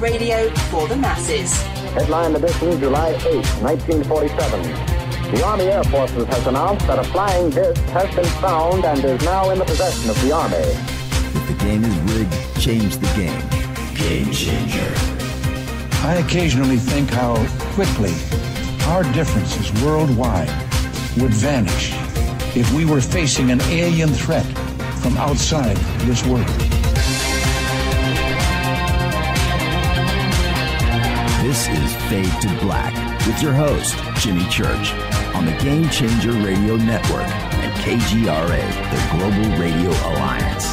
radio for the masses. Headline edition, July 8, 1947. The Army Air Forces has announced that a flying disc has been found and is now in the possession of the Army. If the game is rigged, change the game. Game changer. I occasionally think how quickly our differences worldwide would vanish if we were facing an alien threat from outside this world. This is Fade to Black with your host, Jimmy Church, on the Game Changer Radio Network and KGRA, the Global Radio Alliance.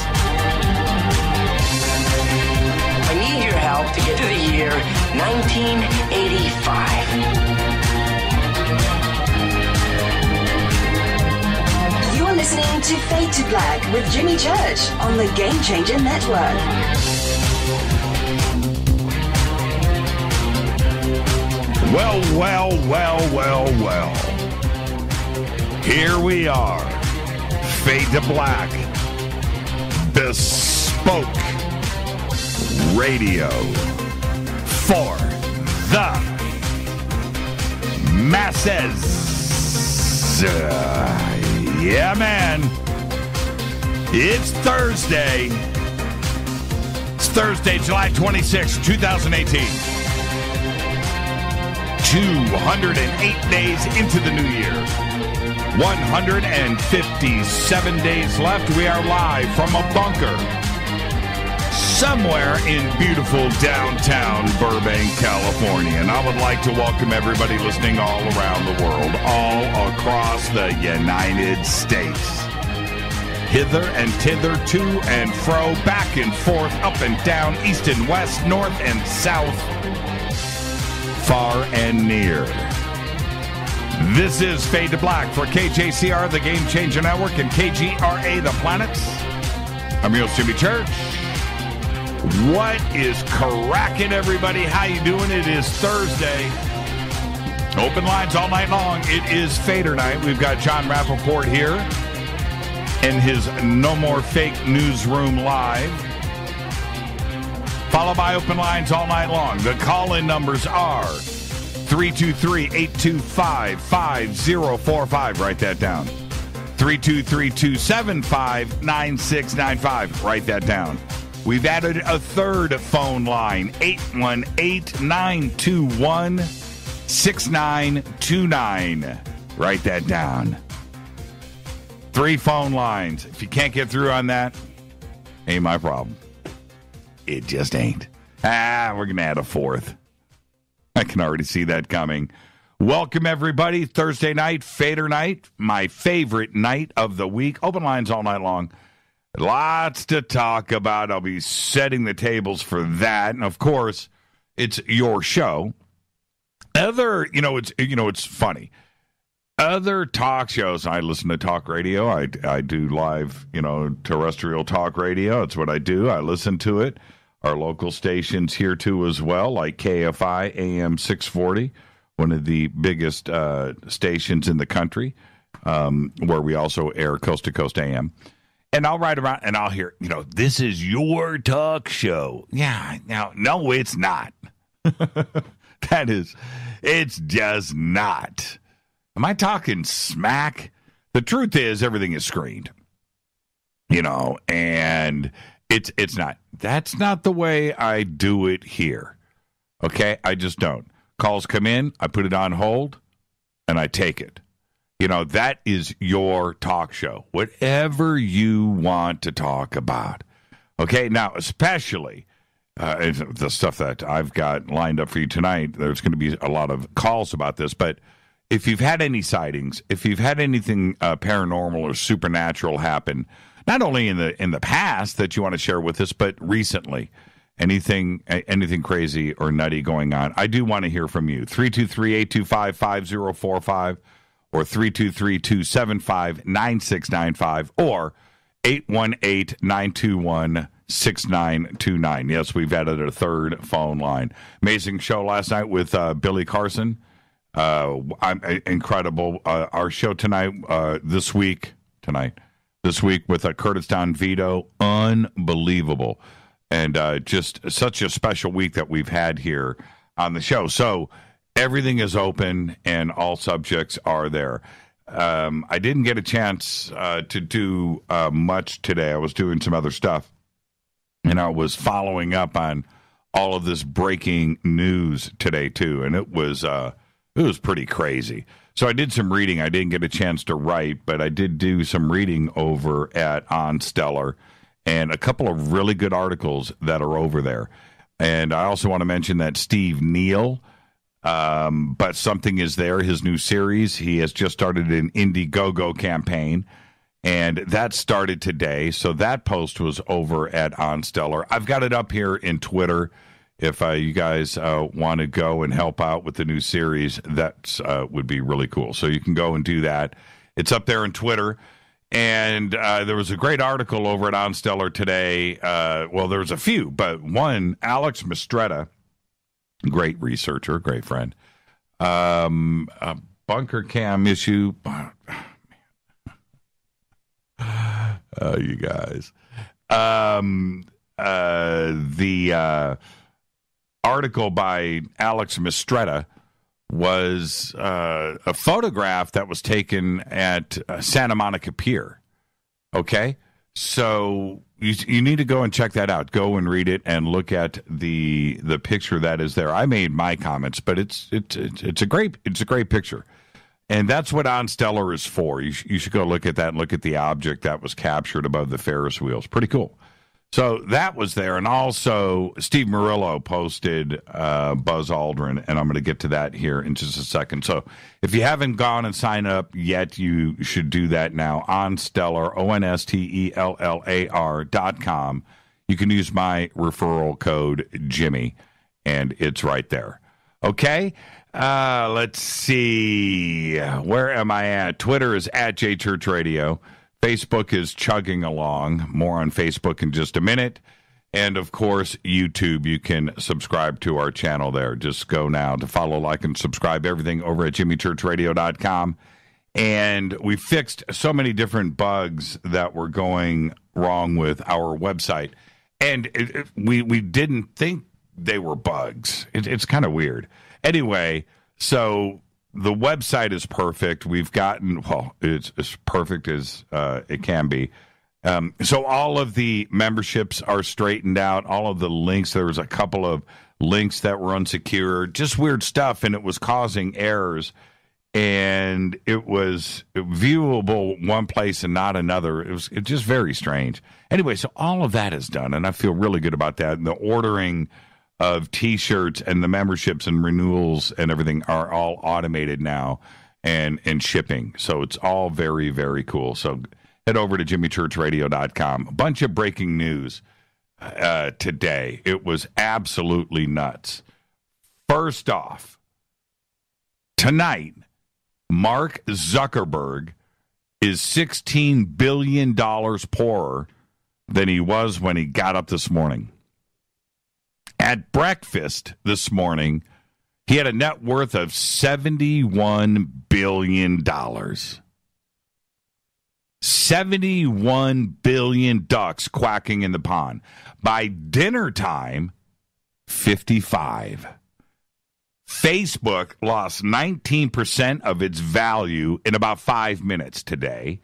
I need your help to get to the year 1985. You're listening to Fade to Black with Jimmy Church on the Game Changer Network. Well. Here we are. Fade to Black. Bespoke radio for the masses. Yeah, man. It's Thursday. It's Thursday, July 26, 2018. 208 days into the new year. 157 days left. We are live from a bunker somewhere in beautiful downtown Burbank, California. And I would like to welcome everybody listening all around the world, all across the United States. Hither and thither, to and fro, back and forth, up and down, east and west, north and south, far and near. This is Fade to Black for KJCR, the Game Changer Network, and KGRA, the Planets. I'm your host, Jimmy Church. What is cracking, everybody? How you doing? It is Thursday. Open lines all night long. It is Fadernight. We've got Jon Rappoport here in his No More Fake Newsroom Live. Followed by open lines all night long. The call-in numbers are 323-825-5045. Write that down. 323-275-9695. Write that down. We've added a third phone line, 818-921-6929. Write that down. 3 phone lines. If you can't get through on that, ain't my problem. It just ain't. We're going to add a 4th. I can already see that coming. Welcome, everybody. Thursday night, Fader night, my favorite night of the week. Open lines all night long. Lots to talk about. I'll be setting the tables for that. And, of course, it's your show. It's funny. Other talk shows, I listen to talk radio. I do live, terrestrial talk radio. It's what I do. I listen to it. Our local stations here, too, as well, like KFI AM 640, one of the biggest stations in the country, where we also air Coast to Coast AM. And I'll ride around and I'll hear, this is your talk show. Yeah, now, no, it's not. It's just not. Am I talking smack? The truth is everything is screened, and it's not. That's not the way I do it here. Okay? I just don't. Calls come in, I put it on hold, and I take it. That is your talk show. Whatever you want to talk about. Okay? Now, especially the stuff that I've got lined up for you tonight, there's going to be a lot of calls about this, but if you've had any sightings, if you've had anything paranormal or supernatural happen, not only in the past that you want to share with us, but recently, anything crazy or nutty going on, I do want to hear from you. 323-825-5045 or 323-275-9695 or 818-921-6929. Yes, we've added a third phone line. Amazing show last night with Billy Carson. Incredible. Our show tonight, this week with Curtis Don Vito, unbelievable. And just such a special week that we've had here on the show. So everything is open and all subjects are there. I didn't get a chance to do much today. I was doing some other stuff. And I was following up on all of this breaking news today, too. And it was pretty crazy. So I did some reading. I didn't get a chance to write, but I did do some reading over at On Stellar. And a couple of really good articles that are over there. And I also want to mention that Steve Neal, But Something Is There, his new series, he has just started an Indiegogo campaign, and that started today. So that post was over at OnStellar. I've got it up here in Twitter. If you guys want to go and help out with the new series, that would be really cool. So you can go and do that. It's up there on Twitter. And there was a great article over at OnStellar today. Well, there was a few, but one, Alex Mistretta, great researcher, great friend. A bunker cam issue. You guys. The article by Alex Mistretta was a photograph that was taken at Santa Monica Pier. Okay? So you need to go and check that out. Go and read it and look at the picture that is there. I made my comments, but it's a great picture. And that's what OnStellar is for. You should go look at that and look at the object that was captured above the Ferris wheels. Pretty cool. So that was there. And also, Steve Murillo posted Buzz Aldrin, and I'm going to get to that here in just a second. So if you haven't gone and signed up yet, you should do that now. OnStellar, OnStellar.com. You can use my referral code, Jimmy, and it's right there. Okay? Let's see. Where am I at? Twitter is at JChurchRadio. Facebook is chugging along. More on Facebook in just a minute. And, of course, YouTube. You can subscribe to our channel there. Just go now to follow, like, and subscribe. Everything over at JimmyChurchRadio.com. And we fixed so many different bugs that were going wrong with our website. And we didn't think they were bugs. It's kind of weird. Anyway, so the website is perfect. We've gotten, well, it's as perfect as it can be. So all of the memberships are straightened out. All of the links, there was a couple of links that were unsecured, just weird stuff, and it was causing errors. And it was viewable one place and not another. It's just very strange. Anyway, so all of that is done, and I feel really good about that. And the ordering of T-shirts and the memberships and renewals and everything are all automated now and shipping. So it's all very, very cool. So head over to JimmyChurchRadio.com. A bunch of breaking news today. It was absolutely nuts. First off, tonight, Mark Zuckerberg is $16 billion poorer than he was when he got up this morning. At breakfast this morning, he had a net worth of $71 billion. 71 billion ducks quacking in the pond. By dinner time, 55. Facebook lost 19% of its value in about 5 minutes today,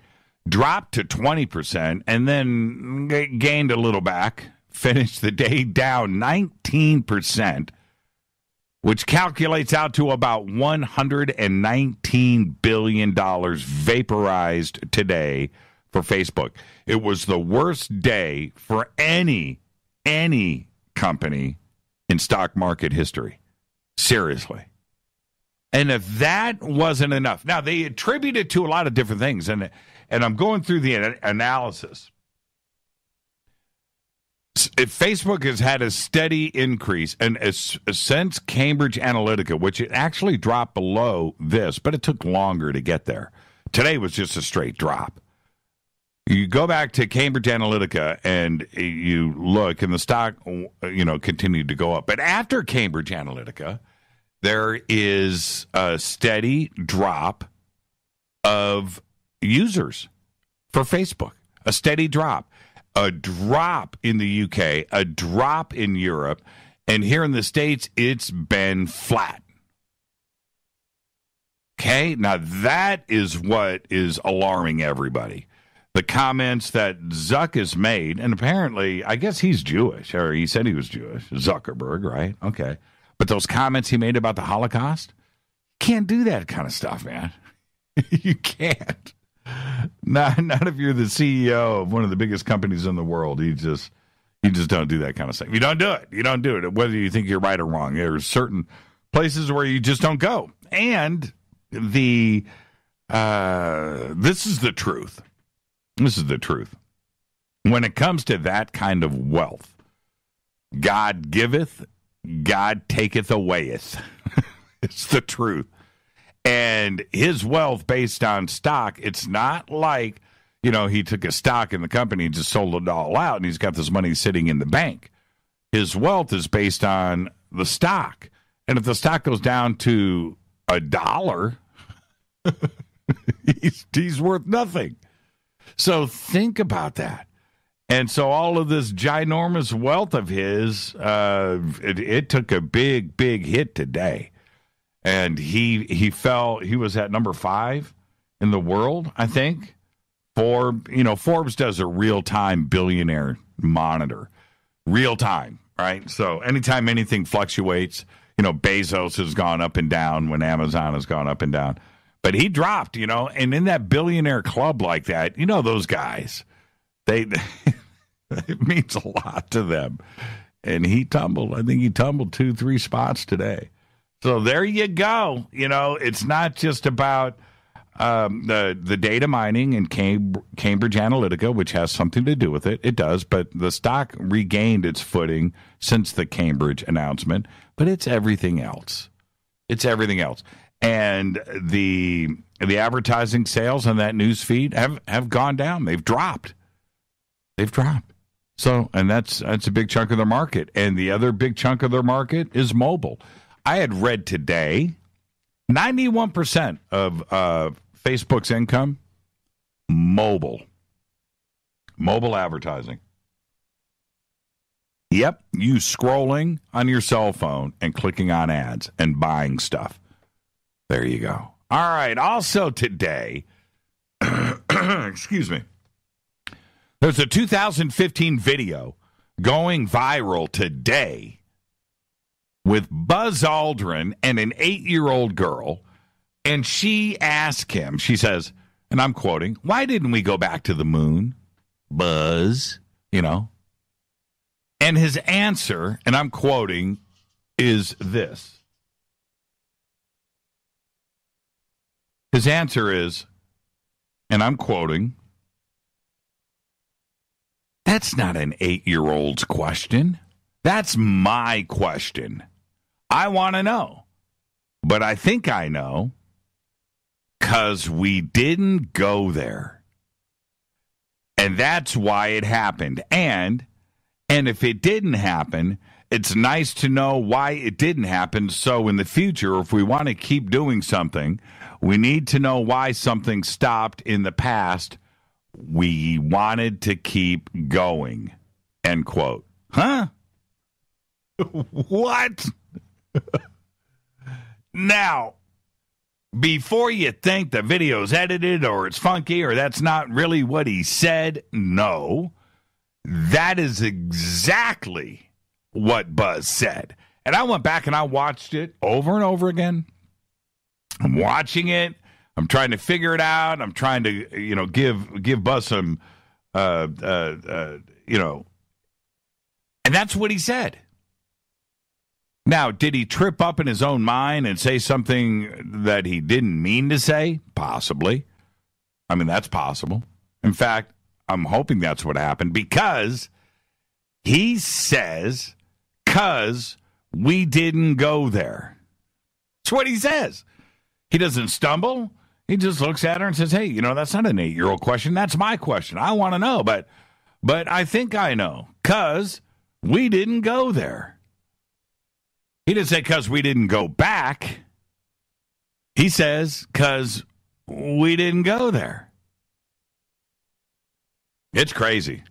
dropped to 20%, and then gained a little back. Finished the day down 19%, which calculates out to about $119 billion vaporized today for Facebook. It was the worst day for any company in stock market history. Seriously. And if that wasn't enough, now they attribute it to a lot of different things, and I'm going through the analysis. If Facebook has had a steady increase, and since Cambridge Analytica, which it actually dropped below this, but it took longer to get there. Today was just a straight drop. You go back to Cambridge Analytica and you look, and the stock, continued to go up. But after Cambridge Analytica, there is a steady drop of users for Facebook. A steady drop. a drop in the UK, a drop in Europe, and here in the States, it's been flat. Okay, now that is what is alarming everybody. The comments that Zuck has made, and apparently, I guess he's Jewish, or he said he was Jewish, Zuckerberg, right? Okay. But those comments he made about the Holocaust, can't do that kind of stuff, man. You can't. Not if you're the CEO of one of the biggest companies in the world. You just don't do that kind of stuff. You don't do it. You don't do it, whether you think you're right or wrong. There's certain places where you just don't go. And this is the truth. This is the truth. When it comes to that kind of wealth, God giveth, God taketh awayeth. It's the truth. And his wealth based on stock, it's not like, he took a stock in the company and just sold it all out and he's got this money sitting in the bank. His wealth is based on the stock. And if the stock goes down to $1, he's worth nothing. So think about that. And so all of this ginormous wealth of his, it took a big, big hit today. And he fell, he was at number 5 in the world, I think. Forbes does a real-time billionaire monitor. Real time, right? So anytime anything fluctuates, Bezos has gone up and down when Amazon has gone up and down. But he dropped, and in that billionaire club like that, those guys, it means a lot to them. And he tumbled. I think he tumbled 2-3 spots today. So there you go. It's not just about the data mining and Cambridge Analytica, which has something to do with it. It does, but the stock regained its footing since the Cambridge announcement. But it's everything else. It's everything else. And the advertising sales on that news feed have gone down. They've dropped. So, and that's a big chunk of their market. And the other big chunk of their market is mobile. I had read today, 91% of Facebook's income, mobile advertising. Yep, you scrolling on your cell phone and clicking on ads and buying stuff. There you go. All right. Also today, excuse me, there's a 2015 video going viral today with Buzz Aldrin and an 8-year-old girl. And she asked him, she says, and I'm quoting, "Why didn't we go back to the moon, Buzz?" And his answer, and I'm quoting, is this. His answer is, and I'm quoting, "That's not an 8-year-old's question. That's my question. I want to know. But I think I know, because we didn't go there. And that's why it happened. And if it didn't happen, it's nice to know why it didn't happen. So in the future, if we want to keep doing something, we need to know why something stopped in the past. We wanted to keep going." End quote. Huh? What? Now, before you think the video's edited or it's funky or that's not really what he said, no. That is exactly what Buzz said. And I went back and I watched it over and over again. I'm watching it. I'm trying to figure it out. I'm trying to, give Buzz some, and that's what he said. Now, did he trip up in his own mind and say something that he didn't mean to say? Possibly. I mean, that's possible. In fact, I'm hoping that's what happened, because he says, "'Cause we didn't go there." That's what he says. He doesn't stumble. He just looks at her and says, "Hey, that's not an 8-year-old question. That's my question. I want to know, but I think I know, 'cause we didn't go there." He didn't say, "'Cause we didn't go back." He says, "'Cause we didn't go there." It's crazy.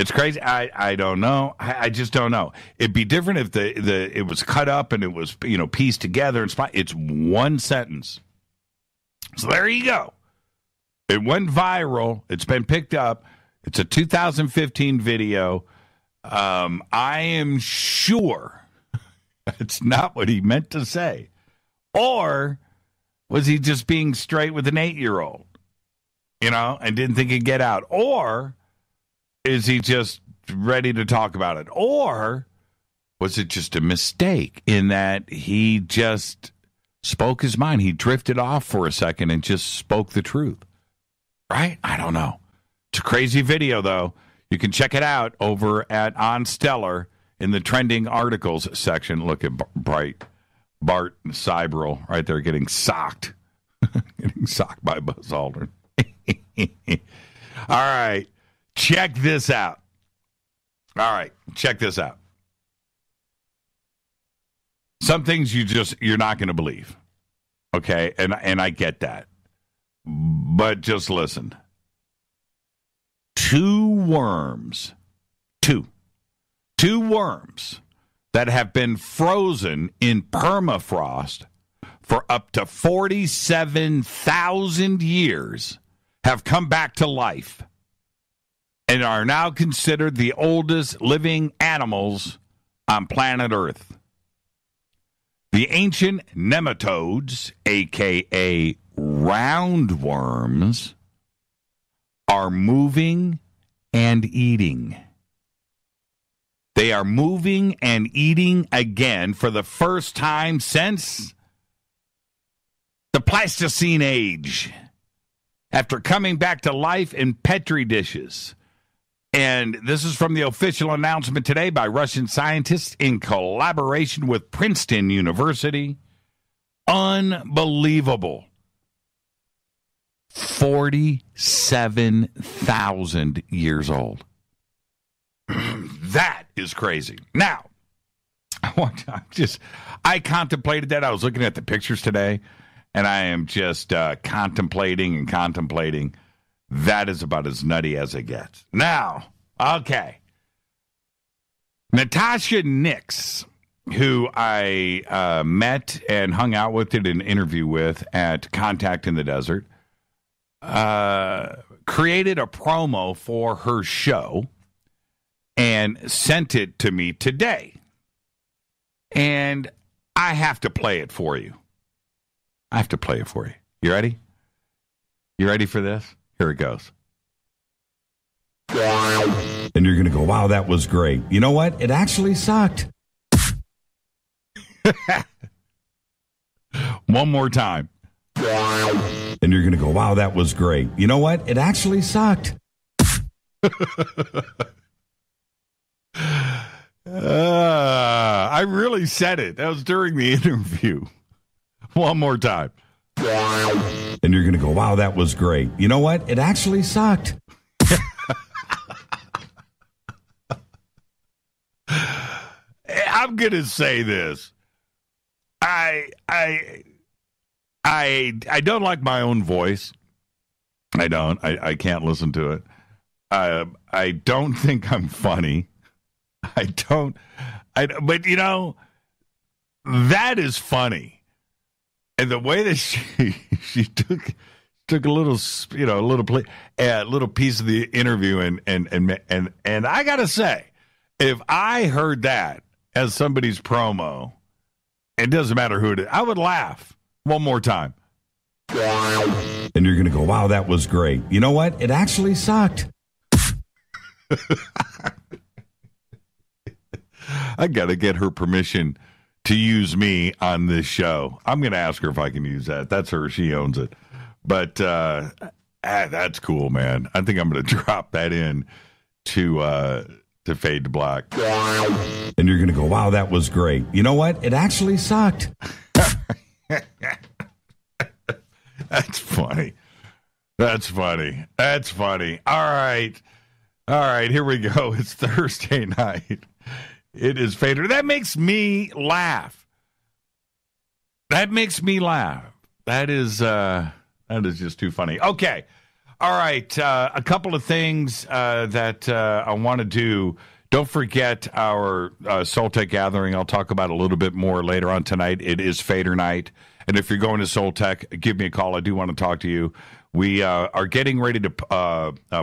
It's crazy. I don't know. I just don't know. It'd be different if it was cut up and it was, pieced together. It's one sentence. So there you go. It went viral. It's been picked up. It's a 2015 video. I am sure it's not what he meant to say. Or was he just being straight with an 8-year-old, and didn't think he'd get out? Or is he just ready to talk about it? Or was it just a mistake in that he just spoke his mind? He drifted off for a second and just spoke the truth. Right? I don't know. It's a crazy video, though. You can check it out over at On Stellar in the trending articles section. Look at Bart Seibel right there getting socked. Getting socked by Buzz Aldrin. All right. Check this out. All right. Check this out. Some things you're not going to believe. Okay? And I get that. But just listen. 2 worms that have been frozen in permafrost for up to 47,000 years have come back to life and are now considered the oldest living animals on planet Earth. The ancient nematodes, a.k.a. roundworms, are moving and eating. They are moving and eating again for the first time since the Pleistocene age, after coming back to life in Petri dishes. And this is from the official announcement today by Russian scientists in collaboration with Princeton University. Unbelievable. 47,000 years old. That is crazy. Now, I contemplated that. I was looking at the pictures today, and I am just contemplating. That is about as nutty as it gets. Now, okay. Natasha Nix, who I met and hung out with, did an interview with at Contact in the Desert, created a promo for her show and sent it to me today. And I have to play it for you. You ready? You ready for this? Here it goes. And you're going to go, wow, that was great. You know what? It actually sucked. One more time. And you're going to go, wow, that was great. You know what? It actually sucked. I really said it. That was during the interview. One more time. And you're going to go, wow, that was great. You know what? It actually sucked. I'm going to say this. I don't like my own voice. I don't. I can't listen to it. I don't think I'm funny. But that is funny. And the way that she took a little piece of the interview and I gotta say, if I heard that as somebody's promo, it doesn't matter who it is, I would laugh. One more time. And you're gonna go, wow, that was great. You know what? It actually sucked. I gotta get her permission to use me on this show. I'm going to ask her if I can use that. That's her. She owns it. But that's cool, man. I think I'm going to drop that in to Fade to Black. And you're going to go, wow, that was great. You know what? It actually sucked. That's funny. All right. Here we go. It's Thursday night. It is Fader. That makes me laugh. That is just too funny. Okay. All right, a couple of things that I want to do. Don't forget our Soltech gathering. I'll talk about a little bit more later on tonight. It is Fadernight. And if you're going to Soltech, give me a call. I do want to talk to you. We are getting ready to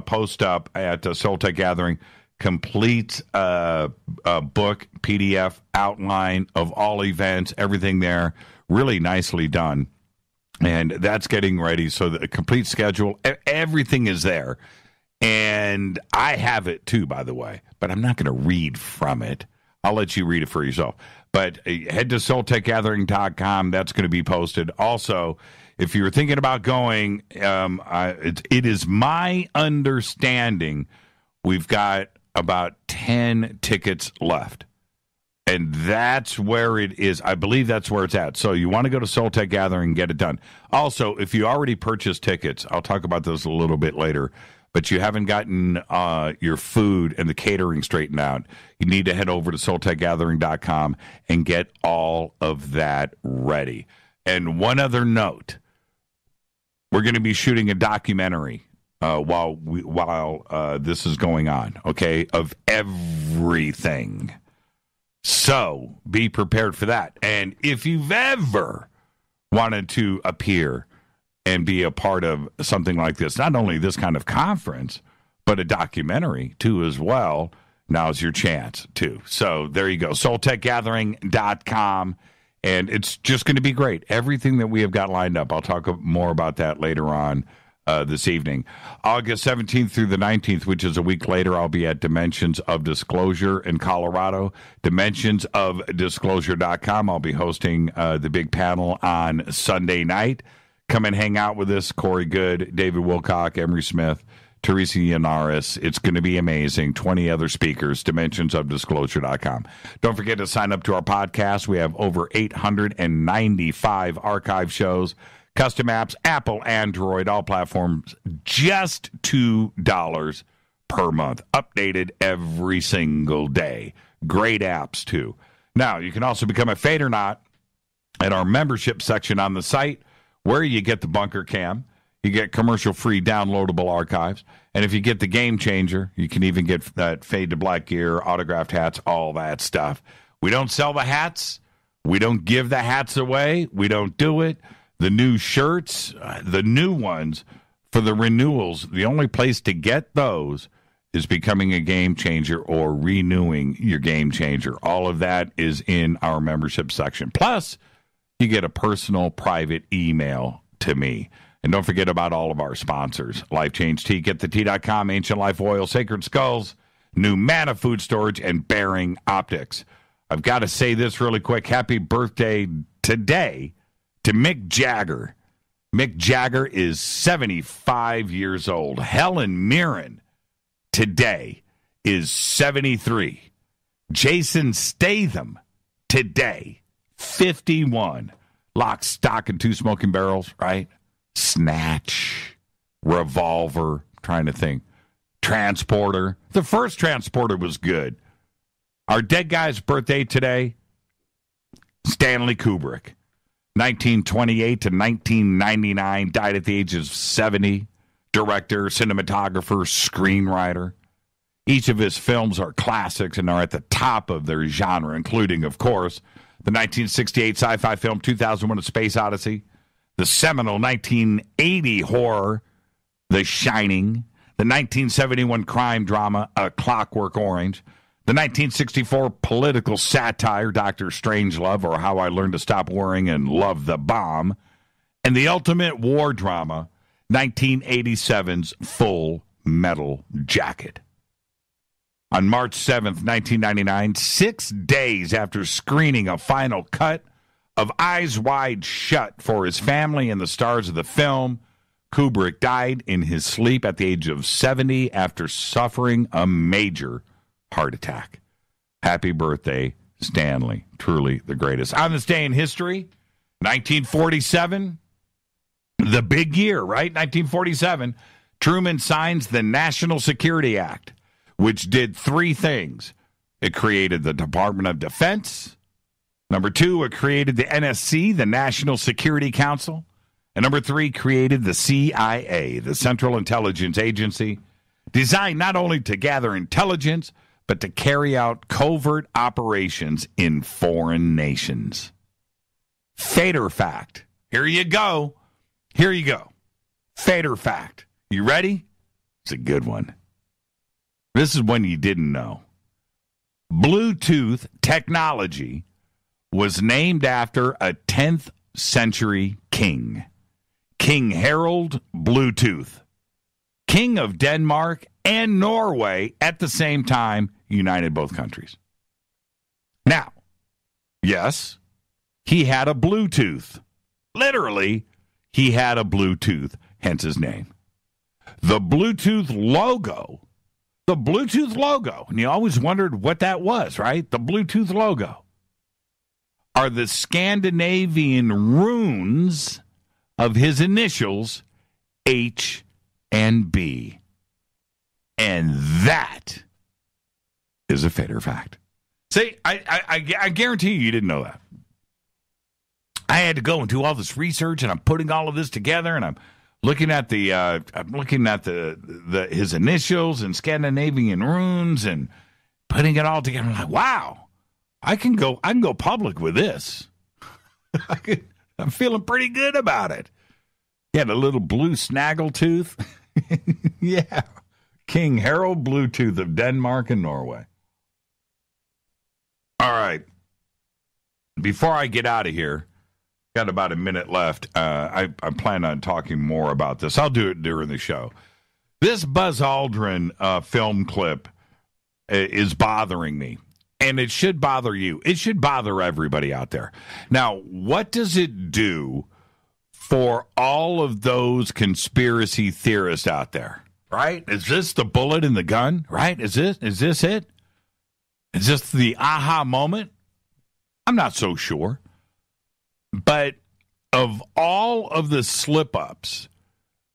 post up at Soltech gathering complete book, PDF, outline of all events, everything there. Really nicely done. And that's getting ready. So the complete schedule, everything is there. And I have it too, by the way. But I'm not going to read from it. I'll let you read it for yourself. But head to SoltechGathering.com. That's going to be posted. Also, if you're thinking about going, it is my understanding we've got about 10 tickets left. And that's where it is. I believe that's where it's at. So you want to go to Soltech Gathering and get it done. Also, if you already purchased tickets, I'll talk about this a little bit later, but you haven't gotten your food and the catering straightened out, you need to head over to SoltechGathering.com and get all of that ready. And one other note, we're going to be shooting a documentary while this is going on, okay, of everything. So be prepared for that. And if you've ever wanted to appear and be a part of something like this, not only this kind of conference, but a documentary too as well, now's your chance too. So there you go, SoltechGathering.com. And it's just going to be great. Everything that we have got lined up. I'll talk more about that later on this evening. August 17th through the 19th, which is a week later, I'll be at Dimensions of Disclosure in Colorado. DimensionsofDisclosure.com. I'll be hosting the big panel on Sunday night. Come and hang out with us. Corey Good, David Wilcock, Emery Smith, Teresa Yanaris. It's going to be amazing. 20 other speakers. DimensionsofDisclosure.com. Don't forget to sign up to our podcast. We have over 895 archive shows. Custom apps, Apple, Android, all platforms, just $2 per month. Updated every single day. Great apps, too. Now, you can also become a Fadernaut at our membership section on the site, where you get the bunker cam. You get commercial-free downloadable archives. And if you get the Game Changer, you can even get that Fade to Black gear, autographed hats, all that stuff. We don't sell the hats. We don't give the hats away. We don't do it. The new shirts, the new ones for the renewals, the only place to get those is becoming a Game Changer or renewing your Game Changer. All of that is in our membership section. Plus, you get a personal private email to me. And don't forget about all of our sponsors. Life Change Tea, GetTheTea.com, Ancient Life Oil, Sacred Skulls, Numana Food Storage, and Bearing Optics. I've got to say this really quick. Happy birthday today to Mick Jagger. Mick Jagger is 75 years old. Helen Mirren today is 73. Jason Statham today, 51. Lock, Stock, and Two Smoking Barrels, right? Snatch, Revolver, trying to think. Transporter. The first Transporter was good. Our dead guy's birthday today, Stanley Kubrick. 1928 to 1999, died at the age of 70. Director, cinematographer, screenwriter. Each of his films are classics and are at the top of their genre, including, of course, the 1968 sci-fi film 2001: A Space Odyssey, the seminal 1980 horror The Shining, the 1971 crime drama A Clockwork Orange, the 1964 political satire, Dr. Strangelove, or How I Learned to Stop Worrying and Love the Bomb, and the ultimate war drama, 1987's Full Metal Jacket. On March 7th, 1999, 6 days after screening a final cut of Eyes Wide Shut for his family and the stars of the film, Kubrick died in his sleep at the age of 70 after suffering a major heart attack. Happy birthday, Stanley. Truly the greatest. On this day in history, 1947, the big year, right? 1947, Truman signs the National Security Act, which did 3 things. It created the Department of Defense. Number 2, it created the NSC, the National Security Council. And number 3, created the CIA, the Central Intelligence Agency, designed not only to gather intelligence, but to carry out covert operations in foreign nations. Fader fact. Here you go. Here you go. Fader fact. You ready? It's a good one. This is one you didn't know. Bluetooth technology was named after a 10th century king. King Harald Bluetooth. King of Denmark and Norway at the same time, united both countries. Now, yes, he had a Bluetooth. Literally, he had a Bluetooth, hence his name. The Bluetooth logo, and you always wondered what that was, right? The Bluetooth logo are the Scandinavian runes of his initials, H and B. And that is a Fader fact. See, I guarantee you didn't know that. I had to go and do all this research, and I'm putting all of this together, and I'm looking at his initials and Scandinavian runes and putting it all together. I'm like, wow, I can go public with this. I'm feeling pretty good about it. He had a little blue snaggletooth. Yeah. King Harald Bluetooth of Denmark and Norway. All right. Before I get out of here, got about a minute left. I plan on talking more about this. I'll do it during the show. This Buzz Aldrin film clip is bothering me, and it should bother you. It should bother everybody out there. Now, what does it do for all of those conspiracy theorists out there? Right? Is this the bullet in the gun? Right? Is this it? Is this the aha moment? I'm not so sure. But of all of the slip-ups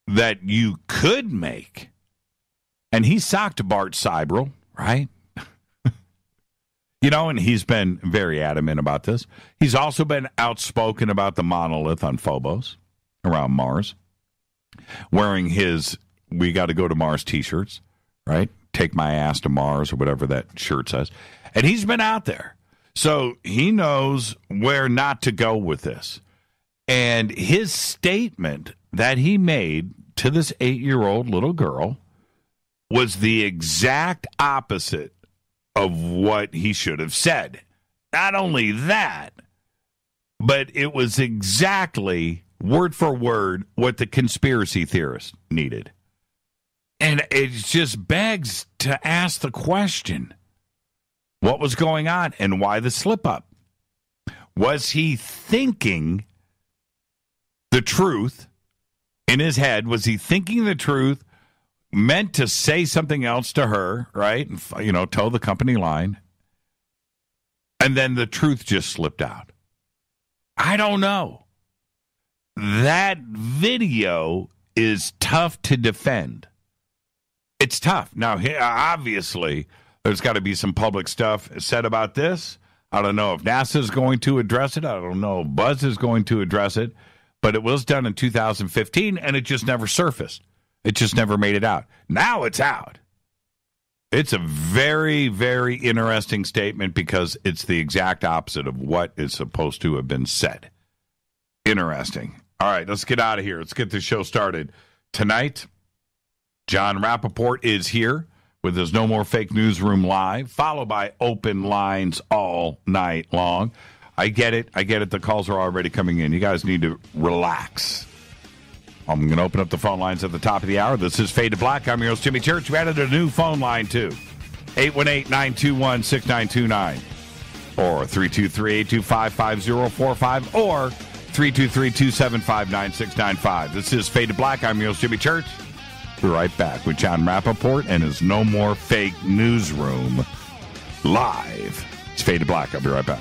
that you could make, and he socked Bart Seibel, right? And he's been very adamant about this. He's also been outspoken about the monolith on Phobos around Mars, wearing his "We Got to Go to Mars" t-shirts, right? Take my ass to Mars, or whatever that shirt says. And he's been out there. So he knows where not to go with this. And his statement that he made to this 8-year-old little girl was the exact opposite of what he should have said. Not only that, but it was exactly, word for word, what the conspiracy theorists needed. And it just begs to ask the question, what was going on and why the slip-up? Was he thinking the truth in his head? Was he thinking the truth, meant to say something else to her, right? And, toe the company line. And then the truth just slipped out. I don't know. That video is tough to defend. It's tough. Now, obviously, there's got to be some public stuff said about this. I don't know if NASA is going to address it. I don't know if Buzz is going to address it. But it was done in 2015, and it just never surfaced. It just never made it out. Now it's out. It's a very, very interesting statement because it's the exact opposite of what is supposed to have been said. Interesting. All right, let's get out of here. Let's get this show started. Tonight, Jon Rappoport is here with his No More Fake Newsroom Live, followed by Open Lines all night long. I get it. The calls are already coming in. You guys need to relax. I'm going to open up the phone lines at the top of the hour. This is Fade to Black. I'm your host, Jimmy Church. We added a new phone line, too. 818-921-6929. Or 323-825-5045. Or 323-275-9695. This is Fade to Black. I'm your host, Jimmy Church. We're right back with Jon Rappoport and his No More Fake Newsroom live. It's Fade to Black. I'll be right back.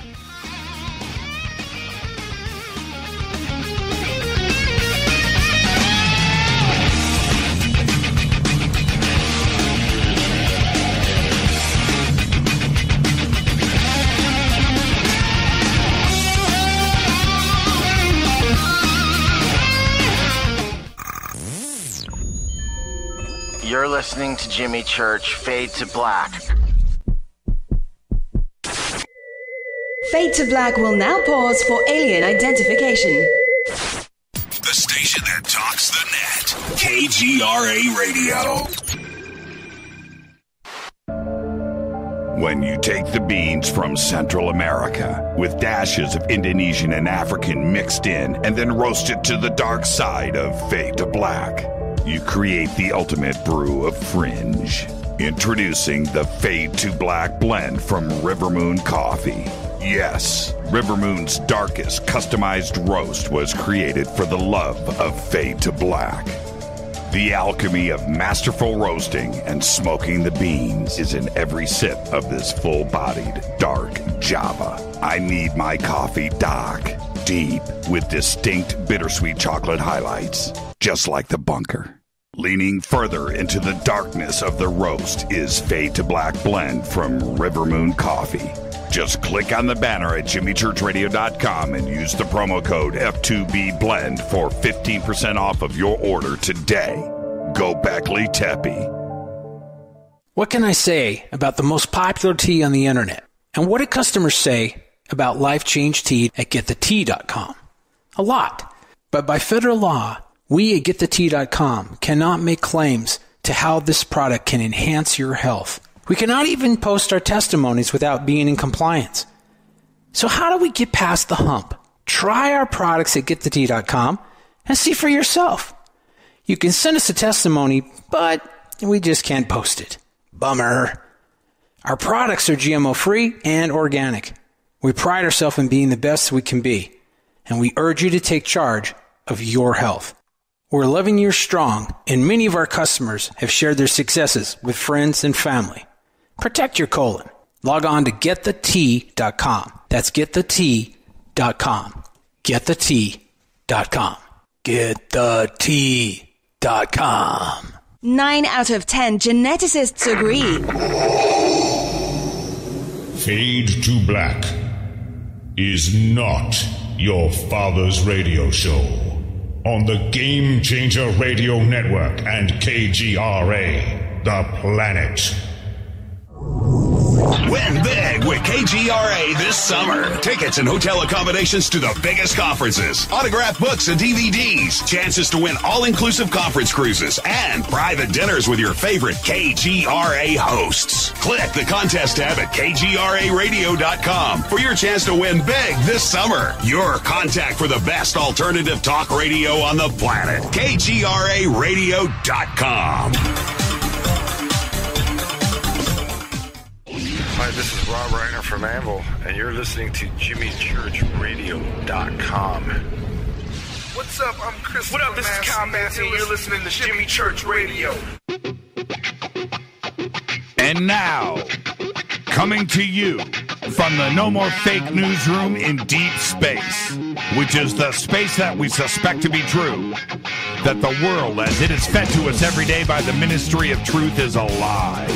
You're listening to Jimmy Church, Fade to Black. Fade to Black will now pause for alien identification. The station that talks the net. KGRA Radio. When you take the beans from Central America with dashes of Indonesian and African mixed in and then roast it to the dark side of Fade to Black, you create the ultimate brew of fringe. Introducing the Fade to Black blend from Rivermoon Coffee. Yes, Rivermoon's darkest customized roast was created for the love of Fade to Black. The alchemy of masterful roasting and smoking the beans is in every sip of this full-bodied, dark Java. I need my coffee dark, deep, with distinct bittersweet chocolate highlights, just like the bunker. Leaning further into the darkness of the roast is Fade to Black blend from Rivermoon Coffee. Just click on the banner at jimmychurchradio.com and use the promo code F2BBLEND for 15% off of your order today. Go Beckley Teppy. What can I say about the most popular tea on the internet? And what do customers say about Life Change Tea at getthetea.com? A lot. But by federal law, we at getthetea.com cannot make claims to how this product can enhance your health. We cannot even post our testimonies without being in compliance. So how do we get past the hump? Try our products at getthetea.com and see for yourself. You can send us a testimony, but we just can't post it. Bummer. Our products are GMO-free and organic. We pride ourselves in being the best we can be, and we urge you to take charge of your health. We're 11 years strong, and many of our customers have shared their successes with friends and family. Protect your colon. Log on to getthetea.com. That's getthetea.com. Getthetea.com. Getthetea.com. 9 out of 10 geneticists agree. Fade to Black is not your father's radio show on the Game Changer Radio Network and KGRA, the planet. Win big with KGRA this summer. Tickets and hotel accommodations to the biggest conferences, autographed books and DVDs, chances to win all-inclusive conference cruises, and private dinners with your favorite KGRA hosts. Click the contest tab at KGRAradio.com for your chance to win big this summer. Your contact for the best alternative talk radio on the planet. KGRAradio.com. Hi, this is Rob Reiner from Anvil, and you're listening to JimmyChurchRadio.com. What's up? I'm Chris. What up? This is Kyle Massey, and you're listening to Jimmy Church Radio. And now, coming to you from the No More Fake newsroom in deep space, which is the space that we suspect to be true, that the world as it is fed to us every day by the Ministry of Truth is a lie.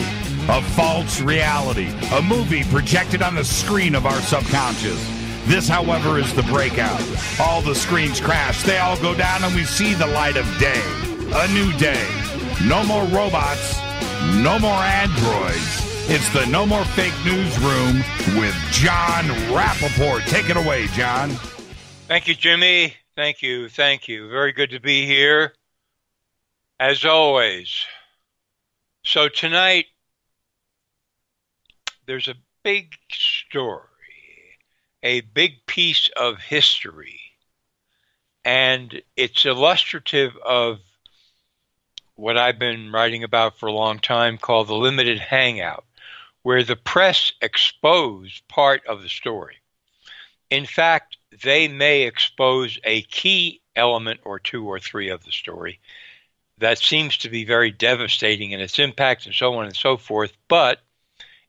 A false reality, a movie projected on the screen of our subconscious. This, however, is the breakout. All the screens crash, they all go down, and we see the light of day. A new day. No more robots, no more androids. It's the No More Fake Newsroom with Jon Rappoport. Take it away, John. Thank you, Jimmy. Thank you. Very good to be here, as always. So tonight, there's a big story, a big piece of history, and it's illustrative of what I've been writing about for a long time called the limited hangout, where the press exposed part of the story. In fact, they may expose a key element or two or three of the story that seems to be very devastating in its impact and so on and so forth, but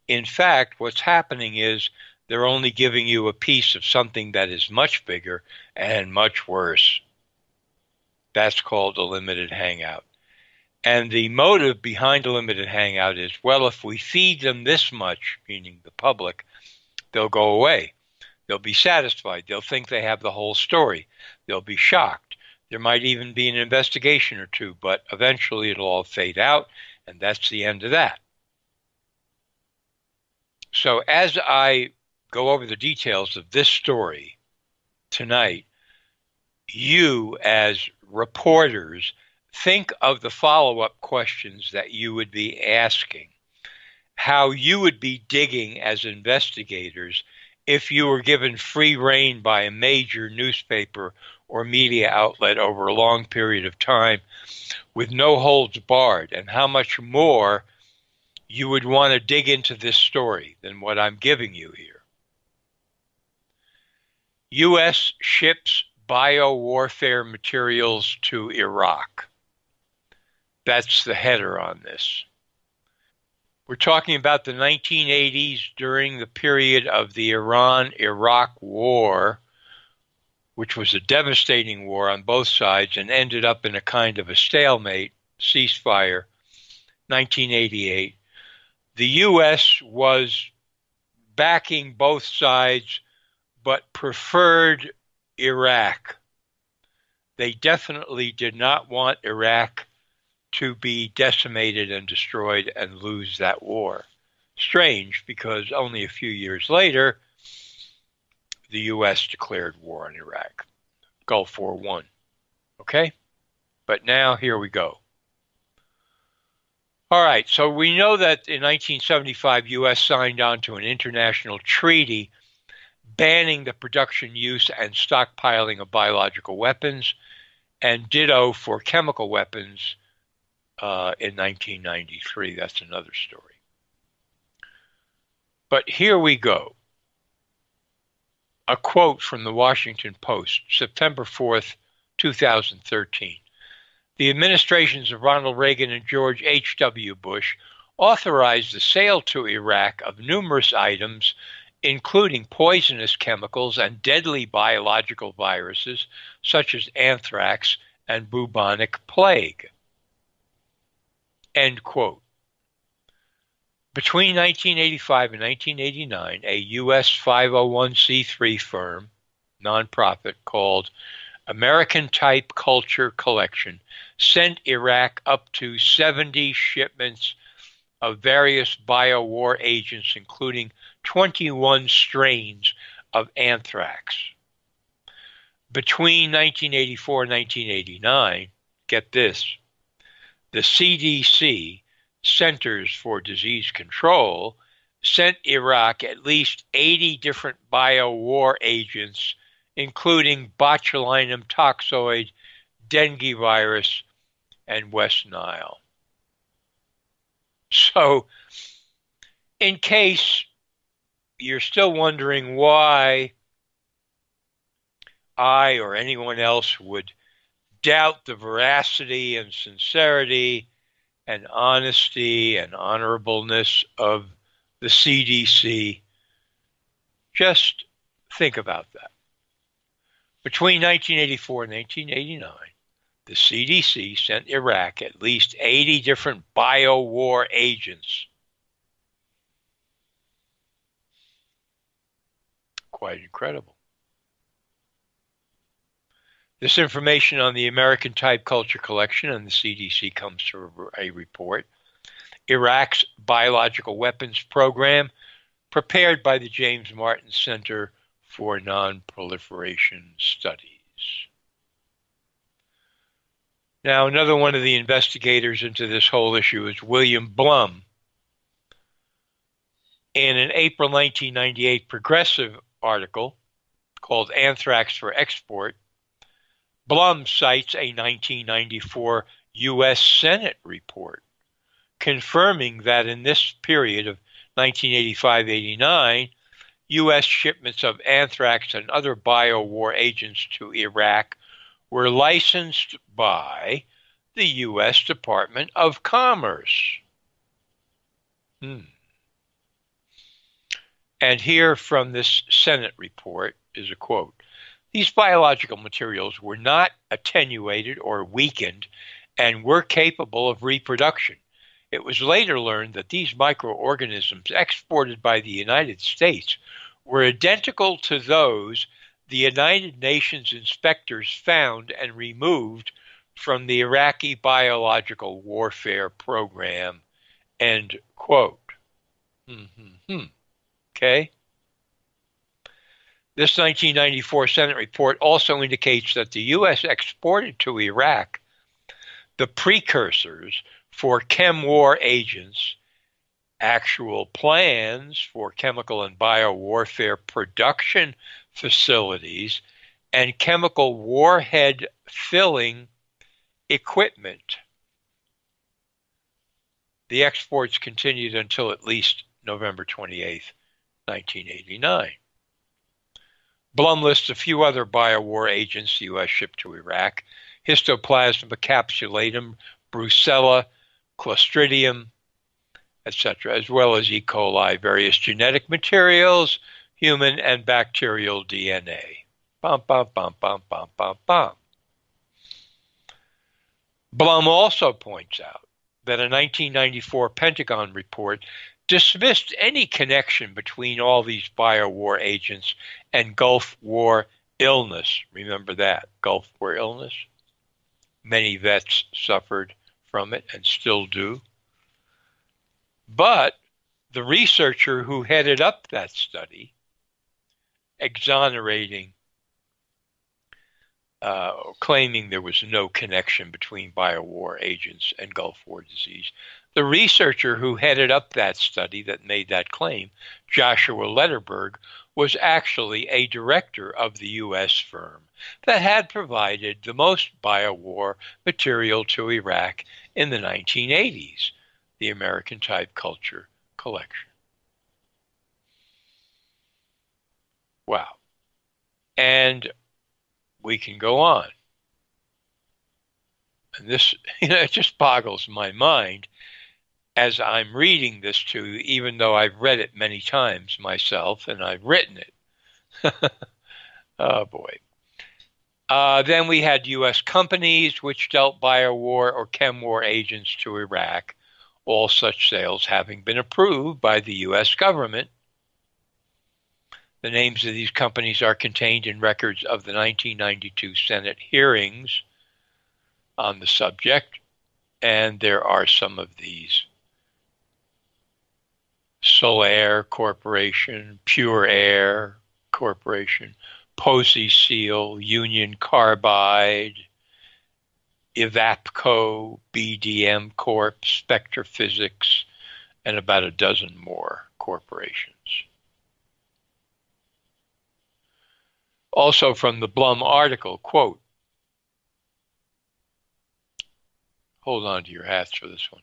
in fact, what's happening is they're only giving you a piece of something that is much bigger and much worse. That's called a limited hangout. And the motive behind a limited hangout is, well, if we feed them this much, meaning the public, they'll go away. They'll be satisfied. They'll think they have the whole story. They'll be shocked. There might even be an investigation or two, but eventually it'll all fade out, And that's the end of that. So as I go over the details of this story tonight, you as reporters think of the follow-up questions that you would be asking, how you would be digging as investigators if you were given free rein by a major newspaper or media outlet over a long period of time with no holds barred, and how much more you would want to dig into this story than what I'm giving you here. U.S. ships biowarfare materials to Iraq. That's the header on this. We're talking about the 1980s during the period of the Iran-Iraq War, which was a devastating war on both sides and ended up in a kind of a stalemate, ceasefire, 1988. The U.S. was backing both sides, but preferred Iraq. They definitely did not want Iraq to be decimated and destroyed and lose that war. Strange, because only a few years later, the U.S. declared war on Iraq. Gulf War I. Okay? But now, here we go. All right, so we know that in 1975, U.S. signed on to an international treaty banning the production, use, and stockpiling of biological weapons, and ditto for chemical weapons in 1993. That's another story. But here we go. A quote from the Washington Post, September 4th, 2013. The administrations of Ronald Reagan and George H.W. Bush authorized the sale to Iraq of numerous items, including poisonous chemicals and deadly biological viruses, such as anthrax and bubonic plague. End quote. Between 1985 and 1989, a U.S. 501c3 firm, nonprofit, called American Type Culture Collection sent Iraq up to 70 shipments of various biowar agents, including 21 strains of anthrax. Between 1984 and 1989, get this, the CDC, Centers for Disease Control, sent Iraq at least 80 different biowar agents, including botulinum toxoid, dengue virus, and West Nile. So, in case you're still wondering why I or anyone else would doubt the veracity and sincerity and honesty and honorableness of the CDC, just think about that. Between 1984 and 1989, the CDC sent Iraq at least 80 different biowar agents. Quite incredible. This information on the American Type Culture Collection and the CDC comes from a report, Iraq's Biological Weapons Program, prepared by the James Martin Center for Non-Proliferation Studies. Now, another one of the investigators into this whole issue is William Blum. In an April 1998 Progressive article called Anthrax for Export, Blum cites a 1994 U.S. Senate report confirming that in this period of 1985-89, U.S. shipments of anthrax and other biowar agents to Iraq were licensed by the U.S. Department of Commerce. And here from this Senate report is a quote. These biological materials were not attenuated or weakened and were capable of reproduction. It was later learned that these microorganisms exported by the United States were identical to those the United Nations inspectors found and removed from the Iraqi biological warfare program, end quote. Okay? This 1994 Senate report also indicates that the U.S. exported to Iraq the precursors for chem war agents, actual plans for chemical and biowarfare production facilities, and chemical warhead filling equipment. The exports continued until at least November 28, 1989. Blum lists a few other biowar agents the U.S. shipped to Iraq: Histoplasma capsulatum, Brucella, Clostridium, etc., as well as E. coli, various genetic materials, human and bacterial DNA. Bum, bum, bum, bum, bum, bum, bum. Blum also points out that a 1994 Pentagon report dismissed any connection between all these biowar agents and Gulf War illness. Remember that, Gulf War illness? Many vets suffered from it and still do. But the researcher who headed up that study, exonerating, claiming there was no connection between biowar agents and Gulf War disease, the researcher who headed up that study that made that claim, Joshua Lederberg, was actually a director of the U.S. firm that had provided the most biowar material to Iraq in the 1980s, the American Type Culture Collection. Wow. And we can go on. And this, it just boggles my mind as I'm reading this to you, even though I've read it many times myself and I've written it. Oh, boy. Then we had U.S. companies which dealt biowar or chem war agents to Iraq, all such sales having been approved by the U.S. government. The names of these companies are contained in records of the 1992 Senate hearings on the subject, and there are some of these: Solaire Corporation, Pure Air Corporation, Posey Seal, Union Carbide, Evapco, BDM Corp, Spectre Physics, and about a dozen more corporations. Also from the Blum article, quote, hold on to your hats for this one.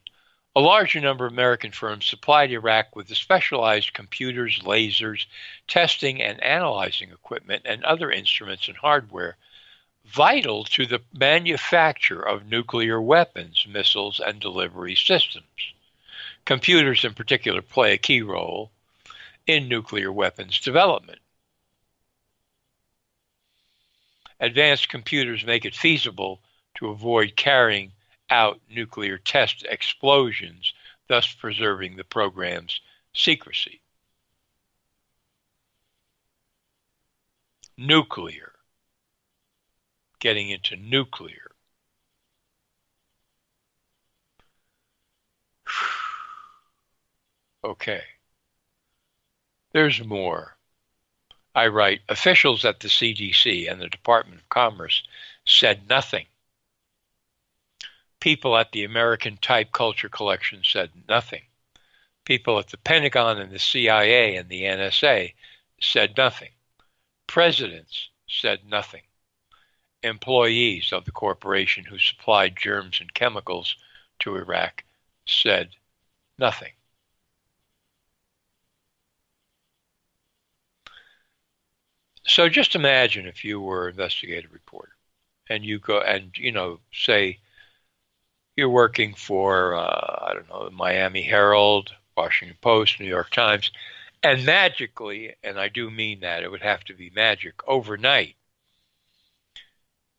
A larger number of American firms supplied Iraq with the specialized computers, lasers, testing and analyzing equipment, and other instruments and hardware vital to the manufacture of nuclear weapons, missiles, and delivery systems. Computers in particular play a key role in nuclear weapons development. Advanced computers make it feasible to avoid carrying out nuclear test explosions, thus preserving the program's secrecy. Nuclear. Getting into nuclear. Okay. There's more. I write, officials at the CDC and the Department of Commerce said nothing. People at the American Type Culture Collection said nothing. People at the Pentagon and the CIA and the NSA said nothing. Presidents said nothing. Employees of the corporation who supplied germs and chemicals to Iraq said nothing. So just imagine if you were an investigative reporter and you go and, say you're working for, the Miami Herald, Washington Post, New York Times, and magically, and I do mean that, it would have to be magic, overnight,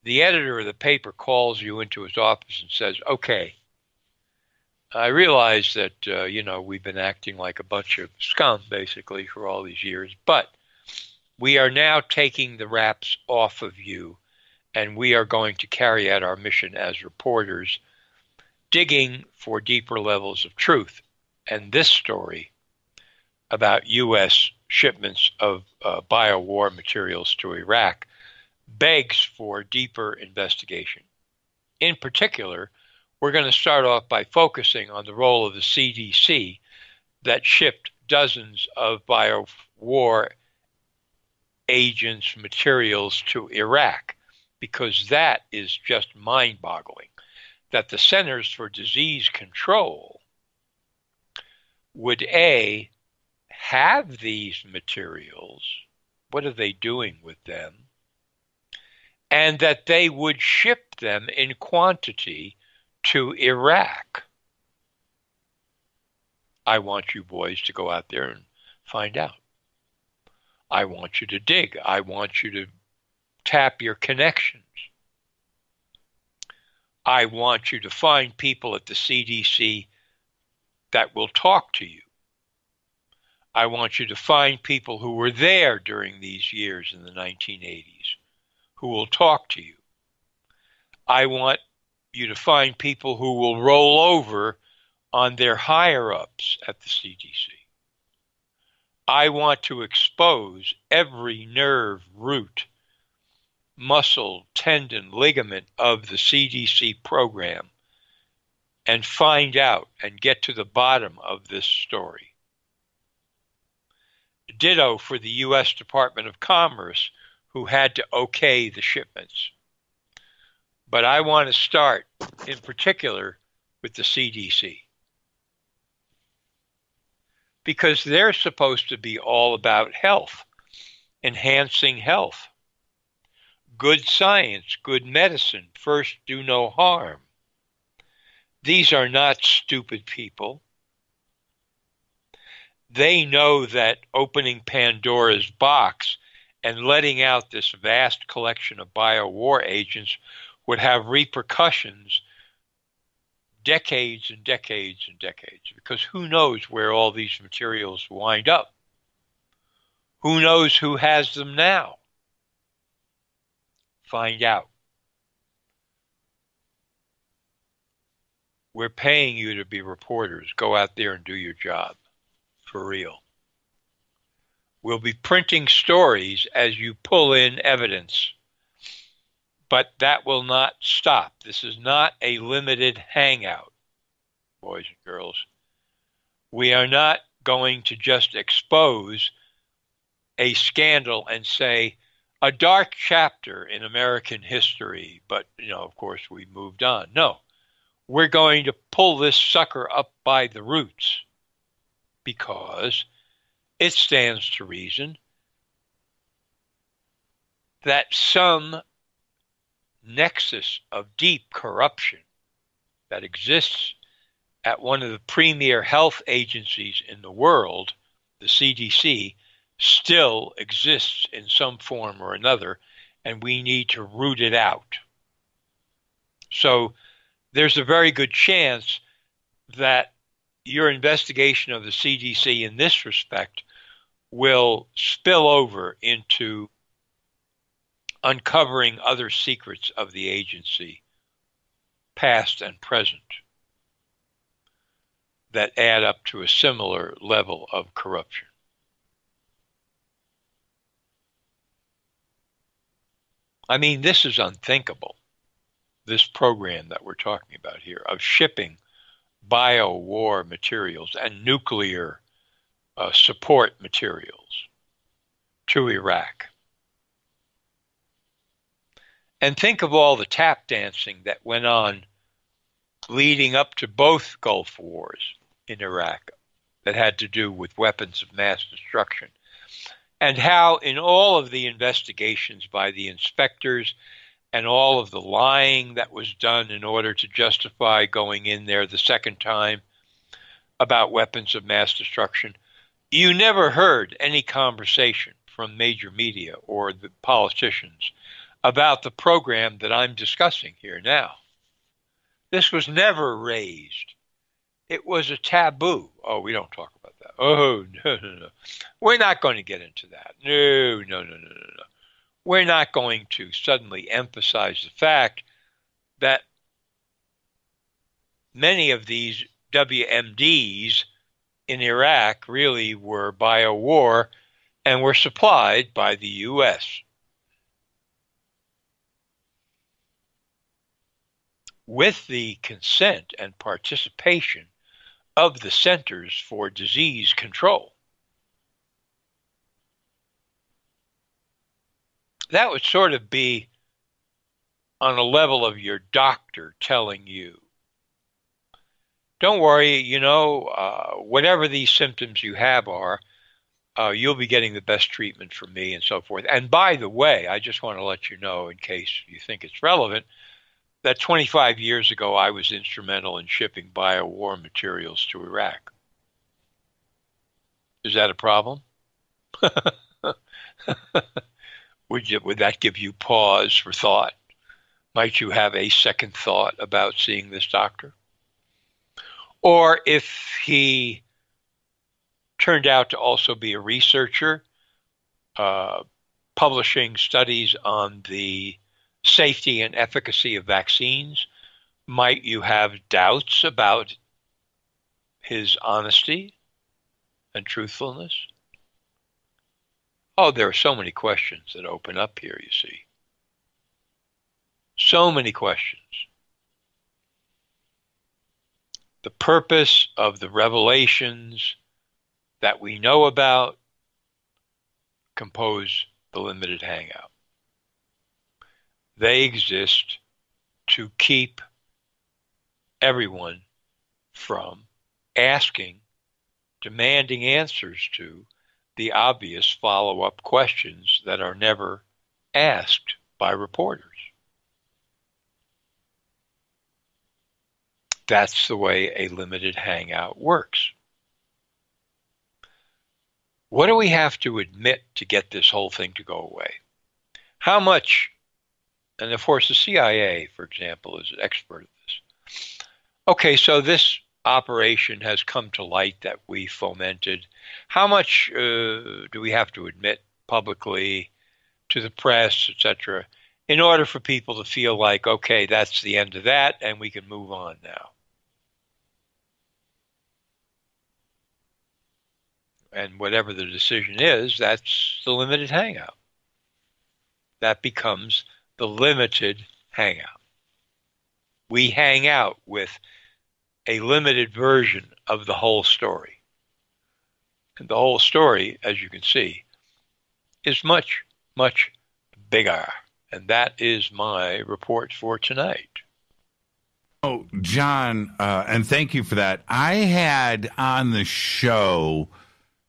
the editor of the paper calls you into his office and says, okay, I realize that, we've been acting like a bunch of scum, basically, for all these years, but we are now taking the wraps off of you, and we are going to carry out our mission as reporters, digging for deeper levels of truth. And this story about U.S. shipments of bio-war materials to Iraq begs for deeper investigation. In particular, we're going to start off by focusing on the role of the CDC that shipped dozens of bio-war agents' materials to Iraq, because that is just mind-boggling, that the Centers for Disease Control would, A, have these materials, what are they doing with them, and that they would ship them in quantity to Iraq. I want you boys to go out there and find out. I want you to dig. I want you to tap your connections. I want you to find people at the CDC that will talk to you. I want you to find people who were there during these years in the 1980s who will talk to you. I want you to find people who will roll over on their higher-ups at the CDC. I want to expose every nerve, root, muscle, tendon, ligament of the CDC program and find out and get to the bottom of this story. Ditto for the U.S. Department of Commerce, who had to okay the shipments. But I want to start, in particular, with the CDC. Because they're supposed to be all about health, enhancing health. Good science, good medicine, first do no harm. These are not stupid people. They know that opening Pandora's box and letting out this vast collection of bio-war agents would have repercussions decades and decades and decades, because who knows where all these materials wind up? Who knows who has them now? Find out. We're paying you to be reporters. Go out there and do your job. For real. We'll be printing stories as you pull in evidence. But that will not stop. This is not a limited hangout, boys and girls. We are not going to just expose a scandal and say, a dark chapter in American history, but, of course, we moved on. No, we're going to pull this sucker up by the roots because it stands to reason that some nexus of deep corruption that exists at one of the premier health agencies in the world, the CDC, still exists in some form or another, and we need to root it out. So there's a very good chance that your investigation of the CDC in this respect will spill over into uncovering other secrets of the agency, past and present, that add up to a similar level of corruption. I mean, this is unthinkable, this program that we're talking about here, of shipping bio-war materials and nuclear support materials to Iraq. And think of all the tap dancing that went on leading up to both Gulf Wars in Iraq that had to do with weapons of mass destruction, and how in all of the investigations by the inspectors and all of the lying that was done in order to justify going in there the second time about weapons of mass destruction, you never heard any conversation from major media or the politicians about the program that I'm discussing here now. This was never raised. It was a taboo. Oh, we don't talk about that. Oh, no. We're not going to get into that. No. we're not going to suddenly emphasize the fact that many of these WMDs in Iraq really were bio-war and were supplied by the U.S. with the consent and participation of the Centers for Disease Control. That would sort of be on a level of your doctor telling you, don't worry, whatever these symptoms you have are, you'll be getting the best treatment from me and so forth. And by the way, I just want to let you know, in case you think it's relevant, that 25 years ago I was instrumental in shipping bio-war materials to Iraq. Is that a problem? Would that give you pause for thought? Might you have a second thought about seeing this doctor? Or if he turned out to also be a researcher, publishing studies on the safety and efficacy of vaccines, might you have doubts about his honesty and truthfulness? Oh, there are so many questions that open up here, you see. So many questions. The purpose of the revelations that we know about compose the limited hangout. They exist to keep everyone from asking, demanding answers to the obvious follow-up questions that are never asked by reporters. That's the way a limited hangout works. What do we have to admit to get this whole thing to go away? How much, and of course the CIA, for example, is an expert at this. Okay, so this operation has come to light that we fomented. How much do we have to admit publicly to the press, etc., in order for people to feel like, okay, that's the end of that and we can move on now? And whatever the decision is, that's the limited hangout. That becomes the limited hangout. We hang out with a limited version of the whole story. And the whole story, as you can see, is much, much bigger. And that is my report for tonight. Oh, John, and thank you for that. I had on the show,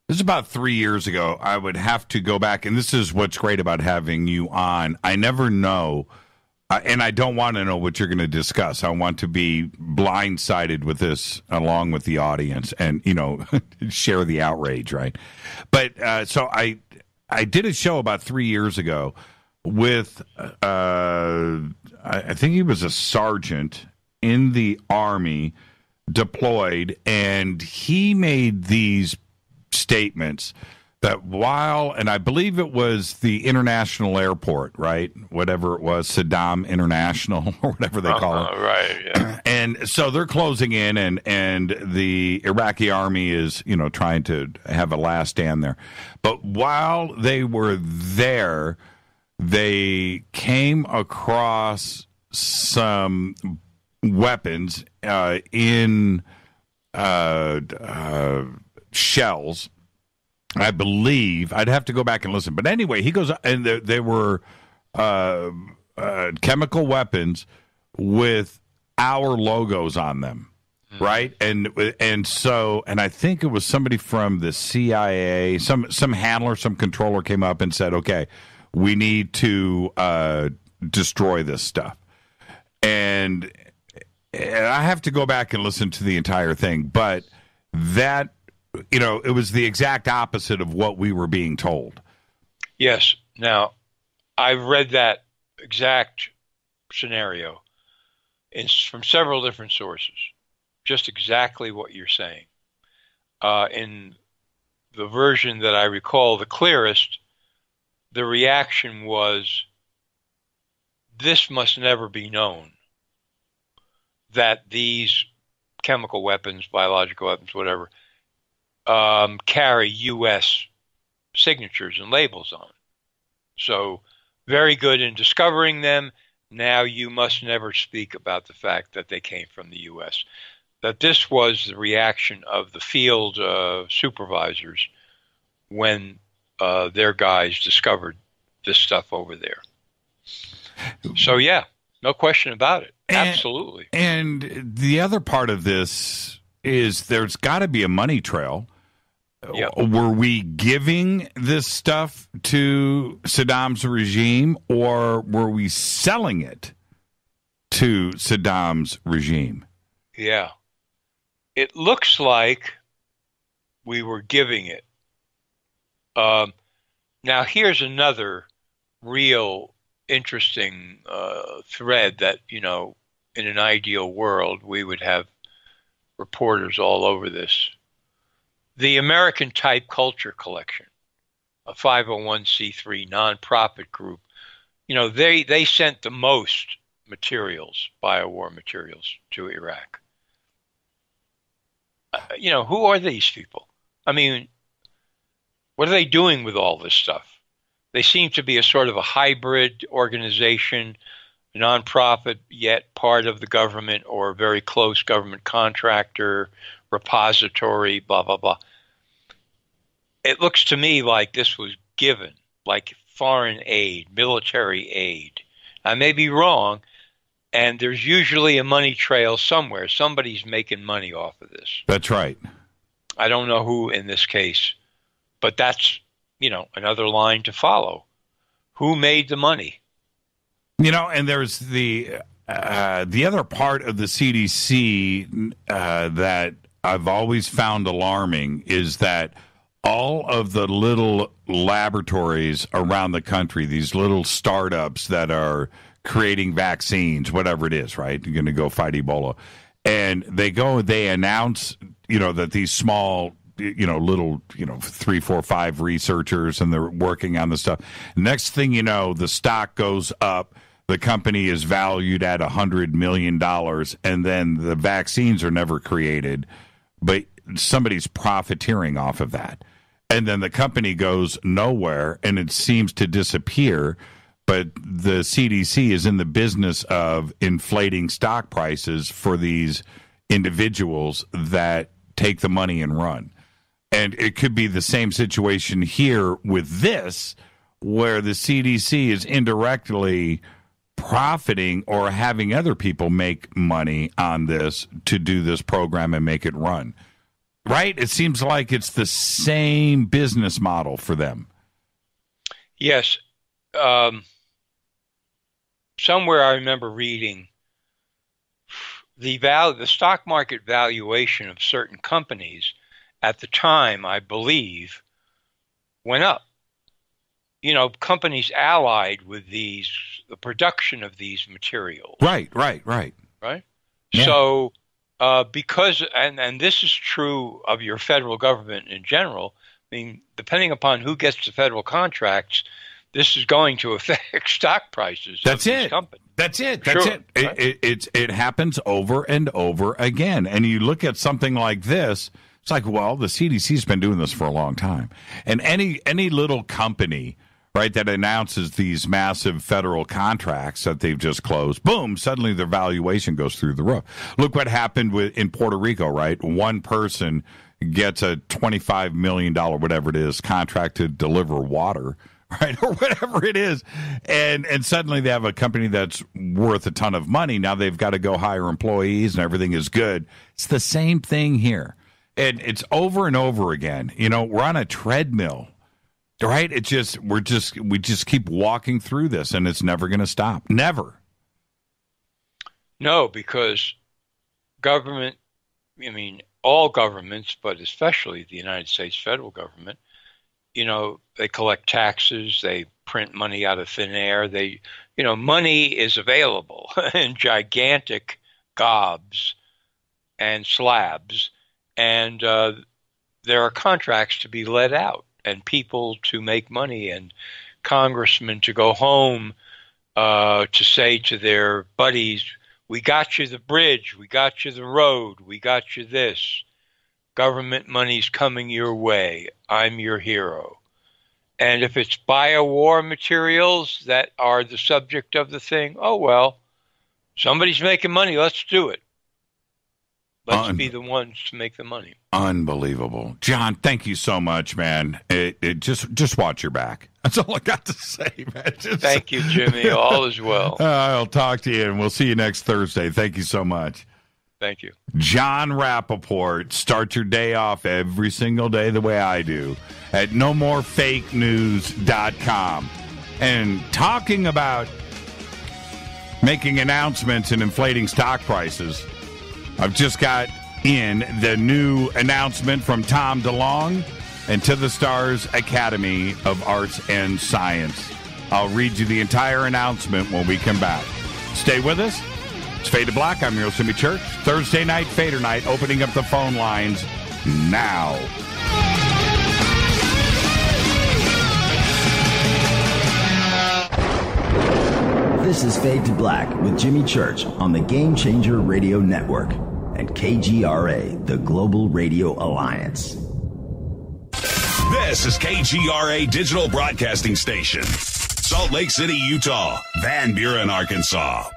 this is about 3 years ago, I would have to go back, and this is what's great about having you on. I never know, and I don't want to know what you're going to discuss. I want to be blindsided with this along with the audience and, share the outrage, right? But so I did a show about 3 years ago with, I think he was a sergeant in the Army deployed, and he made these statements that while, and I believe it was the international airport, right? Whatever it was, Saddam International or whatever they call it. Right, yeah. And so they're closing in, and the Iraqi army is, trying to have a last stand there. But while they were there, they came across some weapons in shells, I believe. I'd have to go back and listen. But anyway, he goes, and they were chemical weapons with our logos on them, right? And so, and I think it was somebody from the CIA, some handler, some controller came up and said, okay, we need to destroy this stuff. And I have to go back and listen to the entire thing, but that, it was the exact opposite of what we were being told. Yes. Now, I've read that exact scenario from several different sources, just exactly what you're saying. In the version that I recall the clearest, the reaction was, this must never be known, that these chemical weapons, biological weapons, whatever, carry U.S. signatures and labels on. So very good in discovering them. Now you must never speak about the fact that they came from the U.S. That this was the reaction of the field supervisors when their guys discovered this stuff over there. So, yeah, no question about it. Absolutely. And the other part of this is there's got to be a money trail. Yep. Were we giving this stuff to Saddam's regime, or were we selling it to Saddam's regime? Yeah. It looks like we were giving it. Now, here's another real interesting thread that, you know, in an ideal world, we would have reporters all over this. The American Type Culture Collection, a 501c3 nonprofit group, you know, they sent the most materials, biowar materials, to Iraq. You know, who are these people? I mean, what are they doing with all this stuff? They seem to be a sort of a hybrid organization, nonprofit, yet part of the government or a very close government contractor, repository, blah, blah, blah. It looks to me like this was given, like foreign aid, military aid. I may be wrong, and there's usually a money trail somewhere. Somebody's making money off of this. That's right. I don't know who in this case, but that's, you know, another line to follow. Who made the money? You know, and there's the other part of the CDC that I've always found alarming is that all of the little laboratories around the country, these little startups that are creating vaccines, whatever it is, right? You're going to go fight Ebola. And they announce, you know, that these small, you know, little, you know, 3, 4, 5 researchers, and they're working on the stuff. Next thing you know, the stock goes up. The company is valued at $100 million, and then the vaccines are never created, but somebody's profiteering off of that. And then the company goes nowhere, and it seems to disappear, but the CDC is in the business of inflating stock prices for these individuals that take the money and run. And it could be the same situation here with this, where the CDC is indirectly profiting or having other people make money on this to do this program and make it run. Right? It seems like it's the same business model for them. Yes. Somewhere I remember reading the stock market valuation of certain companies at the time, I believe, went up. You know, companies allied with the production of these materials. Right. Right? Yeah. So, because, and this is true of your federal government in general, I mean, depending upon who gets the federal contracts, this is going to affect stock prices of these companies. That's it. Right? It happens over and over again. And you look at something like this, it's like, well, the CDC's been doing this for a long time. And any little company, right, that announces these massive federal contracts that they've just closed, boom, suddenly their valuation goes through the roof. Look what happened in Puerto Rico, right? One person gets a $25 million, whatever it is, contract to deliver water, right, or whatever it is, and suddenly they have a company that's worth a ton of money. Now they've got to go hire employees and everything is good. It's the same thing here. And it's over and over again. You know, we're on a treadmill, right? We just keep walking through this, and it's never going to stop. Never. No, because government, I mean, all governments, but especially the United States federal government, you know, they collect taxes, they print money out of thin air. Money is available in gigantic gobs and slabs. And there are contracts to be let out and people to make money and congressmen to go home to say to their buddies, we got you the bridge, we got you the road, we got you this. Government money's coming your way. I'm your hero. And if it's bio-war materials that are the subject of the thing, oh, well, somebody's making money. Let's do it. Let's be the ones to make the money. Unbelievable. John, thank you so much, man. Just watch your back. That's all I got to say, man. Thank you, Jimmy. All is well. I'll talk to you, and we'll see you next Thursday. Thank you so much. Thank you. Jon Rappoport. Start your day off every single day the way I do at nomorefakenews.com. And talking about making announcements and inflating stock prices, I've just got in the new announcement from Tom DeLonge and To the Stars Academy of Arts and Science. I'll read you the entire announcement when we come back. Stay with us. It's Fade to Black. I'm your host, Jimmy Church. Thursday night, Fadernight, opening up the phone lines now. This is Fade to Black with Jimmy Church on the Game Changer Radio Network and KGRA, the Global Radio Alliance. This is KGRA Digital Broadcasting Station, Salt Lake City, Utah, Van Buren, Arkansas.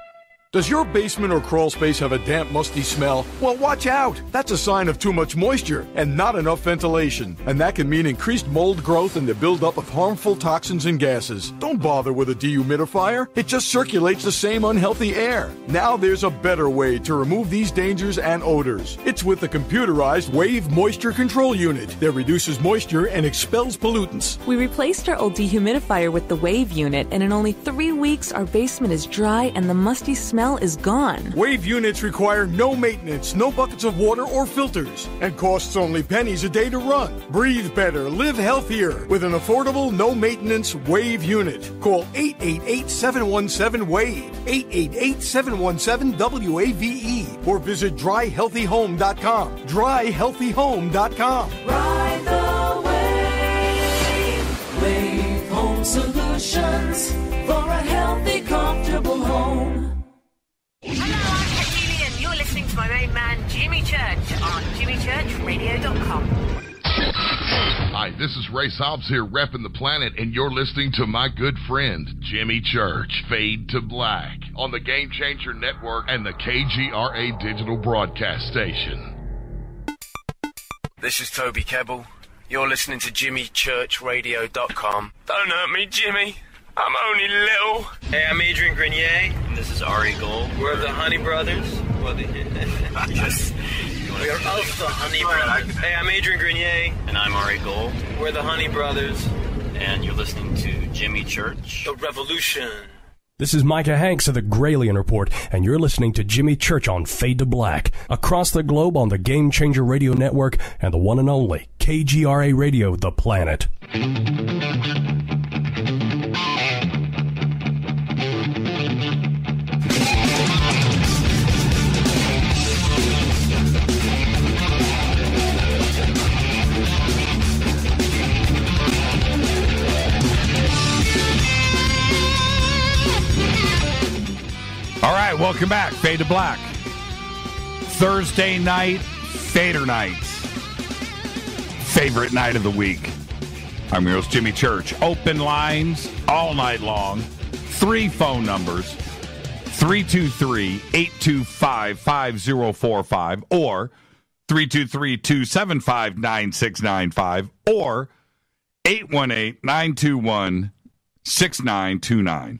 Does your basement or crawl space have a damp, musty smell? Well, watch out. That's a sign of too much moisture and not enough ventilation. And that can mean increased mold growth and the buildup of harmful toxins and gases. Don't bother with a dehumidifier. It just circulates the same unhealthy air. Now there's a better way to remove these dangers and odors. It's with the computerized Wave Moisture Control Unit that reduces moisture and expels pollutants. We replaced our old dehumidifier with the Wave unit, and in only 3 weeks, our basement is dry and the musty smell is gone. Wave units require no maintenance, no buckets of water or filters, and costs only pennies a day to run. Breathe better, live healthier with an affordable, no-maintenance Wave unit. Call 888-717-WAVE, 888-717-WAVE, or visit dryhealthyhome.com. Dryhealthyhome.com. Ride the wave. Wave Home Solutions for a healthy, comfortable home. Hello, I'm Katie, and you're listening to my main man, Jimmy Church, on jimmychurchradio.com. Hi, this is Ray Hobbs here, repping the planet, and you're listening to my good friend, Jimmy Church, Fade to Black, on the Game Changer Network and the KGRA Digital Broadcast Station. This is Toby Kebbell. You're listening to jimmychurchradio.com. Don't hurt me, Jimmy. I'm only little. Hey, I'm Adrian Grenier. And this is Ari Gold. We're the Honey Brothers. Yes. We are of the Honey Brothers. Hey, I'm Adrian Grenier. And I'm Ari Gold. We're the Honey Brothers. And you're listening to Jimmy Church. The Revolution. This is Micah Hanks of the Gralien Report, and you're listening to Jimmy Church on Fade to Black, across the globe on the Game Changer Radio Network and the one and only KGRA Radio, The Planet. All right, welcome back. Fade to Black. Thursday night, Fadernight. Favorite night of the week. I'm your host, Jimmy Church. Open lines all night long. 3 phone numbers. 323-825-5045 or 323-275-9695 or 818-921-6929.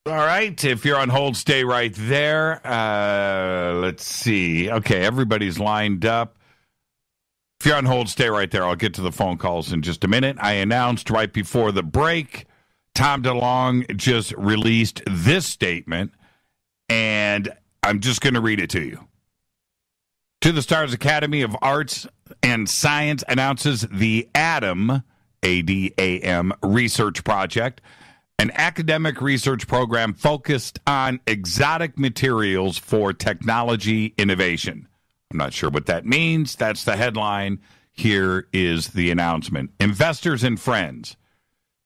All right, if you're on hold, stay right there. Let's see. Okay, everybody's lined up. If you're on hold, stay right there. I'll get to the phone calls in just a minute. I announced right before the break, Tom DeLonge just released this statement, and I'm just going to read it to you. To the Stars Academy of Arts and Science announces the ADAM, A-D-A-M, research project, an academic research program focused on exotic materials for technology innovation. I'm not sure what that means. That's the headline. Here is the announcement. Investors and friends,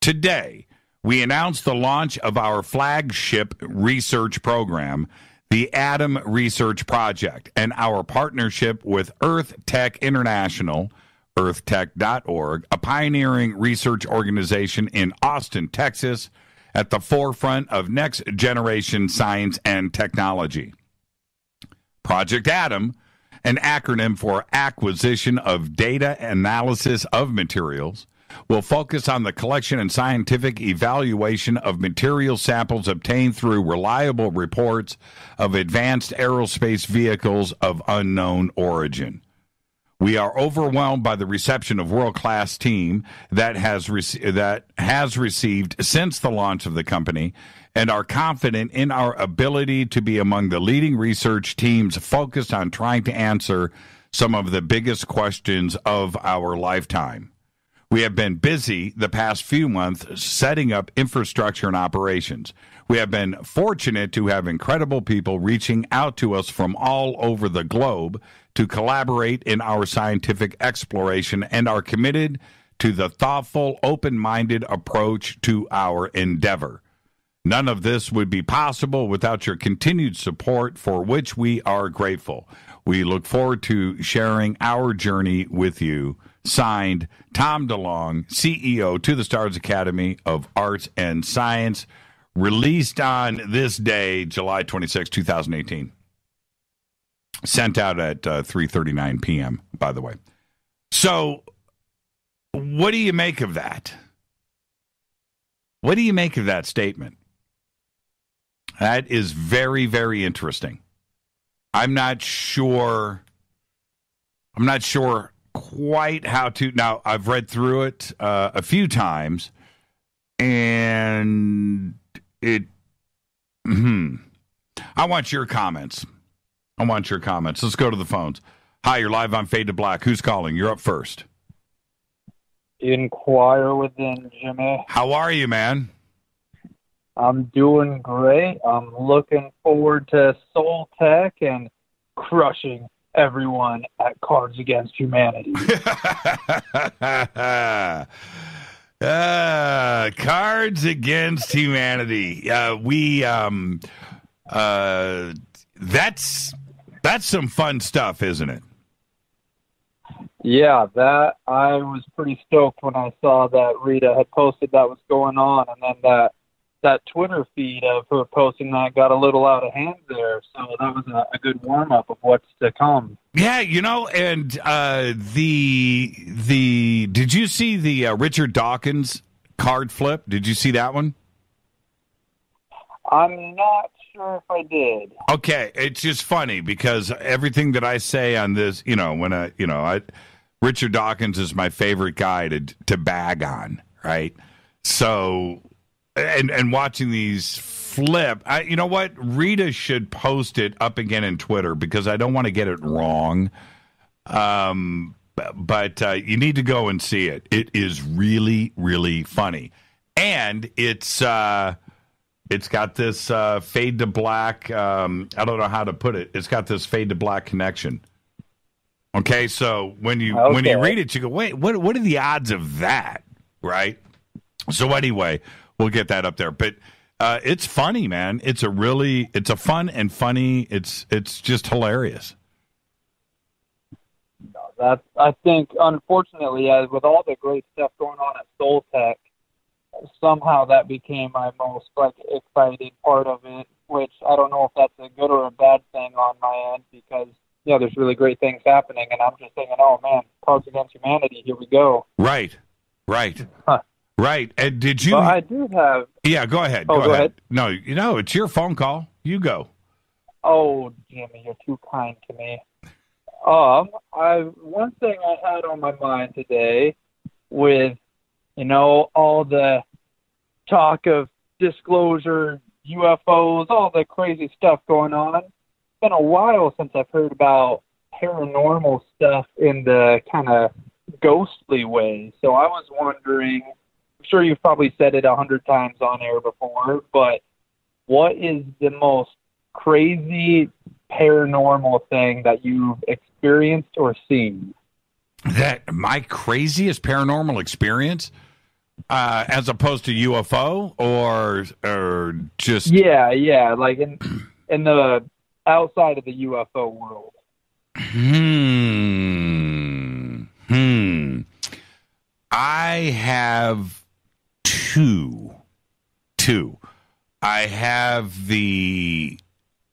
today we announced the launch of our flagship research program, the Adam Research Project, and our partnership with Earth Tech International, earthtech.org, a pioneering research organization in Austin, Texas, at the forefront of next-generation science and technology. Project Adam, an acronym for Acquisition of Data Analysis of Materials, will focus on the collection and scientific evaluation of material samples obtained through reliable reports of advanced aerospace vehicles of unknown origin. We are overwhelmed by the reception of world-class team that has received since the launch of the company, and are confident in our ability to be among the leading research teams focused on trying to answer some of the biggest questions of our lifetime. We have been busy the past few months setting up infrastructure and operations. We have been fortunate to have incredible people reaching out to us from all over the globe to collaborate in our scientific exploration, and are committed to the thoughtful, open-minded approach to our endeavor. None of this would be possible without your continued support, for which we are grateful. We look forward to sharing our journey with you. Signed, Tom DeLonge, CEO to the Stars Academy of Arts and Science, released on this day, July 26, 2018. Sent out at 3:39 p.m., by the way. So, what do you make of that? What do you make of that statement? That is very, very interesting. I'm not sure quite how to. Now, I've read through it a few times, and I want your comments. Let's go to the phones. Hi, you're live on Fade to Black. Who's calling? You're up first. Inquire within, Jimmy. How are you, man? I'm doing great. I'm looking forward to Soul Tech and crushing everyone at Cards Against Humanity. Cards Against Humanity. That's some fun stuff, isn't it? Yeah, that I was pretty stoked when I saw that Rita had posted that was going on, and then that Twitter feed of her posting that got a little out of hand there. So that was a good warm up of what's to come. Yeah, and did you see the Richard Dawkins card flip? Did you see that one? I'm not sure if I did. Okay, it's just funny because everything that I say on this, Richard Dawkins is my favorite guy to bag on, right? So, and watching these flip, you know what? Rita should post it up again in Twitter because I don't want to get it wrong. But you need to go and see it. It is really, really funny, and it's got this fade to black. I don't know how to put it. It's got this fade to black connection. Okay, so when you read it, you go, wait, what are the odds of that, right? So anyway, we'll get that up there. But it's funny, man. It's a fun and funny. It's just hilarious. I think, unfortunately, with all the great stuff going on at Soul Tech, somehow that became my most exciting part of it, which I don't know if that's a good or a bad thing on my end because, there's really great things happening, and I'm just thinking, oh, man, Cards Against Humanity, here we go. Right. Huh. Right. And did you... Well, I do have... Yeah, go ahead. Oh, go ahead. No, it's your phone call. You go. Oh, Jimmy, you're too kind to me. One thing I had on my mind today with, all the talk of disclosure, UFOs, all the crazy stuff going on. It's been a while since I've heard about paranormal stuff in the kind of ghostly way. So I was wondering, I'm sure you've probably said it 100 times on air before, but what is the most crazy paranormal thing that you've experienced or seen? That my craziest paranormal experience? As opposed to UFO or just yeah, like in the outside of the UFO world. I have two. I have the.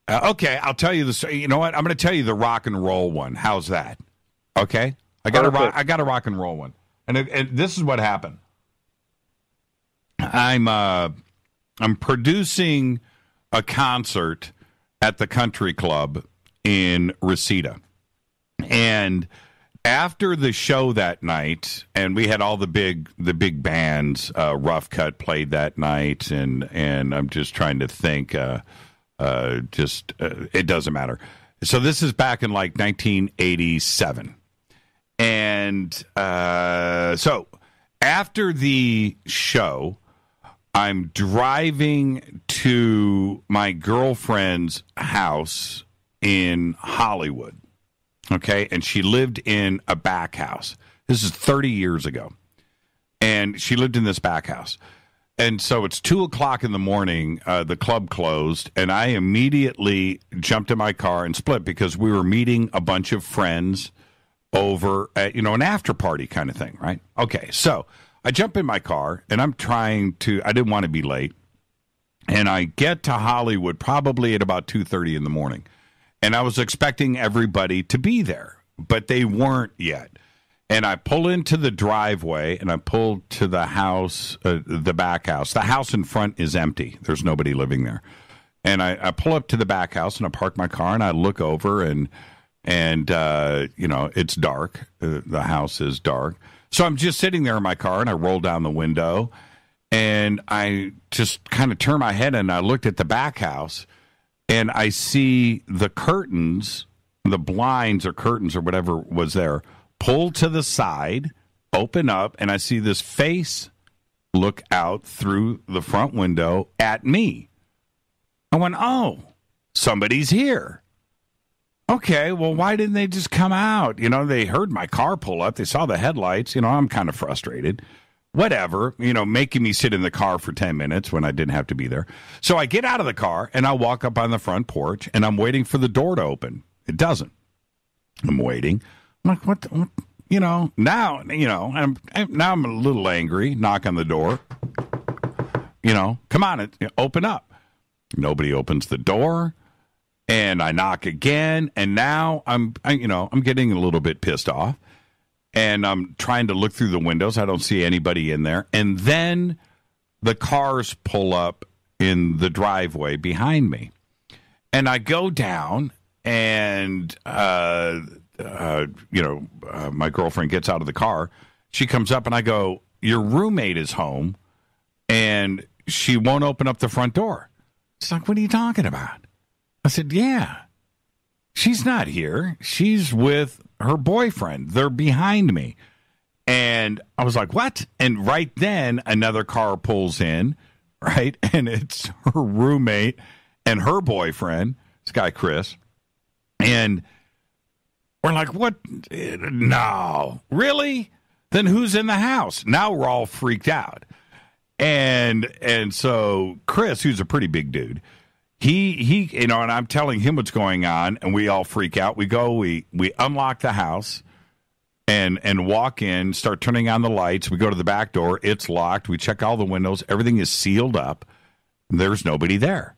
Okay, I'll tell you the. You know what? I'm going to tell you the rock and roll one. How's that? Okay, I got a rock and roll one, and this is what happened. I'm producing a concert at the country club in Reseda, and after the show that night, and we had all the big bands, Rough Cut played that night, and I'm just trying to think. It doesn't matter. So this is back in like 1987, and so after the show, I'm driving to my girlfriend's house in Hollywood, okay? And she lived in a back house. This is 30 years ago. And she lived in this back house. And so it's 2 o'clock in the morning, the club closed, and I immediately jumped in my car and split because we were meeting a bunch of friends over at, an after party kind of thing, right? Okay, so I jump in my car, and I didn't want to be late, and I get to Hollywood probably at about 2:30 in the morning, and I was expecting everybody to be there, but they weren't yet, and I pull into the driveway, and I pull to the house, the back house. The house in front is empty. There's nobody living there, and I pull up to the back house, and I park my car, and I look over, and it's dark. The house is dark. So I'm just sitting there in my car, and I roll down the window, and I just kind of turn my head, and I looked at the back house, and I see the curtains, the blinds or curtains or whatever was there, pulled to the side, open up, and I see this face look out through the front window at me. I went, oh, somebody's here. Okay, well, why didn't they just come out? They heard my car pull up. They saw the headlights. I'm kind of frustrated. Whatever, making me sit in the car for 10 minutes when I didn't have to be there. So I get out of the car, and I walk up on the front porch, and I'm waiting for the door to open. It doesn't. I'm waiting. I'm like, what now, I'm a little angry. Knock on the door. Come on, open up. Nobody opens the door. And I knock again, and now I'm getting a little bit pissed off, and I'm trying to look through the windows. I don't see anybody in there, and then the cars pull up in the driveway behind me, and I go down, and my girlfriend gets out of the car. She comes up, and I go, "Your roommate is home, and she won't open up the front door." She's like, "What are you talking about?" I said, yeah, she's not here. She's with her boyfriend. They're behind me. And I was like, what? And right then, another car pulls in, right? And it's her roommate and her boyfriend, this guy, Chris. And we're like, what? No. Really? Then who's in the house? Now we're all freaked out. And so Chris, who's a pretty big dude, He, and I'm telling him what's going on, and we all freak out. We unlock the house and walk in, start turning on the lights. We go to the back door. It's locked. We check all the windows. Everything is sealed up. There's nobody there.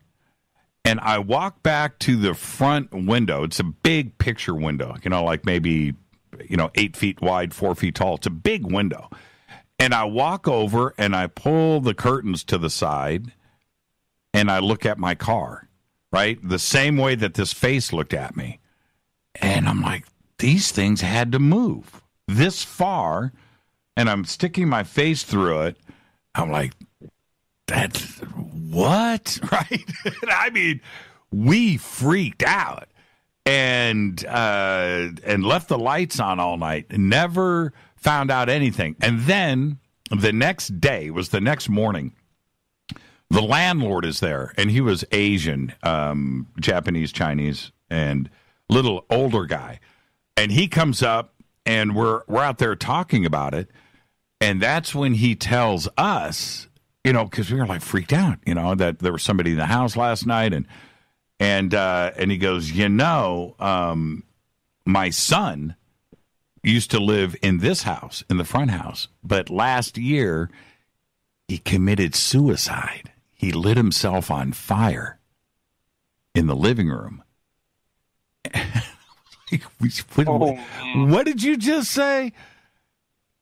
And I walk back to the front window. It's a big picture window, like maybe, 8 feet wide, 4 feet tall. It's a big window. And I walk over, and I pull the curtains to the side, and I look at my car, right? The same way that this face looked at me. And I'm like, these things had to move this far, and I'm sticking my face through it. I'm like, that's what? Right? I mean, we freaked out and left the lights on all night. Never found out anything. And then the next day was the next morning. The landlord is there, and he was Asian, Japanese, Chinese, and little older guy. And he comes up, and we're out there talking about it. And that's when he tells us, because we were like freaked out, that there was somebody in the house last night. And he goes, my son used to live in this house, in the front house. But last year, he committed suicide. He lit himself on fire in the living room. What did you just say?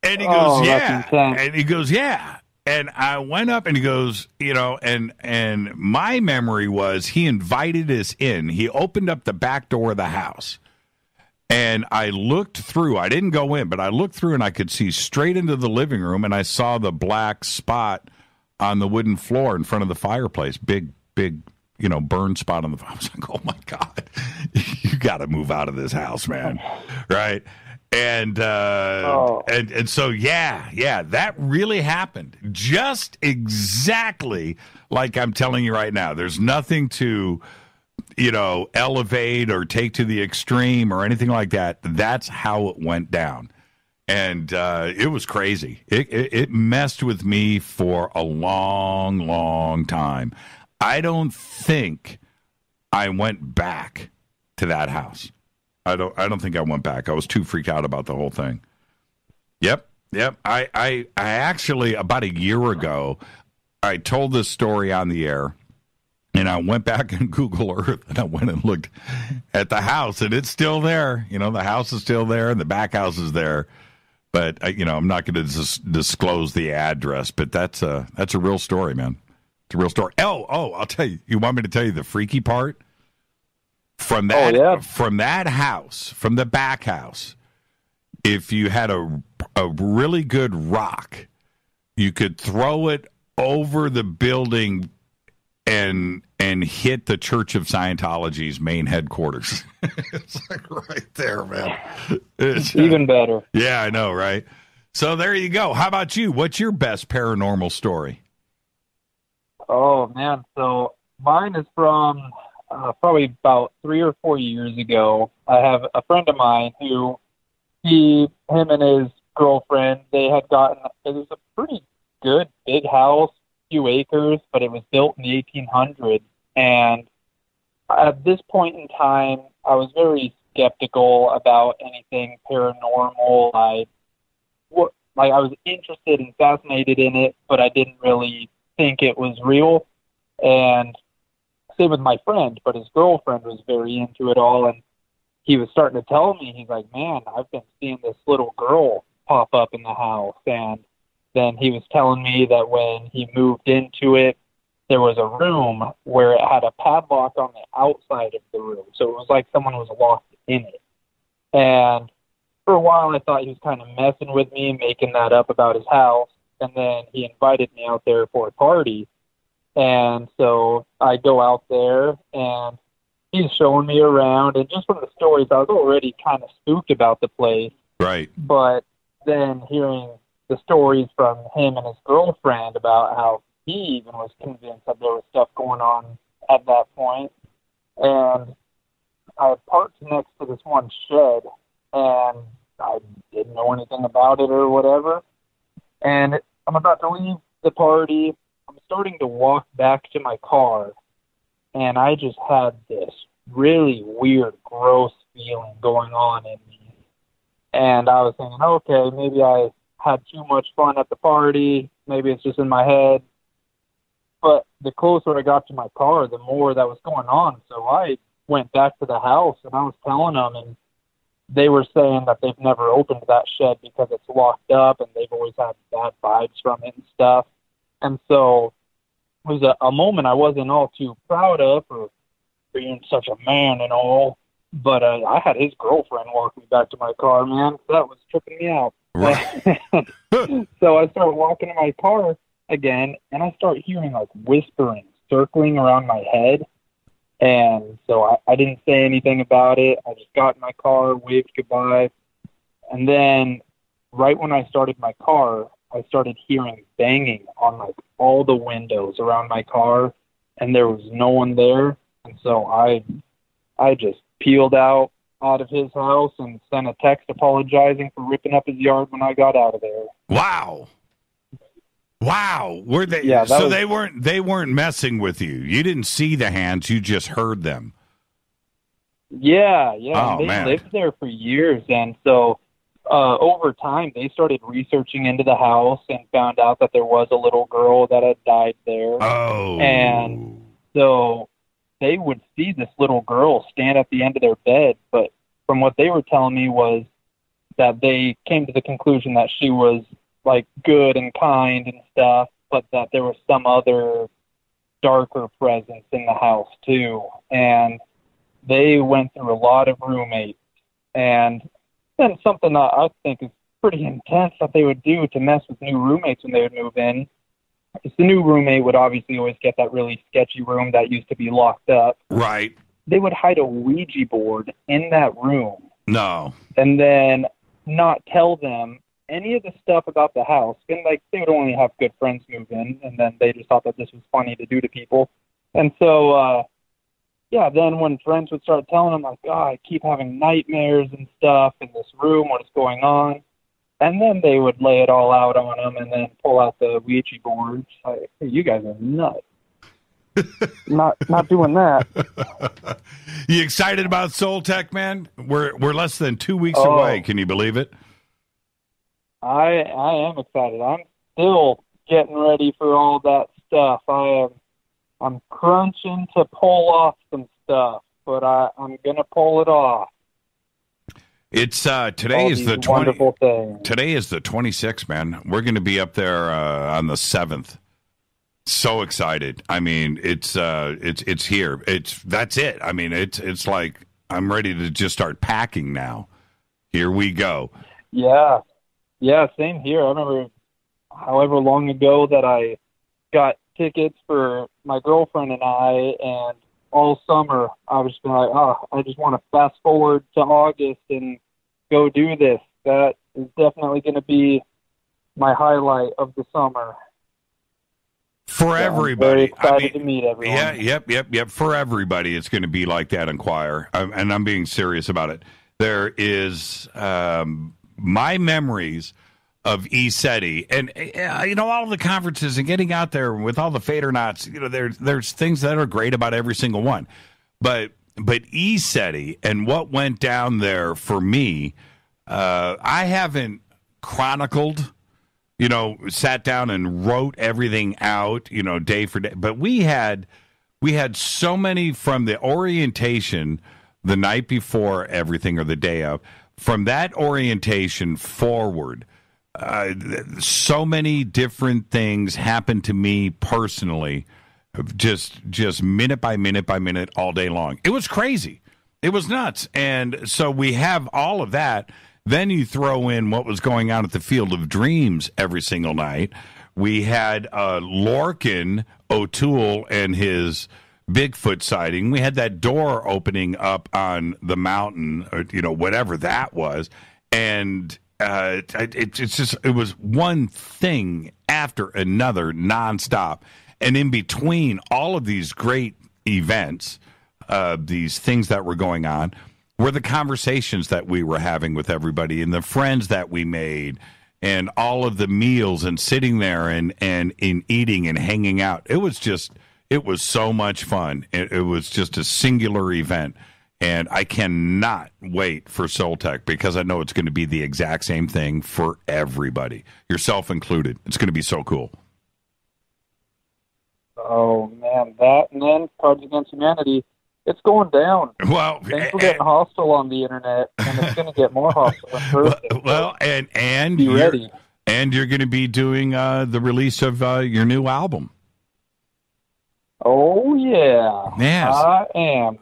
And he goes, yeah. And he goes, yeah. And I went up and he goes, and my memory was he invited us in. He opened up the back door of the house. And I looked through. I didn't go in, but I looked through and I could see straight into the living room. And I saw the black spot on the wooden floor in front of the fireplace. Big, burn spot on the I was like, oh, my God. You got to move out of this house, man. Right? And so, yeah, that really happened. Just exactly like I'm telling you right now. There's nothing to, elevate or take to the extreme or anything like that. That's how it went down. And it was crazy. It messed with me for a long, long time. I don't think I went back to that house. I don't think I went back. I was too freaked out about the whole thing. Yep. I actually, about a year ago, I told this story on the air, and I went back in Google Earth, and I went and looked at the house, and it's still there. The house is still there, and the back house is there. But, I'm not going to disclose the address, but that's a real story, man. It's a real story. Oh, I'll tell you. You want me to tell you the freaky part? From that house, from the back house, if you had a really good rock, you could throw it over the building and hit the Church of Scientology's main headquarters. It's like right there, man. It's even better. Yeah, I know, right? So there you go. How about you? What's your best paranormal story? Oh, man. So mine is from probably about 3 or 4 years ago. I have a friend of mine who him and his girlfriend, they had gotten, it was a pretty good big house, few acres, but it was built in the 1800s. And at this point in time, I was very skeptical about anything paranormal. I was interested and fascinated in it, but I didn't really think it was real. And same with my friend, but his girlfriend was very into it all, and he was starting to tell me, he's like, man, I've been seeing this little girl pop up in the house. And then he was telling me that when he moved into it, there was a room where it had a padlock on the outside of the room. So it was like someone was locked in it. And for a while, I thought he was kind of messing with me, making that up about his house. And then he invited me out there for a party. And so I go out there, and he's showing me around. And just from the stories, I was already kind of spooked about the place. Right. But then hearing the stories from him and his girlfriend about how he even was convinced that there was stuff going on at that point. And I parked next to this one shed, and I didn't know anything about it or whatever. And I'm about to leave the party. I'm starting to walk back to my car, and I just had this really weird, gross feeling going on in me. And I was thinking, okay, maybe I had too much fun at the party. Maybe it's just in my head. But the closer I got to my car, the more that was going on. So I went back to the house, and I was telling them, and they were saying that they've never opened that shed because it's locked up, and they've always had bad vibes from it and stuff. And so it was a moment I wasn't all too proud of for being such a man and all. But I had his girlfriend walk me back to my car, man. That was tripping me out. Right. So I started walking to my car again, and I start hearing like whispering, circling around my head. And so I didn't say anything about it. I just got in my car, waved goodbye. And then right when I started my car, I started hearing banging on like all the windows around my car, and there was no one there. And so I just peeled out, out of his house and sent a text apologizing for ripping up his yard when I got out of there. Wow. Were they? Yeah, so they weren't messing with you. You didn't see the hands. You just heard them. Yeah. Oh, They man. lived there for years, and so over time they started researching into the house and found out that there was a little girl that had died there. Oh. And so they would see this little girl stand at the end of their bed, but from what they were telling me was that they came to the conclusion that she was like good and kind and stuff, but that there was some other darker presence in the house too. And they went through a lot of roommates, and then something that I think is pretty intense that they would do to mess with new roommates when they would move in. Because the new roommate would obviously always get that really sketchy room that used to be locked up. Right. They would hide a Ouija board in that room. No. And then not tell them any of the stuff about the house. And like they would only have good friends move in, and then they just thought that this was funny to do to people. And so, then when friends would start telling them, like, I keep having nightmares and stuff in this room, what's going on? And then they would lay it all out on them and then pull out the Ouija boards. Like, hey, you guys are nuts. not doing that. You excited about Soul Tech, man? We're less than 2 weeks away. Can you believe it? I am excited. I'm still getting ready for all that stuff. I'm crunching to pull off some stuff, but I'm gonna pull it off. It's today is the 20. Today is the 26th, man. We're going to be up there on the 7th. So excited! I mean, it's here. That's it. I mean, it's like I'm ready to just start packing now. Here we go. Yeah, same here. I remember however long ago that I got tickets for my girlfriend and I, and all summer I was just like, I just want to fast forward to August and go do this. That is definitely going to be my highlight of the summer. For everybody. I'm very excited to meet everyone. Yeah, yep. For everybody, it's going to be like that in choir. And I'm being serious about it. There is my memories of ECETI and, all of the conferences and getting out there with all the Fadernauts. There's things that are great about every single one. But ECETI and what went down there for me, I haven't chronicled, sat down and wrote everything out, day for day. But we had so many from the orientation the night before everything or the day of. From that orientation forward, so many different things happened to me personally, just minute by minute all day long. It was crazy. It was nuts. And so we have all of that. Then you throw in what was going on at the Field of Dreams every single night. We had Lorcan O'Toole and his Bigfoot sighting. We had that door opening up on the mountain, or, whatever that was. And it was one thing after another nonstop. And in between all of these great events, these things that were going on, were the conversations that we were having with everybody and the friends that we made and all of the meals and sitting there and in eating and hanging out. It was so much fun. It was just a singular event. And I cannot wait for Soul Tech because I know it's going to be the exact same thing for everybody, yourself included. It's going to be so cool. Oh, man, that and then Cards Against Humanity, it's going down. Well, things are getting hostile on the internet, and it's going to get more hostile on Thursday. Well, and be ready. And you're going to be doing the release of your new album. Oh, yeah. Yes. I am.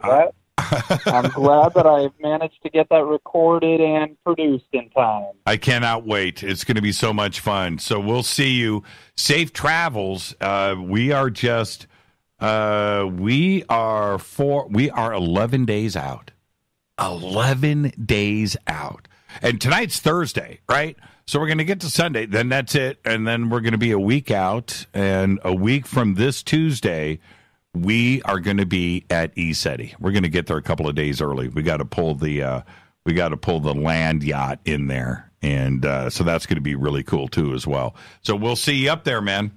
I'm glad that I've managed to get that recorded and produced in time. I cannot wait. It's going to be so much fun. So we'll see you. Safe travels. We are 11 days out. 11 days out. And tonight's Thursday, right? So we're going to get to Sunday. Then that's it. And then we're going to be a week out. And a week from this Tuesday, we are going to be at ECETI. We're going to get there a couple of days early. We got to pull the land yacht in there, and so that's going to be really cool too as well. So we'll see you up there, man.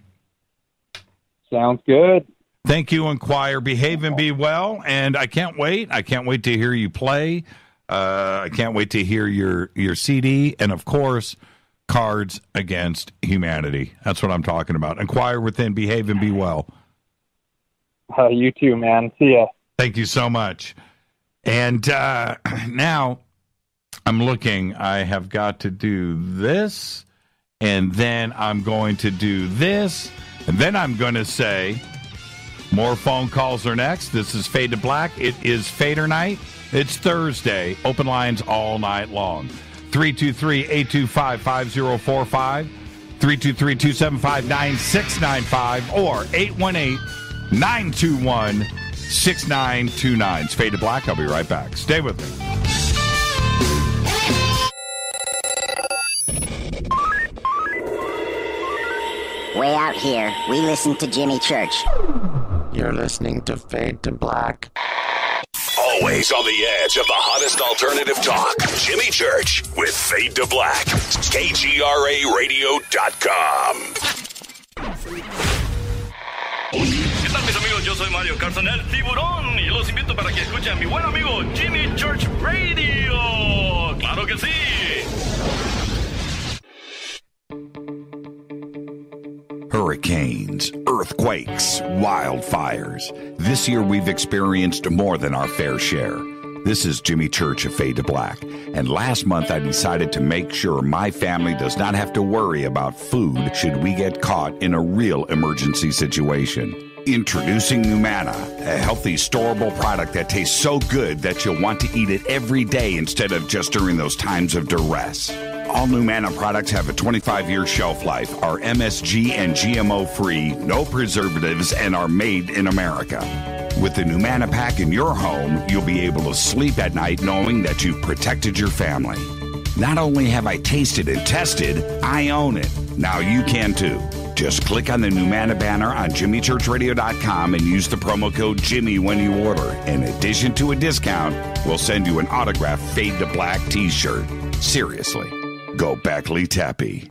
Sounds good. Thank you, Inquire. Behave and be well, and I can't wait. I can't wait to hear you play. I can't wait to hear your CD, and of course, Cards Against Humanity. That's what I'm talking about. Inquire within, behave and be well. You too, man. See ya. Thank you so much. And now I'm looking. I have got to do this, and then I'm going to do this, and then I'm going to say more phone calls are next. This is Fade to Black. It is Fadernight. It's Thursday. Open lines all night long. 323-825-5045, 323-275-9695, or 818-921-6929. It's Fade to Black. I'll be right back. Stay with me. Way out here, we listen to Jimmy Church. You're listening to Fade to Black. Always on the edge of the hottest alternative talk. Jimmy Church with Fade to Black. KGRARadio.com. ¿Qué tal, mis amigos? Yo soy Mario Carson, el tiburón, y los invito para que escuchen a mi buen amigo Jimmy Church Radio. ¡Claro que sí! Hurricanes, earthquakes, wildfires. This year we've experienced more than our fair share. This is Jimmy Church of Fade to Black, and last month I decided to make sure my family does not have to worry about food should we get caught in a real emergency situation. Introducing Numana, a healthy, storable product that tastes so good that you'll want to eat it every day instead of just during those times of duress. All Numana products have a 25-year shelf life, are MSG and GMO-free, no preservatives, and are made in America. With the Numana pack in your home, you'll be able to sleep at night knowing that you've protected your family. Not only have I tasted and tested, I own it. Now you can too. Just click on the Numana banner on JimmyChurchRadio.com and use the promo code Jimmy when you order. In addition to a discount, we'll send you an autographed Fade to Black t-shirt. Seriously. Go Beckley Tappy.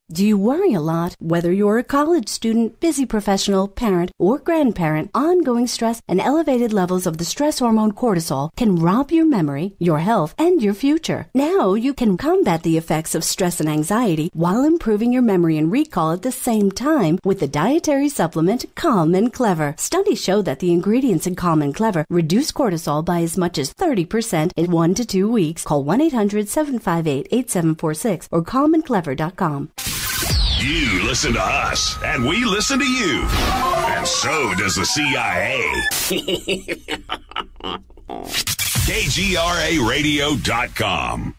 Do you worry a lot? Whether you're a college student, busy professional, parent, or grandparent, ongoing stress and elevated levels of the stress hormone cortisol can rob your memory, your health, and your future. Now you can combat the effects of stress and anxiety while improving your memory and recall at the same time with the dietary supplement Calm and Clever. Studies show that the ingredients in Calm and Clever reduce cortisol by as much as 30% in 1 to 2 weeks. Call 1-800-758-8746 or calmandclever.com. You listen to us, and we listen to you. And so does the CIA. KGRARadio.com.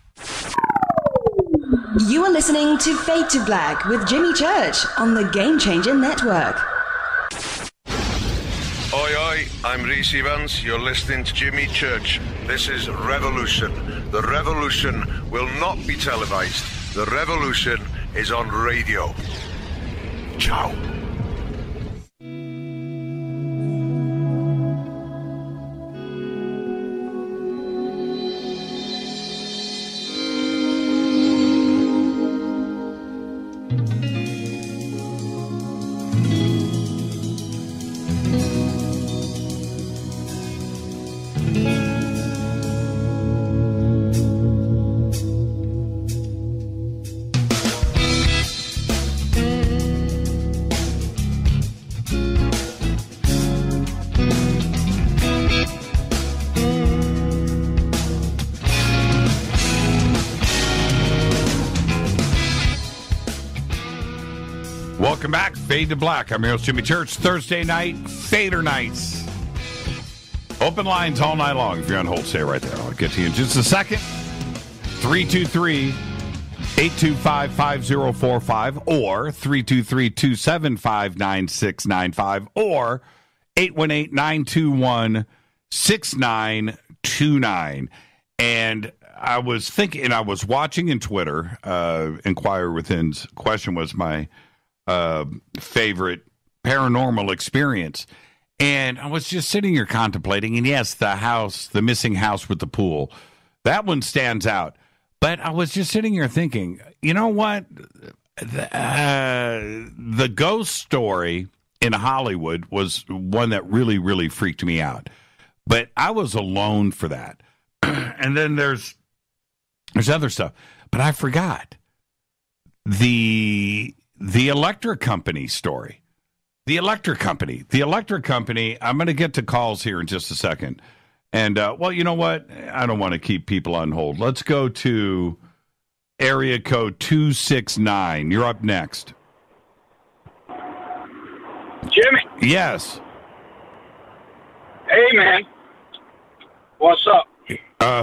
You are listening to Fade to Black with Jimmy Church on the Game Changer Network. Oi, oi, I'm Reese Evans. You're listening to Jimmy Church. This is Revolution. The revolution will not be televised. The revolution is on radio. Ciao. Welcome back, Fade to Black. I'm your host, Jimmy Church. Thursday night, Fader Nights. Open lines all night long. If you're on hold, stay right there. I'll get to you in just a second. 323-825-5045 or 323-275-9695 or 818-921-6929. And I was thinking, and I was watching in Twitter, Inquire Within's question was my favorite paranormal experience. And I was just sitting here contemplating, and yes, the missing house with the pool, that one stands out. But I was just sitting here thinking, you know what? The ghost story in Hollywood was one that really, really freaked me out. But I was alone for that. And then there's other stuff. But I forgot the electric company story. The electric company. I'm going to get to calls here in just a second. And, well, you know what? I don't want to keep people on hold. Let's go to area code 269. You're up next. Jimmy. Yes. Hey, man. What's up?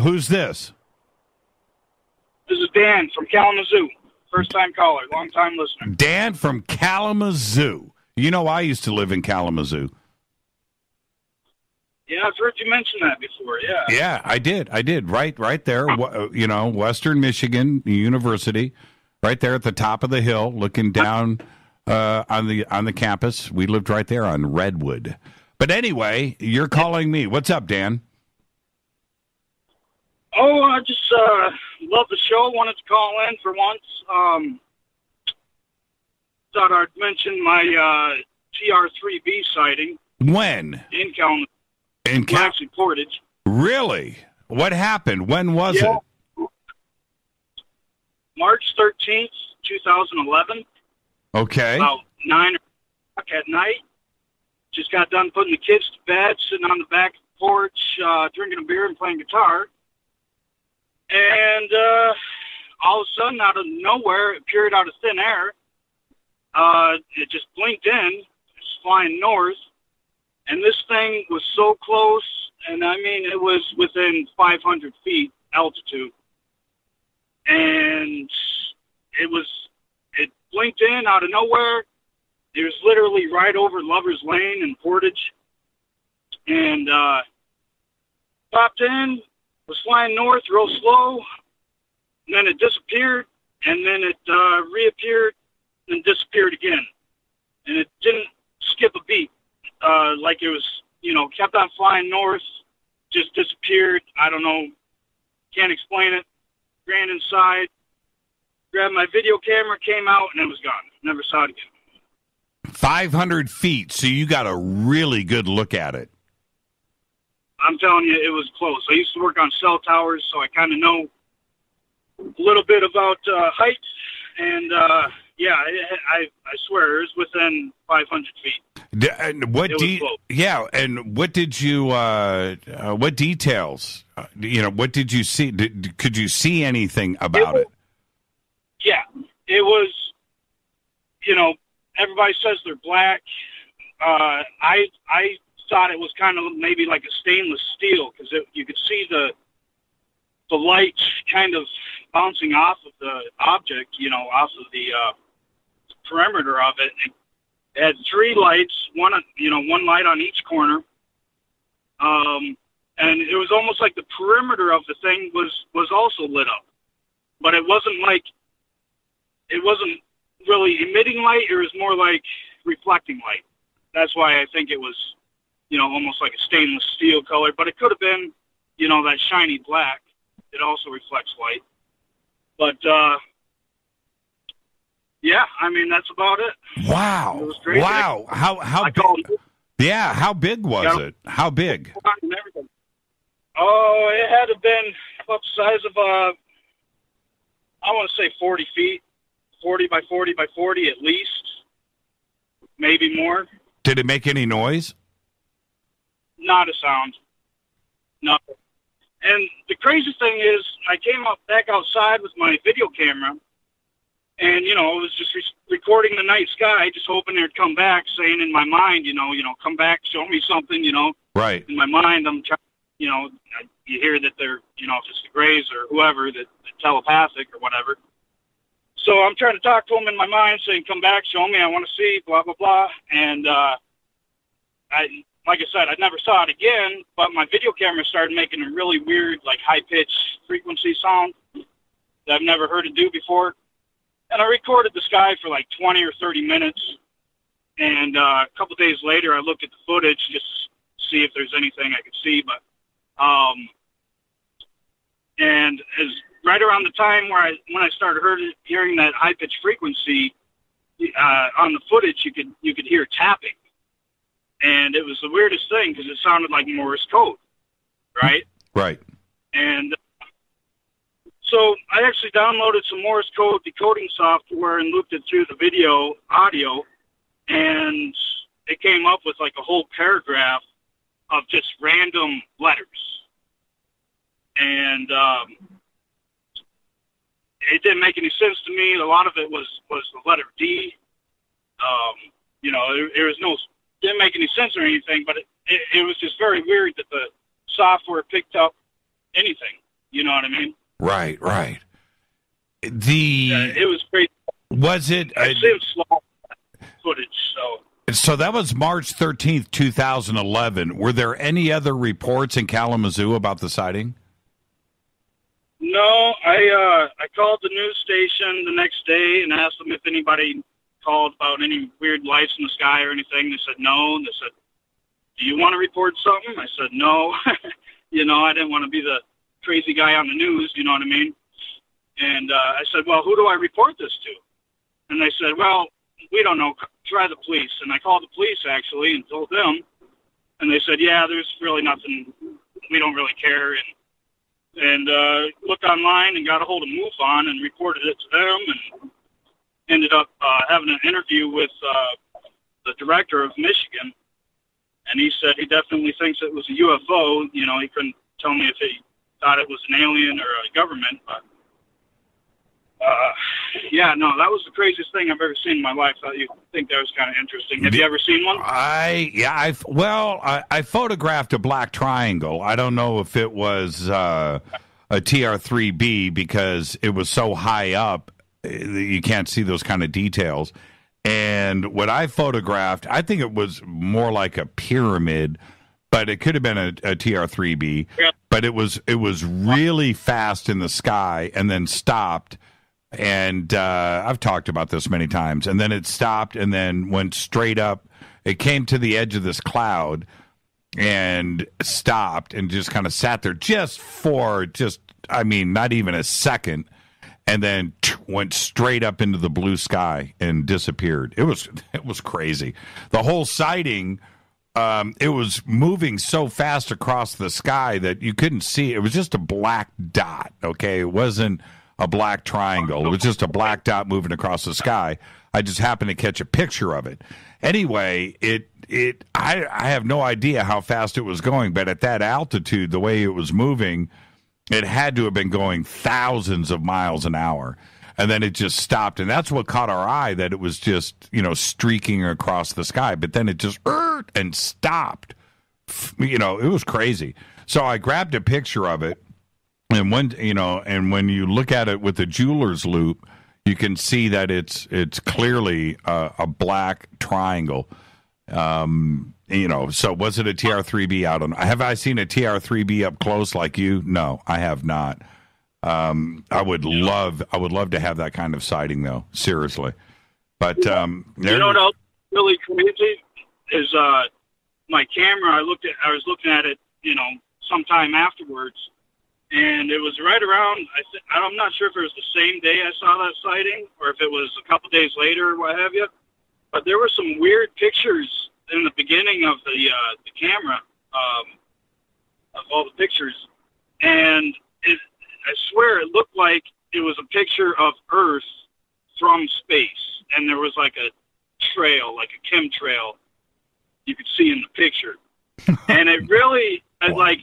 Who's this? This is Dan from Kalamazoo. First-time caller, long-time listener. Dan from Kalamazoo. You know, I used to live in Kalamazoo. Yeah, I've heard you mention that before, yeah. Yeah, I did. Right there, you know, Western Michigan University, right there at the top of the hill, looking down on the campus. We lived right there on Redwood. But anyway, you're calling me. What's up, Dan? Oh, I just love the show. Wanted to call in for once. Thought I'd mention my TR3B sighting. When? In Kalamazoo. Actually, Portage. Really? What happened? When was it? March 13th, 2011. Okay. About 9 o'clock at night. Just got done putting the kids to bed, sitting on the back porch, drinking a beer and playing guitar. And all of a sudden, out of nowhere, it appeared out of thin air. It just blinked in. It's flying north. And this thing was so close, and I mean, it was within 500 feet altitude. And it blinked in out of nowhere. It was literally right over Lover's Lane in Portage. And popped in, was flying north real slow, and then it disappeared, and then it reappeared, and disappeared again. And it didn't skip a beat. Like it was, you know, kept on flying north, just disappeared. I don't know. Can't explain it. Ran inside, grabbed my video camera, came out, and it was gone. Never saw it again. 500 feet, so you got a really good look at it. I'm telling you, it was close. I used to work on cell towers, so I kind of know a little bit about height. And, yeah, I swear, it was within 500 feet. And what did you? What details? You know, what did you see? Could you see anything about it? Yeah, it was. You know, everybody says they're black. I thought it was kind of maybe like a stainless steel because you could see the light kind of bouncing off of the object. You know, off of the perimeter of it. It had 3 lights, one light on each corner. And it was almost like the perimeter of the thing was also lit up. But it wasn't really emitting light, it was more like reflecting light. That's why I think it was, you know, almost like a stainless steel color, but it could have been, you know, that shiny black. It also reflects light. But yeah, I mean, that's about it. Wow. It was great. Wow. How big? Yeah, how big was it? How big? Oh, it had to have been about the size of, I want to say 40 feet. 40 by 40 by 40 at least. Maybe more. Did it make any noise? Not a sound. No. And the crazy thing is, I came back outside with my video camera, and, you know, I was just recording the night sky, just hoping they'd come back, saying in my mind, you know, come back, show me something, you know. Right. In my mind, I'm trying, you know, you hear that they're, you know, if it's the Greys or whoever, that telepathic or whatever. So I'm trying to talk to them in my mind, saying, come back, show me, I want to see, blah, blah, blah. And like I said, I never saw it again, but my video camera started making a really weird, like, high-pitched frequency sound that I've never heard it do before. And I recorded the sky for like 20 or 30 minutes. And a couple days later, I looked at the footage just to see if there's anything I could see. But and as right around the time when I started hearing that high pitched frequency on the footage, you could hear tapping, and it was the weirdest thing because it sounded like Morse code, right? Right. And so I actually downloaded some Morse code decoding software and looped it through the audio, and it came up with like a whole paragraph of just random letters. And it didn't make any sense to me. A lot of it was the letter D. Didn't make any sense or anything, but it was just very weird that the software picked up anything. You know what I mean? Right. It was crazy. Was it? I saved slow footage, So that was March 13th, 2011. Were there any other reports in Kalamazoo about the sighting? No, I called the news station the next day and asked them if anybody called about any weird lights in the sky or anything. They said no. They said, "Do you want to report something?" I said no. I didn't want to be the crazy guy on the news. You know what I mean? And I said, "Well, who do I report this to?" And they said, "Well, we don't know. Try the police." And I called the police actually and told them, and they said, "Yeah, there's really nothing. We don't really care." And looked online and got a hold of MUFON and reported it to them, and ended up having an interview with the director of Michigan, and he said he definitely thinks it was a UFO. He couldn't tell me if he thought it was an alien or a government, but that was the craziest thing I've ever seen in my life. I thought you'd think that was kind of interesting. Have you ever seen one? I photographed a black triangle. I don't know if it was a TR-3B because it was so high up you can't see those kind of details. And what I photographed, I think it was more like a pyramid, but it could have been a TR-3B. Yeah. But it was really fast in the sky and then stopped. And I've talked about this many times. And then it stopped and then went straight up. It came to the edge of this cloud and stopped and just kind of sat there not even a second. And then went straight up into the blue sky and disappeared. It was crazy. The whole sighting, it was moving so fast across the sky that you couldn't see it. It was just a black dot, okay? It wasn't a black triangle. It was just a black dot moving across the sky. I just happened to catch a picture of it. Anyway, I have no idea how fast it was going, but at that altitude, the way it was moving, it had to have been going thousands of miles an hour. And then it just stopped. And that's what caught our eye, that it was just, streaking across the sky. But then it just and stopped. It was crazy. So I grabbed a picture of it. And when you look at it with the jeweler's loop, you can see that it's clearly a black triangle. So was it a TR-3B? I don't know. Have I seen a TR-3B up close like you? No, I have not. I would love to have that kind of sighting, though. Seriously. But what else really crazy is my camera. I was looking at it, sometime afterwards, and it was right around. I'm not sure if it was the same day I saw that sighting or if it was a couple days later or what have you. But there were some weird pictures in the beginning of the camera, of all the pictures, and I swear it looked like it was a picture of Earth from space, and there was like a trail, like a chemtrail, you could see in the picture, and it really, I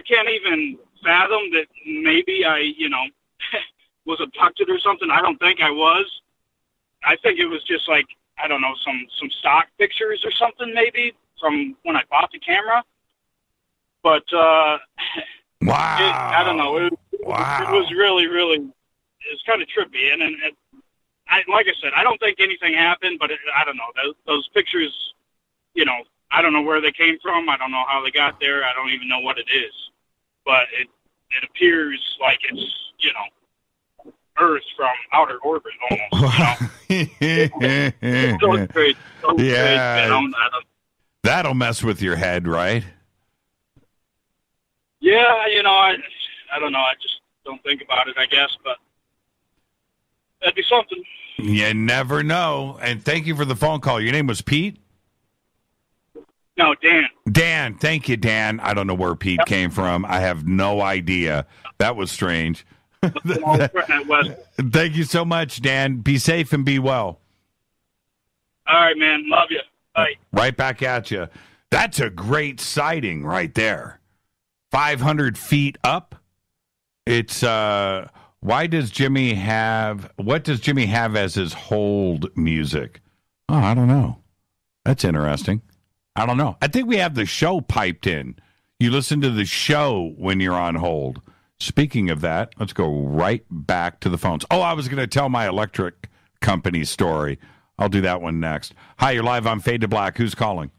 can't even fathom that maybe I, was abducted or something. I don't think I was. I think it was just like, I don't know, some stock pictures or something maybe from when I bought the camera. But wow, I don't know. It was really, really, it was kind of trippy. And like I said, I don't think anything happened, but I don't know. Those pictures, I don't know where they came from. I don't know how they got there. I don't even know what it is. But it appears like it's, Earth Earth from outer orbit almost. It's so great. So great, man. That'll mess with your head, right? Yeah, I don't know. I just don't think about it, I guess, but that'd be something. You never know. And thank you for the phone call. Your name was Pete? No, Dan. Dan. Thank you, Dan. I don't know where Pete came from. I have no idea. That was strange. Thank you so much, Dan. Be safe and be well. All right, man. Love you. Bye. Right back at you. That's a great sighting right there. 500 feet up. It's, what does Jimmy have as his hold music? Oh, I don't know. That's interesting. I don't know. I think we have the show piped in. You listen to the show when you're on hold. Speaking of that, let's go right back to the phones. Oh, I was going to tell my electric company story. I'll do that one next. Hi, you're live on Fade to Black. Who's calling?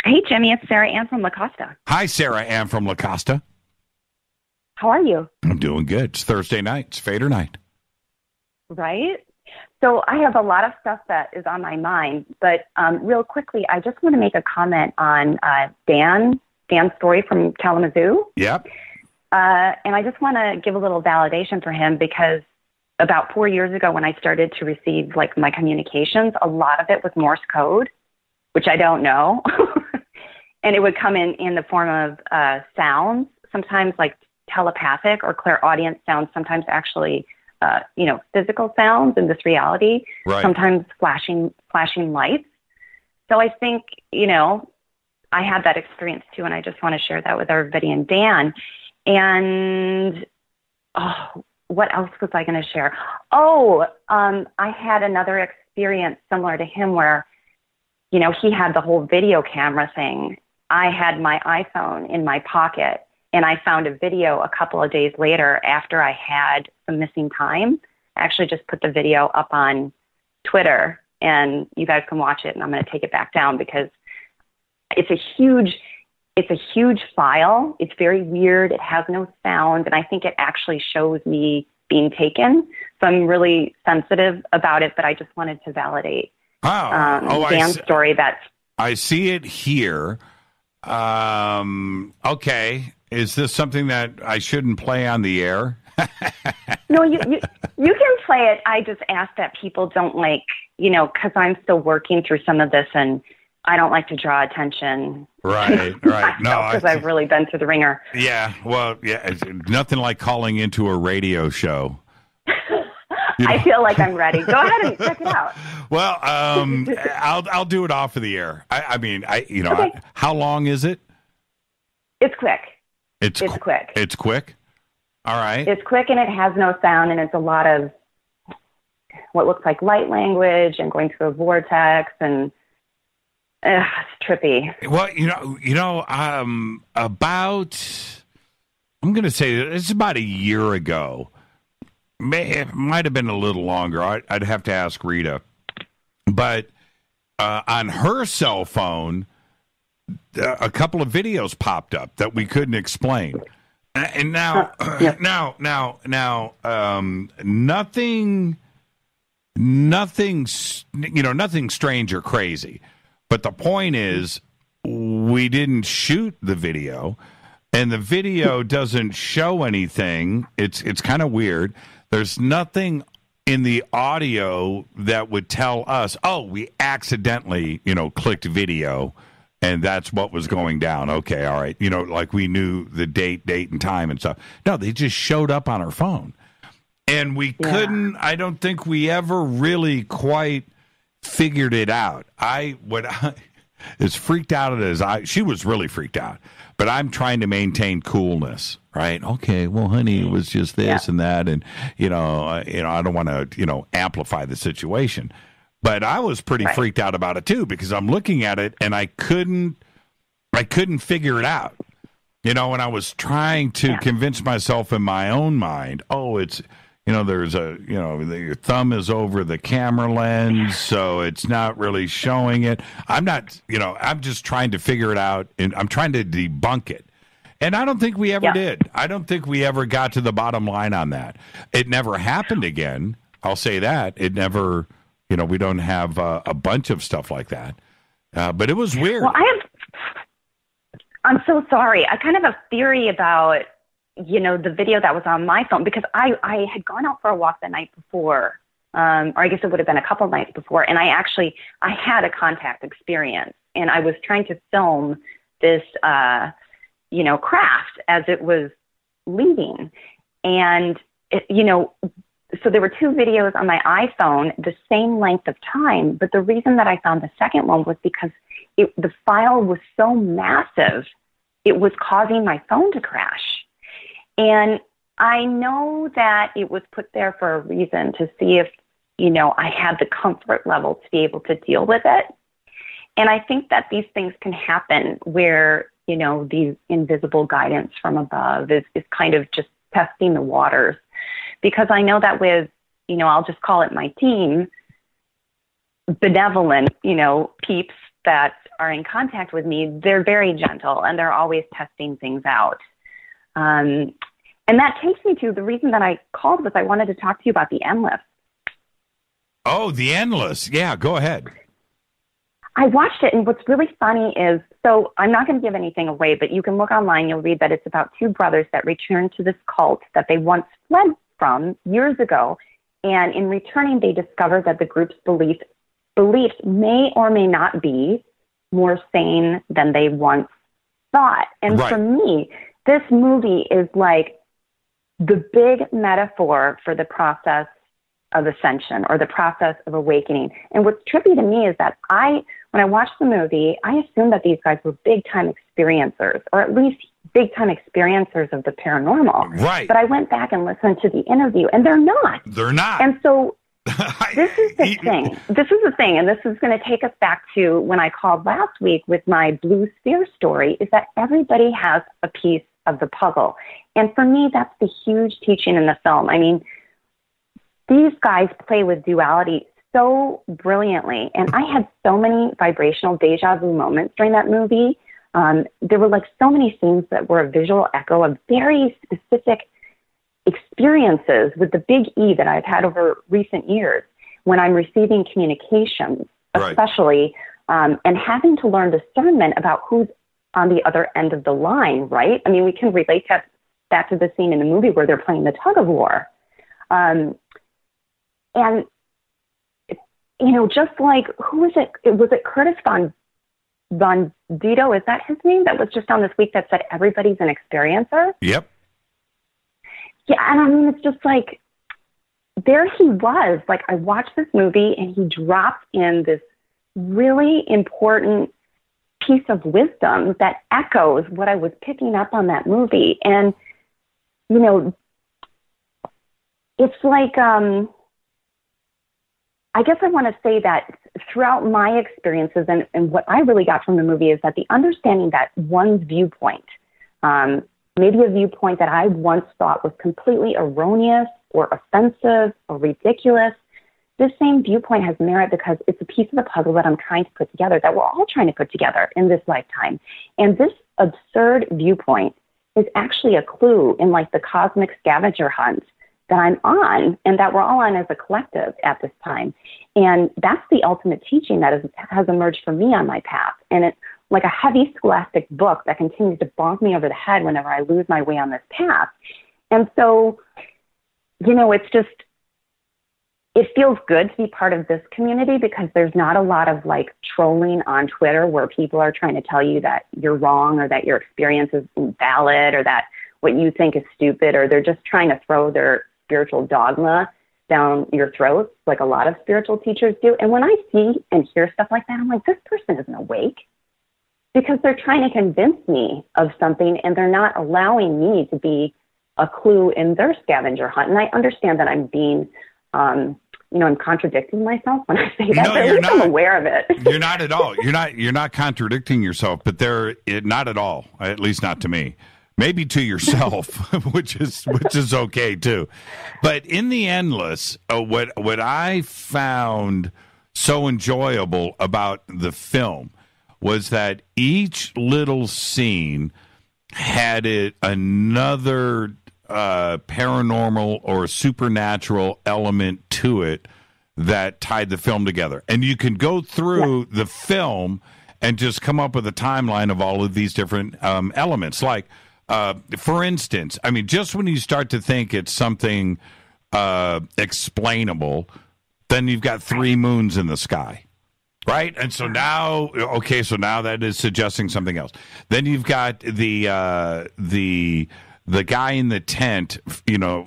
Hey, Jimmy, it's Sarah Ann from La Costa. Hi, Sarah Ann from La Costa. How are you? I'm doing good. It's Thursday night. It's Fader night. Right? So I have a lot of stuff that is on my mind, but real quickly, I just want to make a comment on Dan's story from Kalamazoo. Yep. And I just want to give a little validation for him because about 4 years ago when I started to receive like my communications, a lot of it was Morse code, which I don't know. And it would come in the form of sounds, sometimes like telepathic or clairaudient sounds, sometimes actually, physical sounds in this reality, right. Sometimes flashing lights. So I think, I had that experience too, and I just want to share that with everybody and Dan. And what else was I going to share? I had another experience similar to him where, he had the whole video camera thing. I had my iPhone in my pocket, and I found a video a couple of days later after I had some missing time. I actually just put the video up on Twitter, and you guys can watch it, and I'm going to take it back down because it's a huge file. It's very weird. It has no sound, and I think it actually shows me being taken. So I'm really sensitive about it, but I just wanted to validate Dan's story. I see it here. Okay. Is this something that I shouldn't play on the air? No, you can play it. I just ask that people don't because I'm still working through some of this and I don't like to draw attention. Right. No, because I've really been through the ringer. Yeah. Well, yeah. It's nothing like calling into a radio show. I feel like I'm ready. Go ahead and check it out. Well, I'll do it off of the air. Okay. How long is it? It's quick. It's quick. It's quick. All right. It's quick and it has no sound, and it's a lot of what looks like light language and going through a vortex, and it's trippy. Well, I'm going to say it's about a year ago. It might have been a little longer. I'd have to ask Rita. But on her cell phone, a couple of videos popped up that we couldn't explain. And now, nothing strange or crazy. But the point is, we didn't shoot the video, and the video doesn't show anything. It's kind of weird. There's nothing in the audio that would tell us, we accidentally, clicked video, and that's what was going down. Okay, all right. Like we knew the date and time and stuff. No, they just showed up on our phone. And we couldn't, I don't think we ever really quite figured it out. As freaked out as she was really freaked out. But I'm trying to maintain coolness, right? Okay, well, honey, it was just this and that, and I don't want to, amplify the situation. But I was pretty freaked out about it too, because I'm looking at it and I couldn't figure it out. When I was trying to convince myself in my own mind, it's. There's your thumb is over the camera lens, so it's not really showing it. I'm not, I'm just trying to figure it out, and I'm trying to debunk it. And I don't think we ever did. I don't think we ever got to the bottom line on that. It never happened again. I'll say that. It never, we don't have a bunch of stuff like that. But it was weird. Well, I'm so sorry. I kind of have a theory about, the video that was on my phone, because I had gone out for a walk the night before, or I guess it would have been a couple nights before, and I had a contact experience, and I was trying to film this, craft as it was leaving. And, so there were two videos on my iPhone, the same length of time, but the reason that I found the second one was because the file was so massive, it was causing my phone to crash. And I know that it was put there for a reason, to see if, I had the comfort level to be able to deal with it. And I think that these things can happen where, these invisible guidance from above is kind of just testing the waters. Because I know that with, I'll just call it my team, benevolent, peeps that are in contact with me, they're very gentle and they're always testing things out. And that takes me to the reason that I called was I wanted to talk to you about the Endless. Oh, the Endless. Yeah, go ahead. I watched it, and what's really funny is, so I'm not going to give anything away, but you can look online, you'll read that it's about two brothers that return to this cult that they once fled from years ago. And in returning, they discover that the group's beliefs may or may not be more sane than they once thought. And for me, this movie is like the big metaphor for the process of ascension or the process of awakening. And what's trippy to me is that when I watched the movie, I assumed that these guys were big-time experiencers, or at least big-time experiencers of the paranormal. Right. But I went back and listened to the interview, and they're not. They're not. And so this is the thing. This is the thing, and this is going to take us back to when I called last week with my blue sphere story, is that everybody has a piece of the puzzle. And for me, that's the huge teaching in the film. I mean, these guys play with duality so brilliantly. And I had so many vibrational deja vu moments during that movie. There were like so many scenes that were a visual echo of very specific experiences with the big E that I've had over recent years when I'm receiving communications, especially, and having to learn discernment about who's on the other end of the line, right? I mean, we can relate that to the scene in the movie where they're playing the tug of war. And, just like, who was it? Was it Curtis Von Dito? Is that his name? That was just on this week that said everybody's an experiencer? Yep. Yeah, and I mean, it's just like, there he was. Like, I watched this movie and he dropped in this really important piece of wisdom that echoes what I was picking up on that movie. And, it's like, I guess I want to say that throughout my experiences and what I really got from the movie is that the understanding that one's viewpoint, maybe a viewpoint that I once thought was completely erroneous or offensive or ridiculous, this same viewpoint has merit because it's a piece of the puzzle that I'm trying to put together, that we're all trying to put together in this lifetime. And this absurd viewpoint is actually a clue in like the cosmic scavenger hunt that I'm on and that we're all on as a collective at this time. And that's the ultimate teaching that has emerged for me on my path. And it's like a heavy scholastic book that continues to bonk me over the head whenever I lose my way on this path. And so, it's just, it feels good to be part of this community because there's not a lot of like trolling on Twitter where people are trying to tell you that you're wrong or that your experience is invalid or that what you think is stupid, or they're just trying to throw their spiritual dogma down your throat like a lot of spiritual teachers do. And when I see and hear stuff like that, I'm like, this person isn't awake, because they're trying to convince me of something and they're not allowing me to be a clue in their scavenger hunt. And I understand that I'm being, I'm contradicting myself when I say that, but at least I'm aware of it. You're not at all. You're not contradicting yourself, but not at all, at least not to me. Maybe to yourself, which is okay too. But in the Endless, what I found so enjoyable about the film was that each little scene had it another paranormal or supernatural element to it that tied the film together. And you can go through the film and just come up with a timeline of all of these different elements. Like, for instance, I mean, just when you start to think it's something explainable, then you've got 3 moons in the sky. Right? And so now, so now that is suggesting something else. Then you've got the guy in the tent,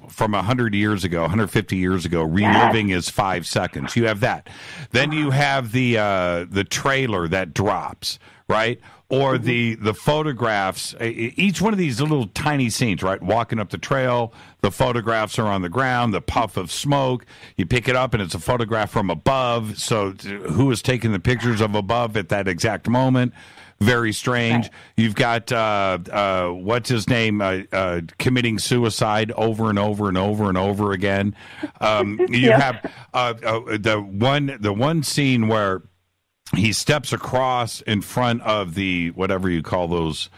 from 100 years ago, 150 years ago, reliving his 5 seconds. You have that. Then you have the trailer that drops, right? Or the photographs. Each one of these little tiny scenes, right? Walking up the trail, the photographs are on the ground, the puff of smoke. You pick it up, and it's a photograph from above. So who is taking the pictures of above at that exact moment? Very strange. Right. You've got what's his name committing suicide over and over and over and over again. You have the one scene where he steps across in front of the whatever you call those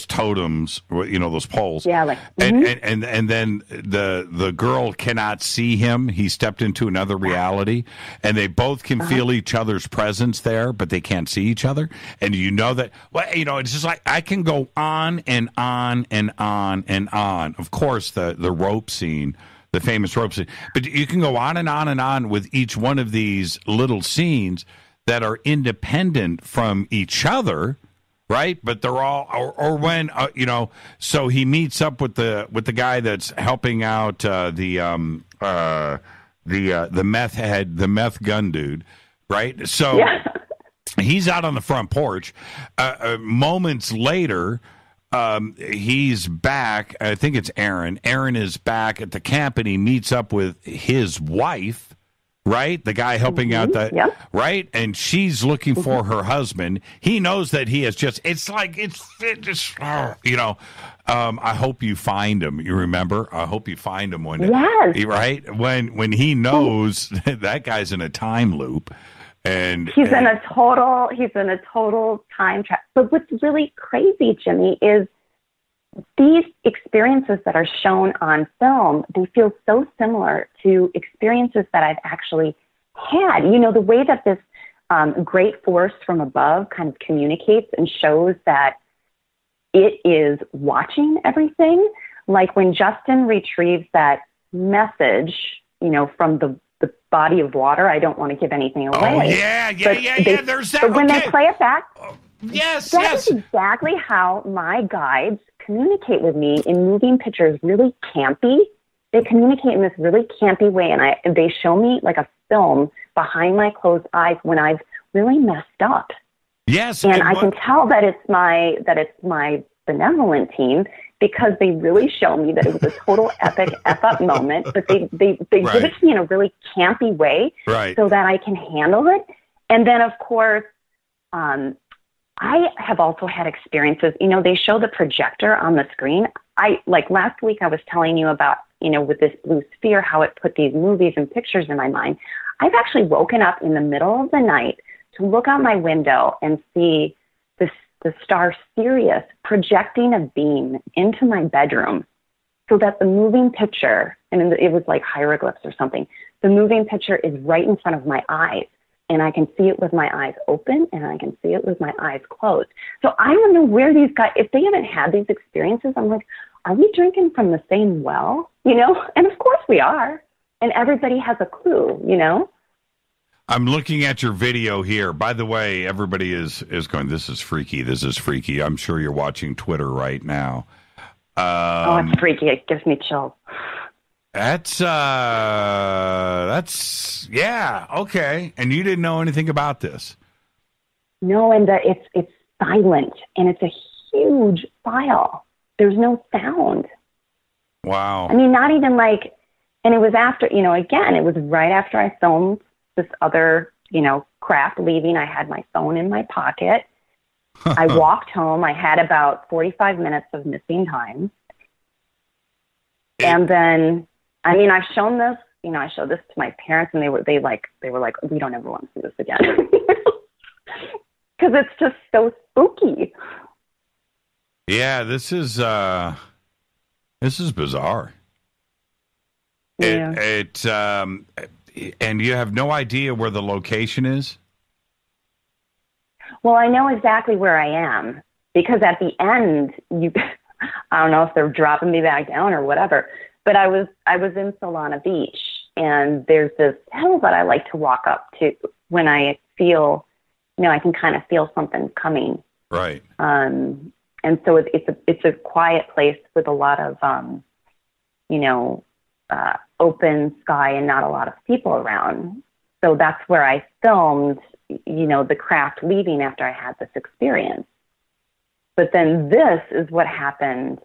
totems, those poles. Yeah, and then the girl cannot see him. He stepped into another reality, and they both can feel each other's presence there, but they can't see each other. And that. Well, it's just like I can go on and on and on and on. Of course, the rope scene. The famous rope scene. But you can go on and on and on with each one of these little scenes that are independent from each other, right? But they're all, or when so he meets up with the guy that's helping out the meth head, the meth gun dude, right? So he's out on the front porch. Moments later, he's back. I think it's Aaron. Aaron is back at the camp, and he meets up with his wife. Right? The guy helping out that, right? And she's looking for her husband. He knows that he has I hope you find him. You remember? I hope you find him one day. Yes. Right? When he knows that guy's in a time loop. And he's in a total time trap. But what's really crazy, Jimmy, is these experiences that are shown on film, they feel so similar to experiences that I've actually had. The way that this great force from above kind of communicates and shows that it is watching everything. Like when Justin retrieves that message, from the body of water. I don't want to give anything away. Oh, yeah. There's that. But when they play it back, yes. That's exactly how my guides communicate with me in moving pictures, really campy. They communicate in this really campy way, and they show me like a film behind my closed eyes when I've really messed up. Yes, and I can tell that it's my benevolent team because they really show me that it was a total epic F-up moment, but they give it to me in a really campy way, so that I can handle it. And then, of course, I have also had experiences, they show the projector on the screen. Last week I was telling you about, with this blue sphere, how it put these movies and pictures in my mind. I've actually woken up in the middle of the night to look out my window and see the star Sirius projecting a beam into my bedroom so that the moving picture, and it was like hieroglyphs or something, the moving picture is right in front of my eyes. And I can see it with my eyes open, and I can see it with my eyes closed. So I don't know where these guys, if they haven't had these experiences, I'm like, are we drinking from the same well? And of course we are. And everybody has a clue, I'm looking at your video here. By the way, everybody is going, this is freaky. This is freaky. I'm sure you're watching Twitter right now. It's freaky. It gives me chills. That's okay. And you didn't know anything about this? No, and it's silent, and it's a huge file. There's no sound. Wow. I mean, not even and it was after, again, it was right after I filmed this other, crap leaving. I had my phone in my pocket. I walked home. I had about 45 minutes of missing time. And then, I've shown this, I showed this to my parents, and they were like, we don't ever want to see this again. Because it's just so spooky. Yeah, this is bizarre. Yeah. And you have no idea where the location is? Well, I know exactly where I am because at the end, I don't know if they're dropping me back down or whatever, but I was in Solana Beach, and there's this hill that I like to walk up to when I feel, I can kind of feel something coming. Right. And so it's a quiet place with a lot of, open sky and not a lot of people around. So that's where I filmed, the craft leaving after I had this experience. But then this is what happened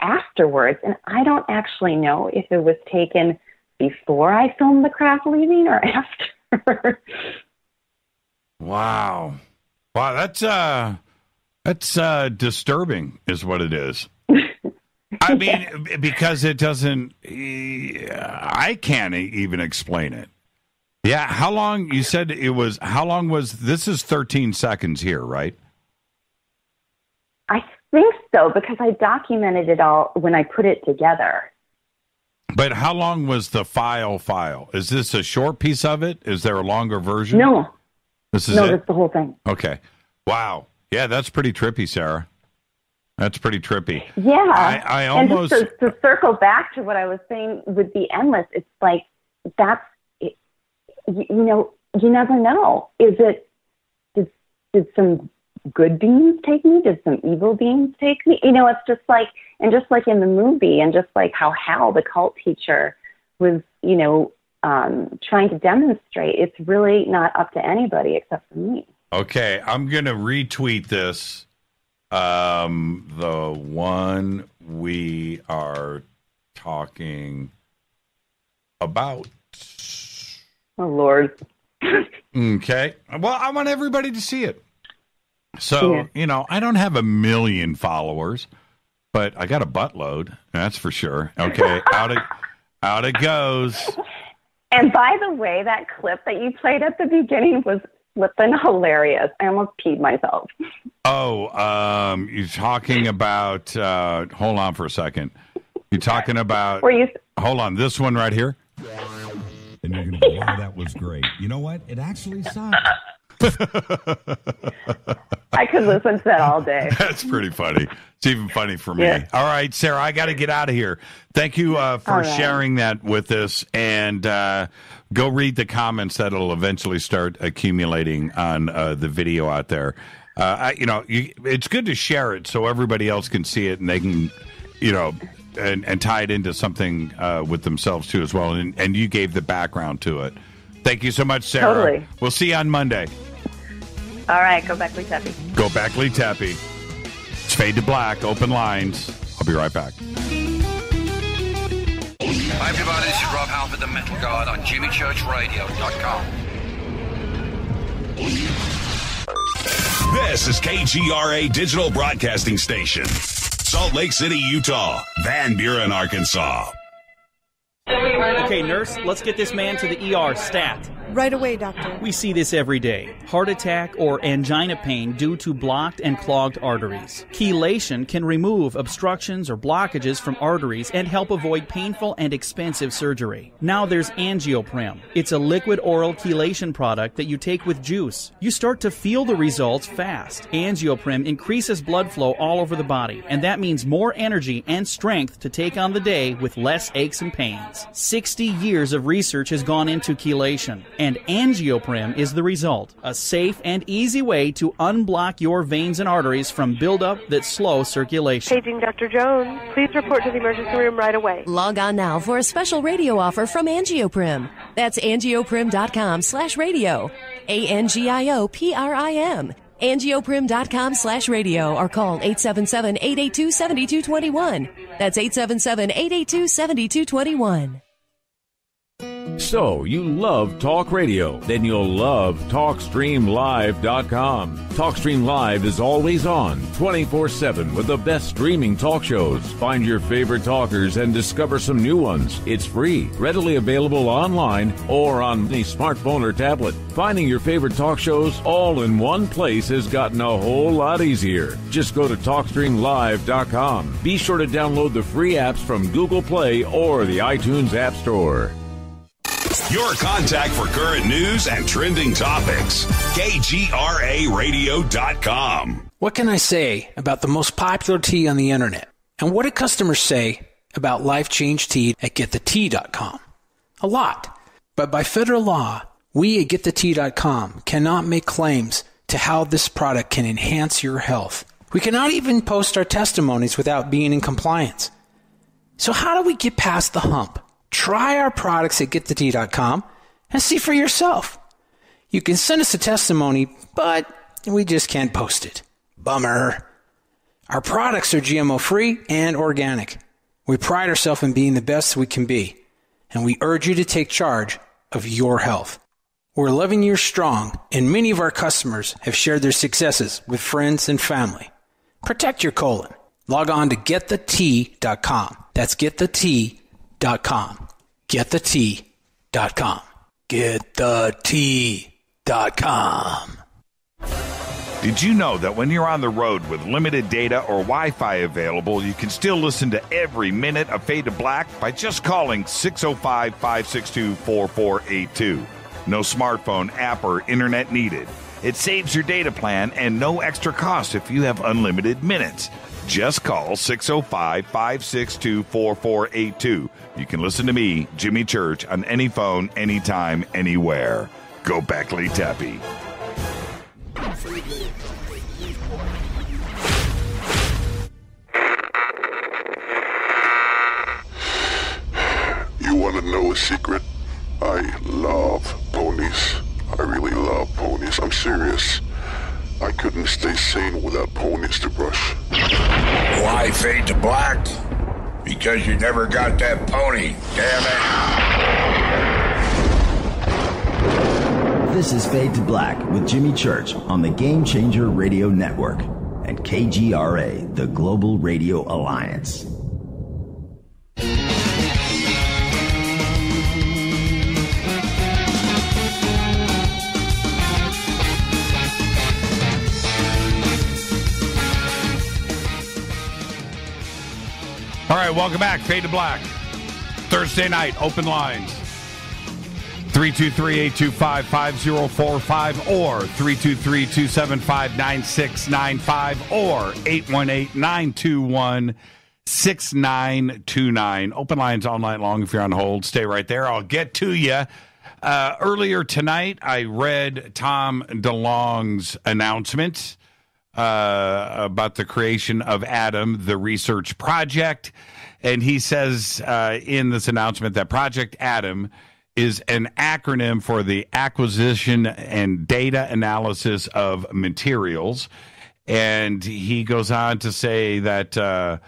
afterwards. And I don't actually know if it was taken before I filmed the craft leaving or after. Wow. That's disturbing is what it is. I mean, because it doesn't, I can't even explain it. Yeah. How long, you said this is 13 seconds here, right? I think so, because I documented it all when I put it together. But how long was the file? Is this a short piece of it? Is there a longer version? No. This is no, it? that's the whole thing. Okay. Wow. Yeah, that's pretty trippy, Sarah. That's pretty trippy. Yeah. I almost... And just to circle back to what I was saying with the endless, it's like, you never know. Did some good beings take me? Did some evil beings take me? It's just like, and just like in the movie, and just like how Hal, the cult teacher, was, trying to demonstrate, it's really not up to anybody except for me. Okay, I'm going to retweet this. The one we are talking about. Oh, Lord. Okay. Well, I want everybody to see it. So, I don't have 1 million followers, but I got a buttload. That's for sure. Okay. Out it goes. And by the way, that clip that you played at the beginning was flippin' hilarious. I almost peed myself. Oh, you're talking about, hold on for a second. You're talking about, hold on, this one right here. And you're going to go, wow, that was great. You know what? It actually sucked. I could listen to that all day. That's pretty funny. It's even funny for me. Yeah. All right, Sarah, I got to get out of here. Thank you for sharing that with us. And go read the comments that'll eventually start accumulating on the video out there. It's good to share it so everybody else can see it and they can, and tie it into something with themselves too as well. And you gave the background to it. Thank you so much, Sarah. Totally. We'll see you on Monday. All right, go back, Lee Tappy. Go back, Lee Tappy. It's Fade to Black, open lines. I'll be right back. Hi, everybody. This is Rob Halford, the Metal Guard on JimmyChurchRadio.com. This is KGRA Digital Broadcasting Station. Salt Lake City, Utah. Van Buren, Arkansas. Okay, nurse, let's get this man to the ER stat. Right away, doctor. We see this every day. Heart attack or angina pain due to blocked and clogged arteries. Chelation can remove obstructions or blockages from arteries and help avoid painful and expensive surgery. Now there's Angioprim. It's a liquid oral chelation product that you take with juice. You start to feel the results fast. Angioprim increases blood flow all over the body, and that means more energy and strength to take on the day with less aches and pains. 60 years of research has gone into chelation, and Angioprim is the result. A safe and easy way to unblock your veins and arteries from buildup that slow circulation. Paging Dr. Jones. Please report to the emergency room right away. Log on now for a special radio offer from Angioprim. That's angioprim.com/radio. ANGIOPRIM. Angioprim.com/radio or call 877-882-7221. That's 877-882-7221. So, you love talk radio? Then you'll love TalkStreamLive.com. TalkStream Live is always on, 24/7, with the best streaming talk shows. Find your favorite talkers and discover some new ones. It's free, readily available online or on any smartphone or tablet. Finding your favorite talk shows all in one place has gotten a whole lot easier. Just go to TalkStreamLive.com. Be sure to download the free apps from Google Play or the iTunes App Store. Your contact for current news and trending topics. KGRARadio.com. What can I say about the most popular tea on the internet? And what do customers say about Life Change Tea at GetTheTea.com? A lot. But by federal law, we at GetTheTea.com cannot make claims to how this product can enhance your health. We cannot even post our testimonies without being in compliance. So how do we get past the hump? Try our products at GetTheTea.com and see for yourself. You can send us a testimony, but we just can't post it. Bummer. Our products are GMO-free and organic. We pride ourselves in being the best we can be, and we urge you to take charge of your health. We're 11 years strong, and many of our customers have shared their successes with friends and family. Protect your colon. Log on to GetTheTea.com. That's GetTheTea.com. GetTheTea.com. GetTheTea.com. Did you know that when you're on the road with limited data or Wi-Fi available, you can still listen to every minute of Fade to Black by just calling 605-562-4482. No smartphone, app, or internet needed. It saves your data plan and no extra cost if you have unlimited minutes. Just call 605-562-4482. You can listen to me, Jimmy Church, on any phone, anytime, anywhere. Go Beckley Tappy. You want to know a secret? I love ponies. I really love ponies. I'm serious. I couldn't stay sane without ponies to brush. Why Fade to Black? Because you never got that pony, damn it. This is Fade to Black with Jimmy Church on the Game Changer Radio Network and KGRA, the Global Radio Alliance. All right, welcome back. Fade to Black. Thursday night, open lines. 323-825-5045 or 323-275-9695 or 818-921-6929. Open lines all night long if you're on hold. Stay right there. I'll get to you. Earlier tonight, I read Tom DeLonge's announcement about the creation of Adam, the research project. And he says in this announcement that Project Adam is an acronym for the acquisition and data analysis of materials. And he goes on to say that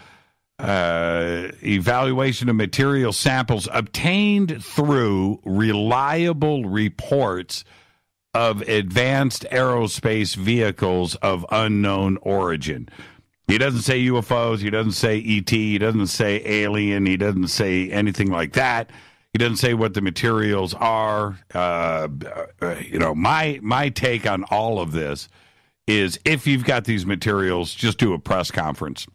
evaluation of material samples obtained through reliable reports of advanced aerospace vehicles of unknown origin. He doesn't say UFOs. He doesn't say ET. He doesn't say alien. He doesn't say anything like that. He doesn't say what the materials are. My take on all of this is if you've got these materials, just do a press conference.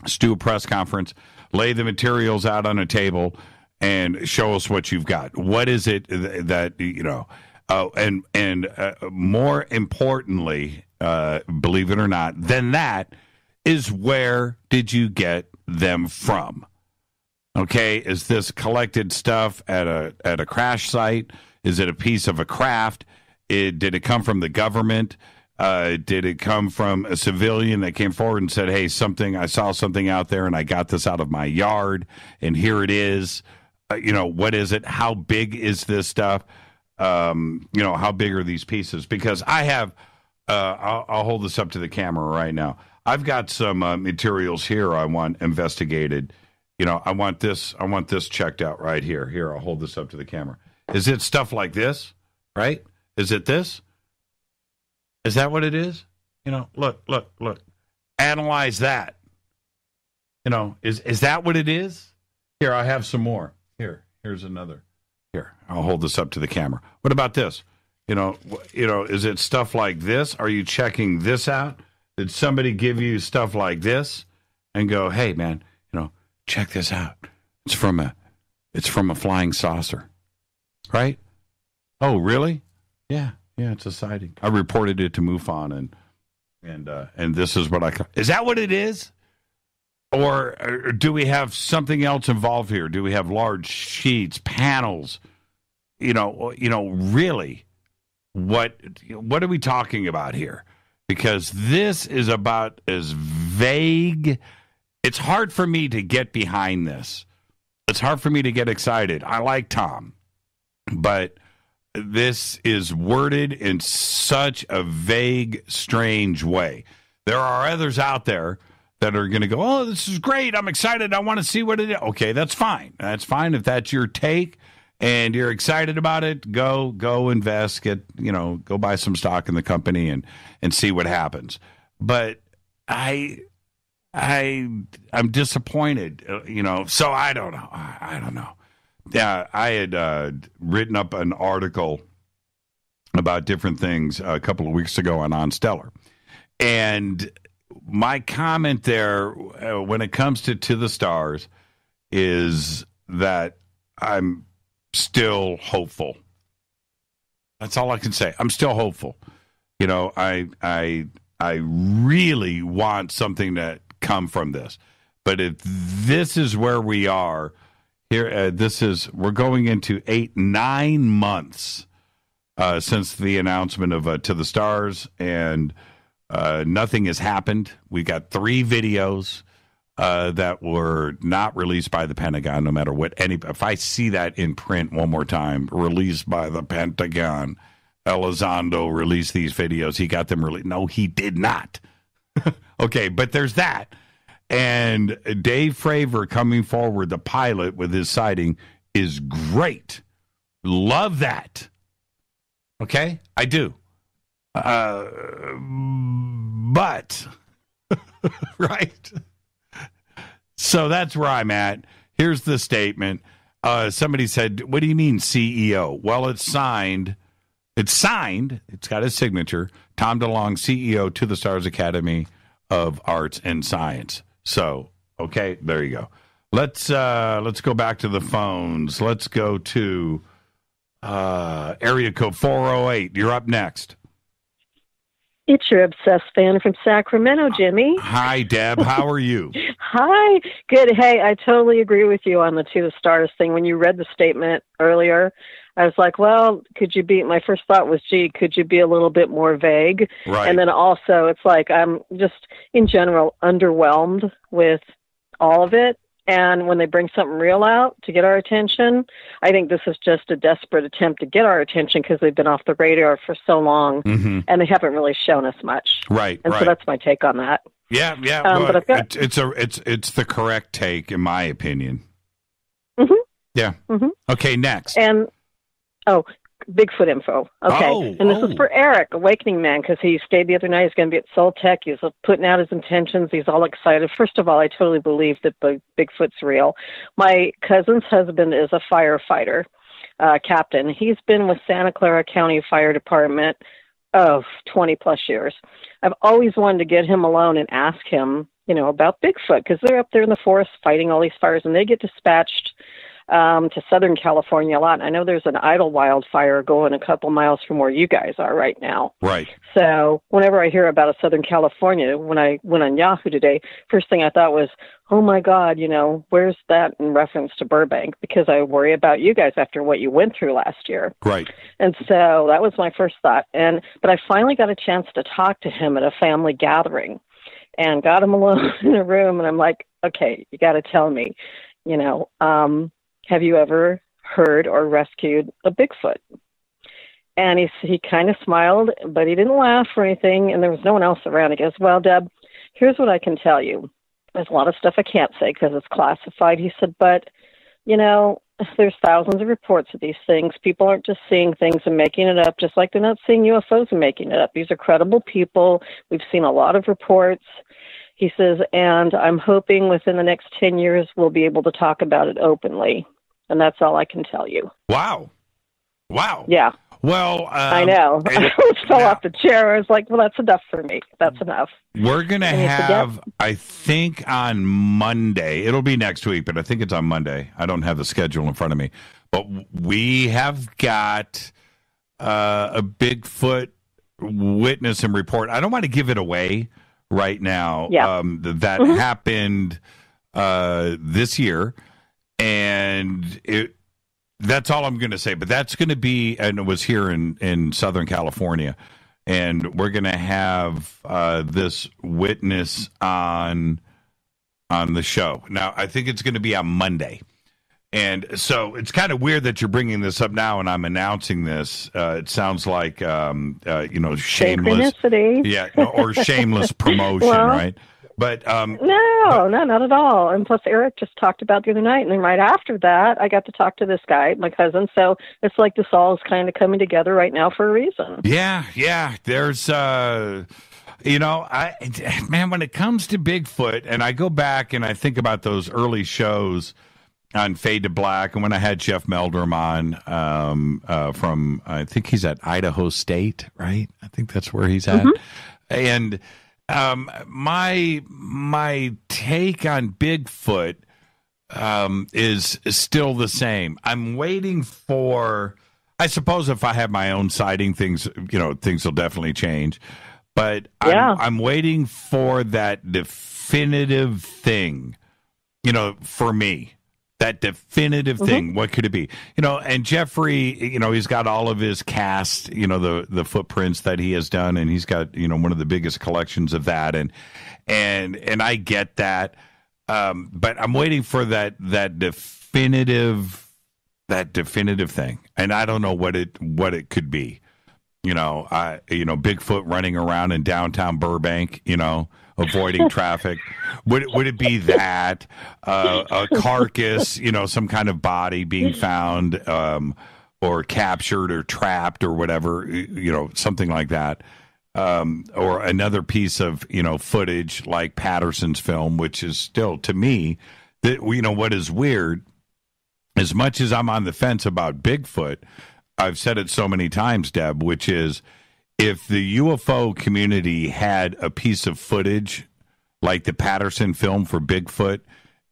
Just do a press conference. Lay the materials out on a table and show us what you've got. What is it that, and more importantly, believe it or not, than that is where did you get them from? Okay, is this collected stuff at a crash site? Is it a piece of a craft? Did it come from the government? Did it come from a civilian that came forward and said, "Hey, I saw something out there, and I got this out of my yard, and here it is." What is it? How big is this stuff? How big are these pieces? Because I have, I'll hold this up to the camera right now. I've got some materials here I want investigated, I want this checked out right here. Here, I'll hold this up to the camera. Is it stuff like this, right? Is it this? Is that what it is? Look. Analyze that. Is that what it is? Here, I have some more. Here's another. Here, I'll hold this up to the camera. What about this? Is it stuff like this? Are you checking this out? Did somebody give you stuff like this and go, hey, man, check this out. It's from a flying saucer, right? Oh, really? Yeah, it's a sighting. I reported it to MUFON, and this is what is that what it is? Or do we have something else involved here? Do we have large sheets, panels? Really, what are we talking about here? Because this is about as vague. It's hard for me to get behind this. It's hard for me to get excited. I like Tom, but this is worded in such a vague, strange way. There are others out there that are going to go, oh, this is great. I'm excited. I want to see what it is. Okay, that's fine. That's fine. If that's your take and you're excited about it, go invest, go buy some stock in the company and see what happens. But I'm disappointed, so I don't know. Yeah, I had written up an article about different things a couple of weeks ago on Stellar. And my comment there, when it comes to the Stars, is that I'm still hopeful. That's all I can say. I'm still hopeful. I really want something to come from this. But if this is where we are here, we're going into 9 months since the announcement of To the Stars, and nothing has happened. We got 3 videos that were not released by the Pentagon, no matter what. If I see that in print one more time, released by the Pentagon, Elizondo released these videos. He got them released. No, he did not. Okay, but there's that. And Dave Fravor coming forward, the pilot, with his sighting is great. Love that. Okay, I do. But, right? So that's where I'm at. Here's the statement. Somebody said, what do you mean CEO? Well, it's signed. It's got his signature. Tom DeLonge, CEO, To the Stars Academy of Arts and Science. So, okay, there you go. Let's go back to the phones. Let's go to area code 408. You're up next. It's your obsessed fan from Sacramento, Jimmy. Hi, Deb. How are you? Hi. Good. Hey, I totally agree with you on the To the Stars thing. When you read the statement earlier, I was like, well, my first thought was, could you be a little bit more vague? Right. And then also it's like I'm just, in general, underwhelmed with all of it. And when they bring something real out to get our attention, I think this is just a desperate attempt to get our attention because they've been off the radar for so long, and they haven't really shown us much. Right, and so that's my take on that. Yeah. But I've got... it's the correct take, in my opinion. Mm-hmm. Yeah. Mm-hmm. Okay, next. And Bigfoot info. Okay. And this is for Eric, Awakening Man, because he stayed the other night. He's going to be at Soul Tech. He's putting out his intentions. He's all excited. First of all, I totally believe that Bigfoot's real. My cousin's husband is a firefighter, captain. He's been with Santa Clara County Fire Department 20 plus years. I've always wanted to get him alone and ask him, about Bigfoot, because they're up there in the forest fighting all these fires, and they get dispatched to Southern California a lot. And I know there's an idle wildfire going a couple miles from where you guys are right now. Right. So whenever I hear about a Southern California, when I went on Yahoo today, first thing I thought was, oh my God, where's that in reference to Burbank? Because I worry about you guys after what you went through last year. Right. And so that was my first thought. But I finally got a chance to talk to him at a family gathering and got him alone in a room. And I'm like, okay, you got to tell me, have you ever heard or rescued a Bigfoot? And he kind of smiled, but he didn't laugh or anything, and there was no one else around. He goes, well, Deb, here's what I can tell you. there's a lot of stuff I can't say because it's classified. He said, but, there's thousands of reports of these things. People aren't just seeing things and making it up, just like they're not seeing UFOs and making it up. These are credible people. We've seen a lot of reports. He says, and I'm hoping within the next 10 years we'll be able to talk about it openly. And that's all I can tell you. Wow. Yeah. Well, I know. I fell off the chair. I was like, well, that's enough for me. That's enough. We're going to have, I think on Monday, it'll be next week, but I think it's on Monday. I don't have the schedule in front of me. But we have got a Bigfoot witness and report. I don't want to give it away right now. Yeah. That happened this year, and that's all I'm going to say. But that's going to be, and it was here in Southern California, and we're going to have this witness on the show. Now, I think it's going to be on Monday. And so it's kind of weird that you're bringing this up now and I'm announcing this. It sounds like, shameless. Synchronicity. Yeah, or shameless promotion, right? But no, not at all. And plus, Eric just talked about the other night, and then right after that, I got to talk to this guy, my cousin. So it's like this all is kind of coming together right now for a reason. Yeah. There's, man, when it comes to Bigfoot, and I go back and I think about those early shows on Fade to Black, and when I had Jeff Meldrum on from, I think he's at Idaho State, right? I think that's where he's at. And my take on Bigfoot is still the same. I'm waiting for, I suppose if I have my own sighting, things will definitely change. But I'm waiting for that definitive thing, for me. That definitive thing, what could it be? And Jeffrey, he's got all of his cast, the footprints that he has done, and he's got, one of the biggest collections of that, and I get that, but I'm waiting for that definitive thing, and I don't know what it could be. Bigfoot running around in downtown Burbank, avoiding traffic. Would it be that a carcass, some kind of body being found, or captured or trapped or whatever, something like that, or another piece of footage like Patterson's film, which is still, to me, that what is weird. As much as I'm on the fence about Bigfoot, I've said it so many times, Deb, which is, if the UFO community had a piece of footage like the Patterson film for Bigfoot,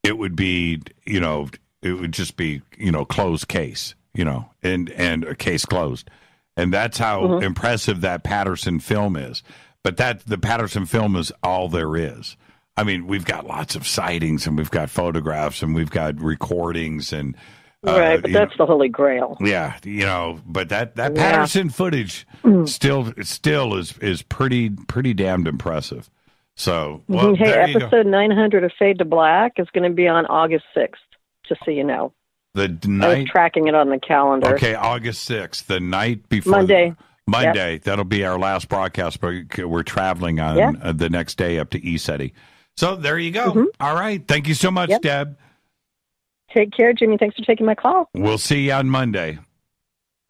it would be, it would just be, closed case, and a case closed. And that's how impressive that Patterson film is. But the Patterson film is all there is. I mean, we've got lots of sightings, and we've got photographs, and we've got recordings, and right, but that's the Holy Grail. Yeah, but that Patterson footage still is pretty damned impressive. So, well, hey, episode 900 of Fade to Black is going to be on August 6th, just so you know. I was tracking it on the calendar. Okay, August 6th, the night before Monday. Yep. That'll be our last broadcast. But we're traveling on the next day up to ECETI. So there you go. All right, thank you so much, Deb. Take care, Jimmy. Thanks for taking my call. We'll see you on Monday.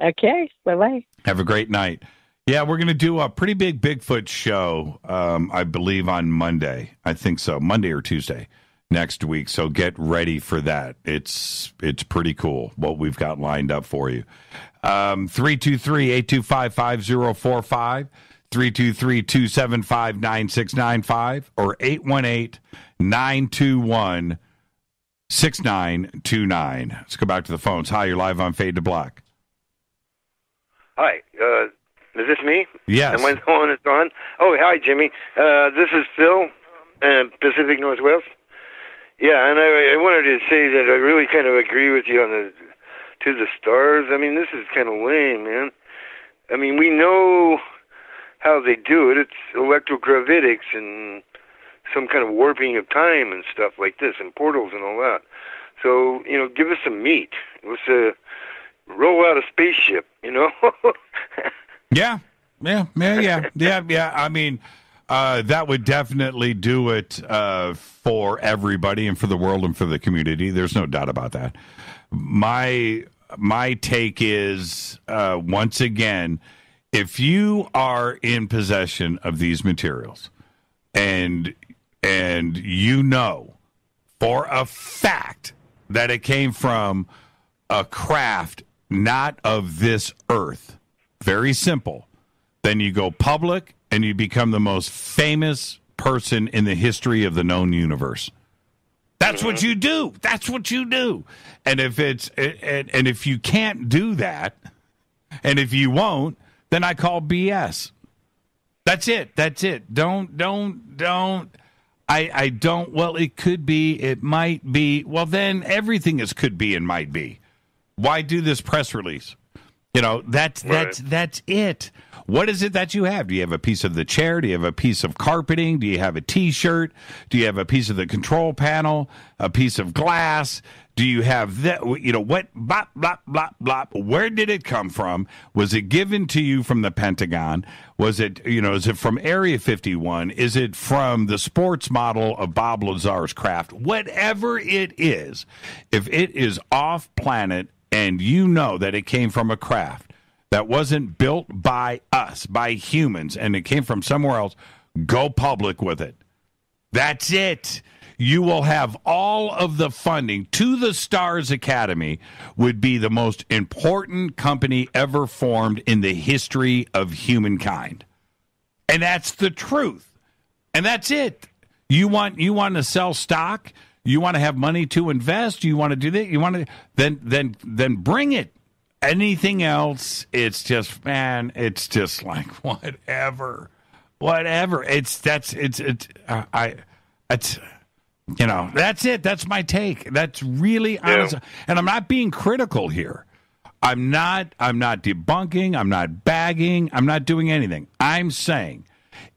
Okay. Bye-bye. Have a great night. Yeah, we're going to do a pretty big Bigfoot show, I believe, on Monday. I think so. Monday or Tuesday next week. So get ready for that. It's pretty cool what we've got lined up for you. 323-825-5045, 323-275-9695, or 818-921-6929. Let's go back to the phones. Hi, you're live on Fade to Black. Hi, is this me? Yes. Am I the one that's on? Oh, hi, Jimmy. This is Phil, Pacific Northwest. Yeah, and I wanted to say that I really kind of agree with you on to the stars. I mean, this is kind of lame, man. I mean, we know how they do it. It's electrogravitics and some kind of warping of time and stuff like this, and portals and all that. So, give us some meat. Let's roll out a spaceship, Yeah. I mean, That would definitely do it for everybody and for the world and for the community. There's no doubt about that. My take is, once again, if you are in possession of these materials and you know for a fact that it came from a craft not of this earth, very simple, then you go public and you become the most famous person in the history of the known universe. That's what you do. That's what you do. And if if you can't do that, and if you won't, then I call BS. That's it. That's it. Don't. I don't. Well, it could be. It might be. Well, then everything is could be and might be. Why do this press release? You know, that's it. What is it that you have? Do you have a piece of the chair? Do you have a piece of carpeting? Do you have a T-shirt? Do you have a piece of the control panel? A piece of glass? Do you have that? You know, what? Blah, blah, blah, blah. Where did it come from? Was it given to you from the Pentagon? Was it, is it from Area 51? Is it from the sports model of Bob Lazar's craft? Whatever it is, if it is off planet and you know that it came from a craft that wasn't built by us, by humans, and it came from somewhere else, go public with it. That's it. You will have all of the funding. To the Stars Academy would be the most important company ever formed in the history of humankind. And that's the truth. And that's it. You want to sell stock? You want to have money to invest? You want to do that? You want to then bring it. Anything else, it's just like whatever. That's it. That's my take. That's really honest. And I'm not being critical here. I'm not debunking. I'm not bagging. I'm not doing anything. I'm saying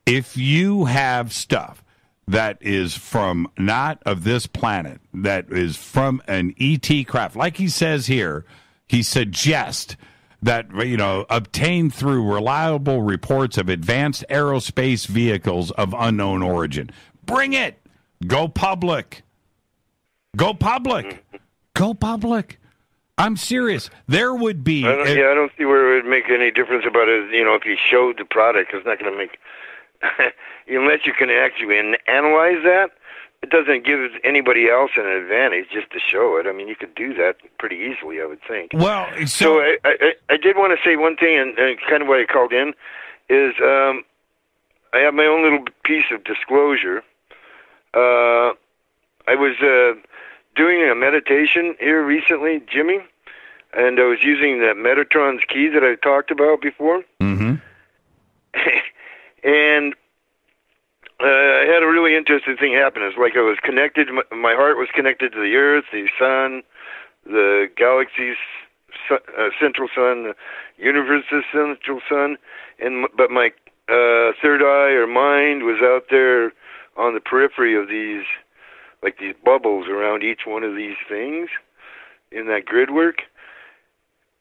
if you have stuff that is from not of this planet, that is from an ET craft, like he says here, he suggests that, obtained through reliable reports of advanced aerospace vehicles of unknown origin. Bring it. Go public. Go public. Go public. I'm serious. There would be. I don't see where it would make any difference about it. If you showed the product, it's not going to make. Unless you can actually analyze that, it doesn't give anybody else an advantage just to show it. I mean, you could do that pretty easily, I would think. Well, so I did want to say one thing, and kind of why I called in is I have my own little piece of disclosure. I was doing a meditation here recently, Jimmy, and I was using the Metatron's key that I talked about before. Mm-hmm. And I had a really interesting thing happen. It's like I was connected, my heart was connected to the Earth, the Sun, the galaxy's central sun, the universe's central sun, but my third eye or mind was out there on the periphery of these, like these bubbles around each one of these things in that grid work.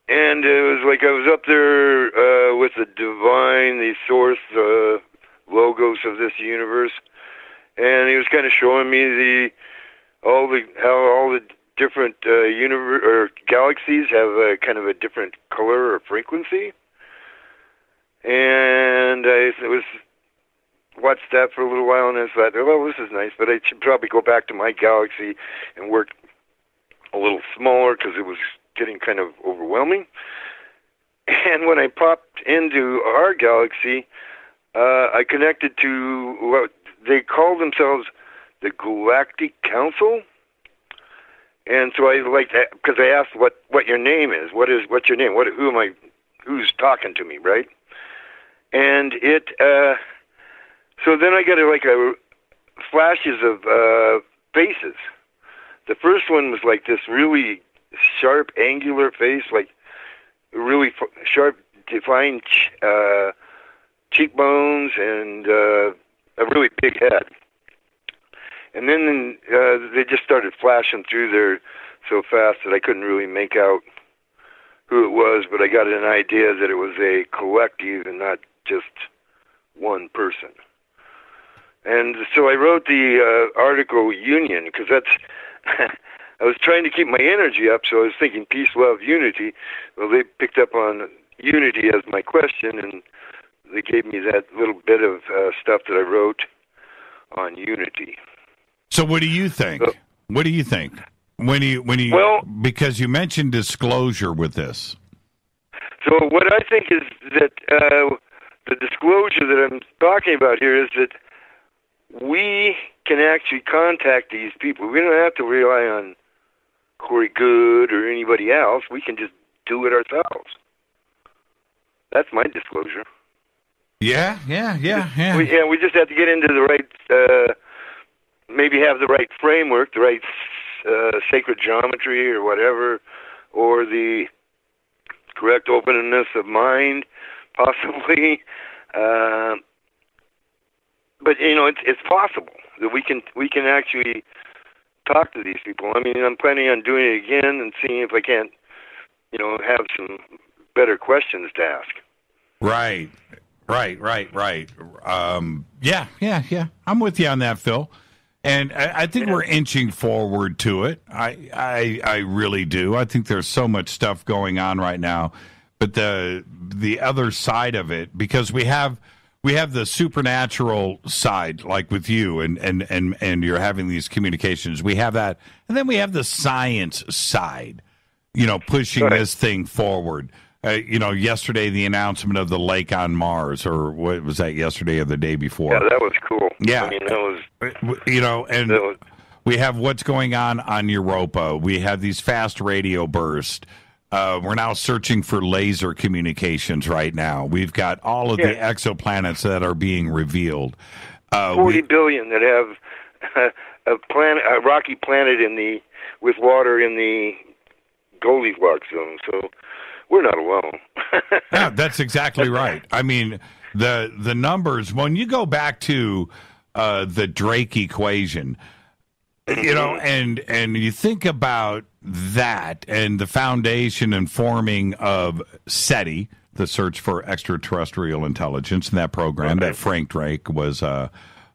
And it was like I was up there with the divine, the source, logos of this universe, and he was kind of showing me how all the different universe or galaxies have a kind of a different color or frequency. And I watched that for a little while, and I thought, well, this is nice, but I should probably go back to my galaxy and work a little smaller because it was getting kind of overwhelming. And when I popped into our galaxy, I connected to what they call themselves the Galactic Council. And so I like that because I asked what your name is. What's your name? Who's talking to me, right? And it so then I got flashes of faces. The first one was like this really sharp, angular face, like really sharp, defined cheekbones and a really big head. And then they just started flashing through there so fast that I couldn't really make out who it was, but I got an idea that it was a collective and not just one person. And so I wrote the article Union, because that's, I was trying to keep my energy up, so I was thinking peace, love, unity. Well, they picked up on unity as my question, and they gave me that little bit of stuff that I wrote on unity. So what do you think? What do you think? When you because you mentioned disclosure with this. So what I think is that the disclosure that I'm talking about here is that we can actually contact these people. We don't have to rely on Corey Good or anybody else. We can just do it ourselves. That's my disclosure. Yeah. We just have to get into the right, maybe have the right framework, the right sacred geometry or whatever, or the correct openness of mind, possibly. But it's possible that we can actually talk to these people. I mean, I'm planning on doing it again and seeing if I can't, have some better questions to ask. Right. Yeah. I'm with you on that, Phil. And I think we're inching forward to it. I really do. I think there's so much stuff going on right now. But the other side of it, because we have the supernatural side, like with you, and you're having these communications. We have that, and then we have the science side, pushing this thing forward. Yesterday the announcement of the lake on Mars, or what was that? Yesterday or the day before? Yeah, that was cool. Yeah, I mean, that was. We have what's going on Europa. We have these fast radio bursts. We're now searching for laser communications right now. We've got all of the exoplanets that are being revealed. 40 billion that have a rocky planet with water in the Goldilocks zone. So we're not alone. Yeah, that's exactly right. I mean, the numbers, when you go back to the Drake equation, and you think about that and the foundation and forming of SETI, the Search for Extraterrestrial Intelligence, and that program that Frank Drake was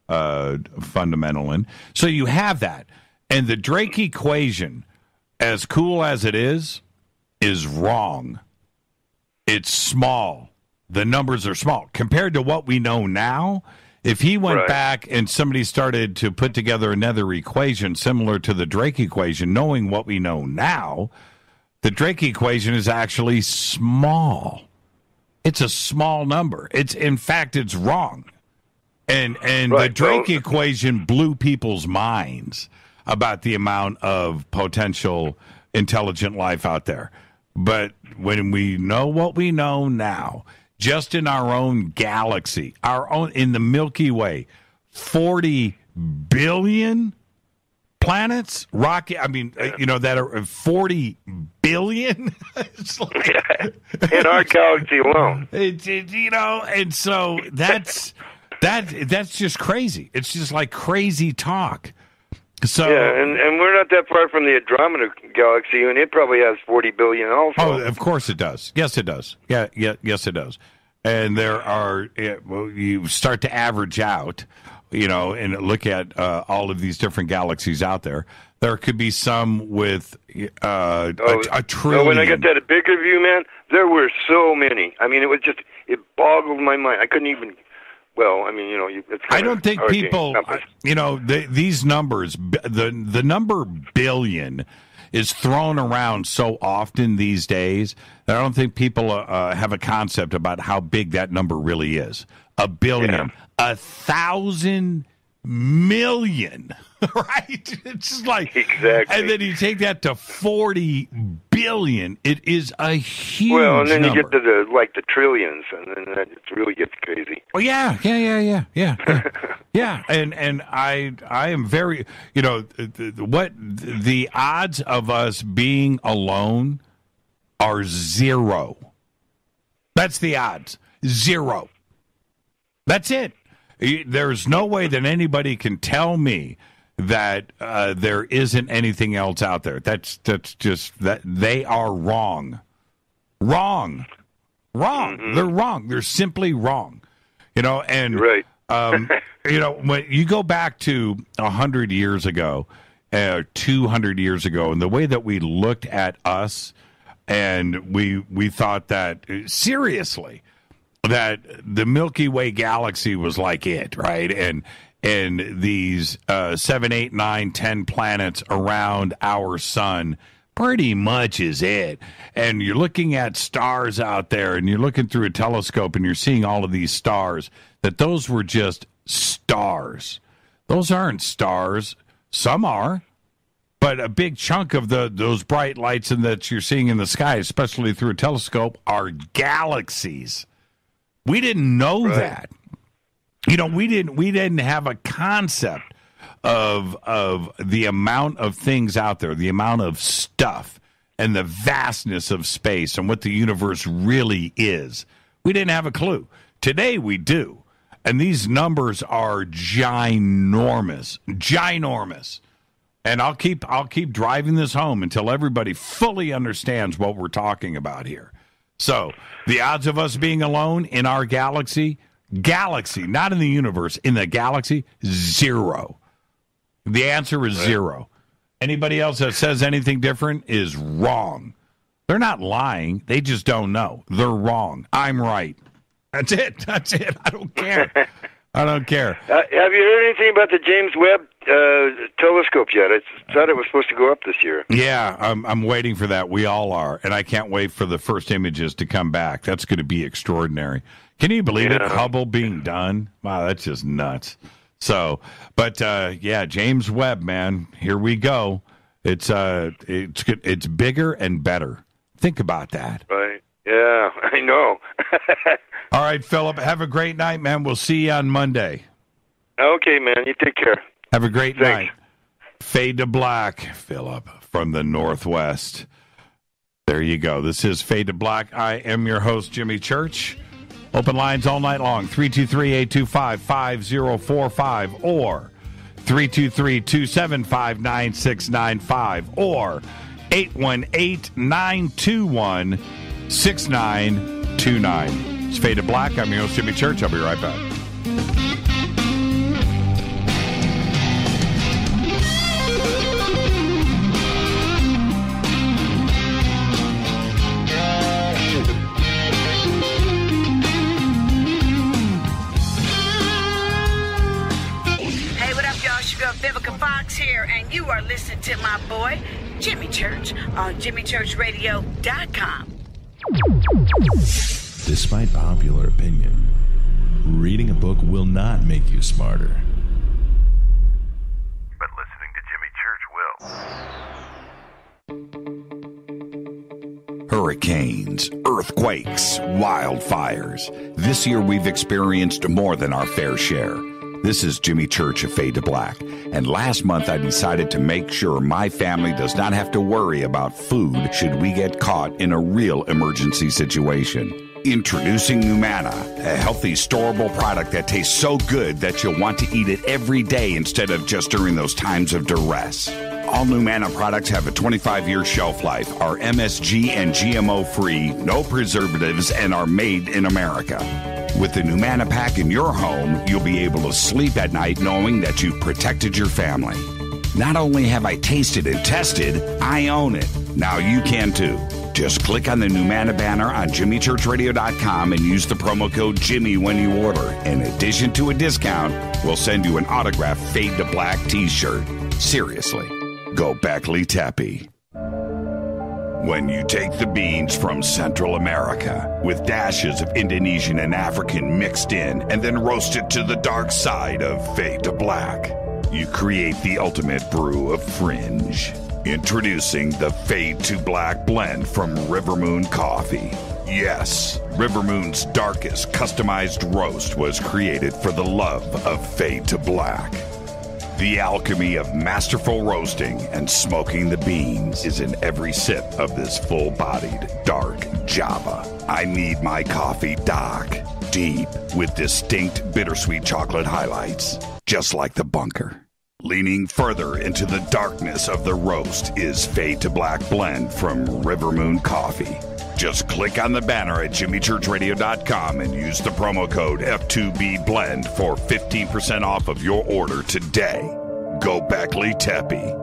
fundamental in. So you have that. And the Drake equation, as cool as it is wrong. It's small. The numbers are small. Compared to what we know now, if he went back and somebody started to put together another equation similar to the Drake equation, knowing what we know now, the Drake equation is actually small. It's a small number. In fact, it's wrong. And the Drake equation blew people's minds about the amount of potential intelligent life out there. But when we know what we know now, just in our own galaxy, in the Milky Way, 40 billion planets, that are 40 billion. It's like, in our galaxy alone. And so that's just crazy. It's just like crazy talk. So, yeah, and we're not that far from the Andromeda galaxy, and it probably has 40 billion also. Oh, of course it does. Yes, it does. Yes, it does. And there are, you start to average out, and look at all of these different galaxies out there. There could be some with a trillion. When I got that bigger view, man, there were so many. I mean, it boggled my mind. I couldn't even. Well, I mean, it's I don't think people, these numbers, the number billion is thrown around so often these days that I don't think people have a concept about how big that number really is. A billion, 1,000 million, right? It's just like, exactly. And then you take that to 40 billion. It is a huge number. Well, and then you get to the trillions, and then it really gets crazy. Oh yeah. Yeah. And I am very, what the odds of us being alone are 0. That's the odds. 0. That's it. There's no way that anybody can tell me that there isn't anything else out there. That's just that they are wrong. Wrong. Mm-hmm. They're wrong. They're simply wrong. And When you go back to 100 years ago, 200 years ago, and the way that we looked at us, and we thought that, seriously, that the Milky Way galaxy was like it, right? And these 7, 8, 9, 10 planets around our sun pretty much is it. And you're looking at stars out there, and you're looking through a telescope, and you're seeing all of these stars, that those were just stars. Those aren't stars. Some are. But a big chunk of those bright lights that you're seeing in the sky, especially through a telescope, are galaxies. We didn't know that. We didn't have a concept of the amount of things out there, the amount of stuff, and the vastness of space and what the universe really is. We didn't have a clue. Today we do. And these numbers are ginormous. And I'll keep driving this home until everybody fully understands what we're talking about here. So, the odds of us being alone in our galaxy, not in the universe, in the galaxy, 0. The answer is 0. Anybody else that says anything different is wrong. They're not lying. They just don't know. They're wrong. I'm right. That's it. I don't care. Have you heard anything about the James Webb telescope yet? I thought it was supposed to go up this year. Yeah, I'm waiting for that. We all are. And I can't wait for the first images to come back. That's going to be extraordinary. Can you believe it? Hubble being done? Wow, that's just nuts. So, but James Webb, man, here we go. It's bigger and better. Think about that. Right. Yeah, I know. All right, Philip, have a great night, man. We'll see you on Monday. Okay, man. You take care. Have a great night. Fade to Black, Philip, from the Northwest. There you go. This is Fade to Black. I am your host, Jimmy Church. Open lines all night long, 323-825-5045 or 323-275-9695 or 818-921-6929. It's Fade to Black. I'm your host, Jimmy Church. I'll be right back. Vivica Fox here, and you are listening to my boy, Jimmy Church, on JimmyChurchRadio.com. Despite popular opinion, reading a book will not make you smarter. But listening to Jimmy Church will. Hurricanes, earthquakes, wildfires. This year we've experienced more than our fair share. This is Jimmy Church of Fade to Black, and last month I decided to make sure my family does not have to worry about food should we get caught in a real emergency situation. Introducing Numana, a healthy, storable product that tastes so good that you'll want to eat it every day instead of just during those times of duress. All Numana products have a 25-year shelf life, are MSG and GMO-free, no preservatives, and are made in America. With the Numana pack in your home, you'll be able to sleep at night knowing that you've protected your family. Not only have I tasted and tested, I own it. Now you can too. Just click on the Numana banner on JimmyChurchRadio.com and use the promo code Jimmy when you order. In addition to a discount, we'll send you an autographed Fade to Black t-shirt. Seriously, go Beckley Teppy. When you take the beans from Central America with dashes of Indonesian and African mixed in and then roast it to the dark side of Fade to Black, you create the ultimate brew of fringe. Introducing the Fade to Black blend from River Moon Coffee. Yes, River Moon's darkest customized roast was created for the love of Fade to Black. The alchemy of masterful roasting and smoking the beans is in every sip of this full-bodied, dark Java. I need my coffee dark, deep, with distinct bittersweet chocolate highlights, just like the bunker. Leaning further into the darkness of the roast is Fade to Black blend from River Moon Coffee. Just click on the banner at jimmychurchradio.com and use the promo code F2BBLEND for 15% off of your order today. Go Beckley Teppy.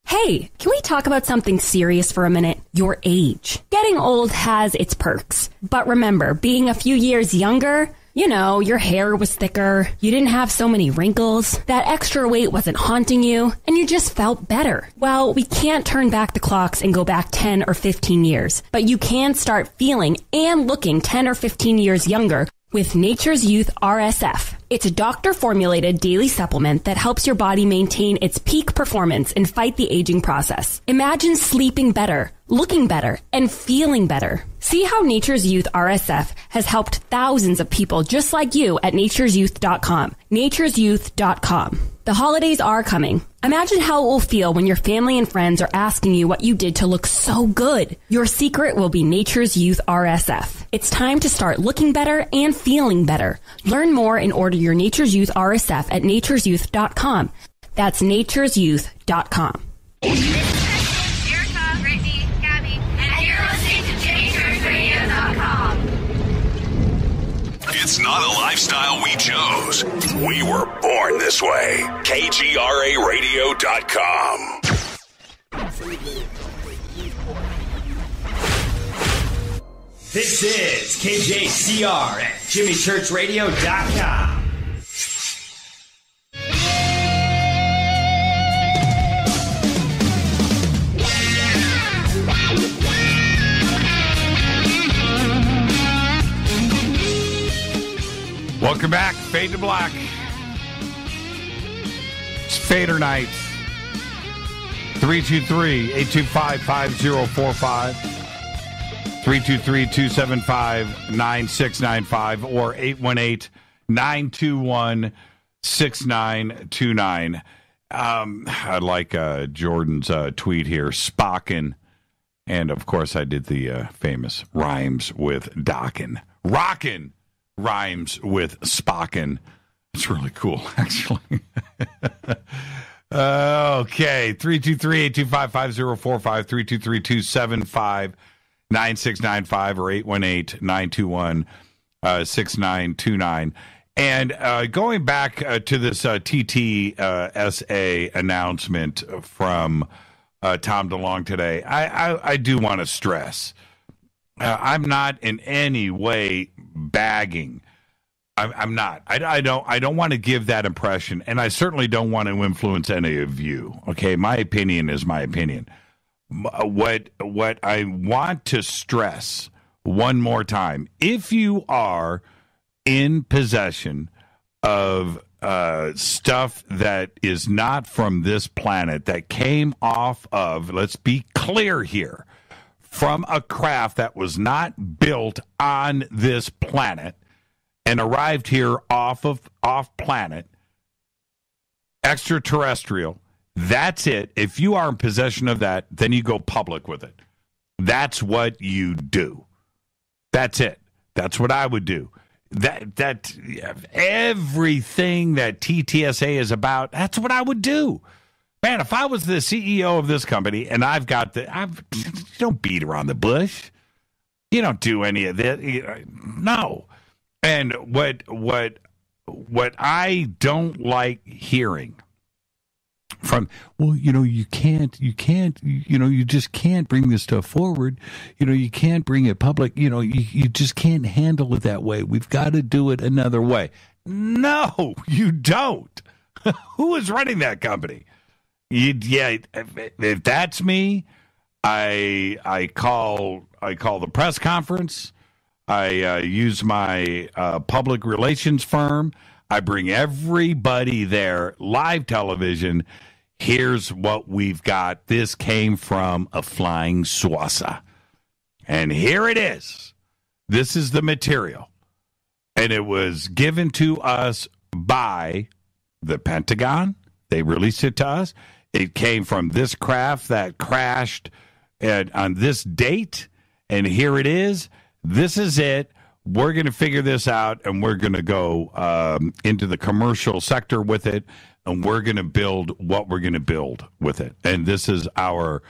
Hey, can we talk about something serious for a minute? Your age. Getting old has its perks. But remember, being a few years younger, you know, your hair was thicker, you didn't have so many wrinkles, that extra weight wasn't haunting you, and you just felt better. Well, we can't turn back the clocks and go back 10 or 15 years, but you can start feeling and looking 10 or 15 years younger with Nature's Youth RSF. It's a doctor-formulated daily supplement that helps your body maintain its peak performance and fight the aging process. Imagine sleeping better, looking better, and feeling better. See how Nature's Youth RSF has helped thousands of people just like you at nature'syouth.com. nature'syouth.com. The holidays are coming. Imagine how it will feel when your family and friends are asking you what you did to look so good. Your secret will be Nature's Youth RSF. It's time to start looking better and feeling better. Learn more and order your Nature's Youth RSF at nature'syouth.com. That's nature'syouth.com. Erica, Brittany, Gabby, and you're listening to JimmyChurchRadio.com. It's not a lifestyle we chose. We were born this way. KGRARadio.com. This is KJCR at JimmyChurchRadio.com. Welcome back, Fade to Black. It's Fadernight. 323-825-5045. 323-275-9695 or 818-921-6929. I like Jordan's tweet here. Spockin. And, of course, I did the famous rhymes with Dockin. Rockin' rhymes with Spockin. It's really cool, actually. Okay. 323-825-5045. 323-275-9695 or 818-921-6929. And going back to this TTSA announcement from Tom DeLonge today, I do want to stress, I'm not in any way bagging. I'm not. I don't want to give that impression, and I certainly don't want to influence any of you. Okay, my opinion is my opinion. What I want to stress one more time: if you are in possession of stuff that is not from this planet, that came off of, let's be clear here, from a craft that was not built on this planet and arrived here off planet, extraterrestrial, that's it. If you are in possession of that, then you go public with it. That's what you do. That's it. That's what I would do. That everything that TTSA is about, that's what I would do. Man, if I was the CEO of this company and you don't beat around the bush. You don't do any of that. No. And what I don't like hearing from, well, you just can't bring this stuff forward. You can't bring it public. You just can't handle it that way. We've got to do it another way. No, you don't. Who is running that company? If that's me, I call the press conference. I use my public relations firm. I bring everybody there, live television. Here's what we've got. This came from a flying saucer. And here it is. This is the material. And it was given to us by the Pentagon. They released it to us. It came from this craft that crashed on this date. And here it is. This is it. We're going to figure this out, and we're going to go into the commercial sector with it, and we're going to build what we're going to build with it. And this is our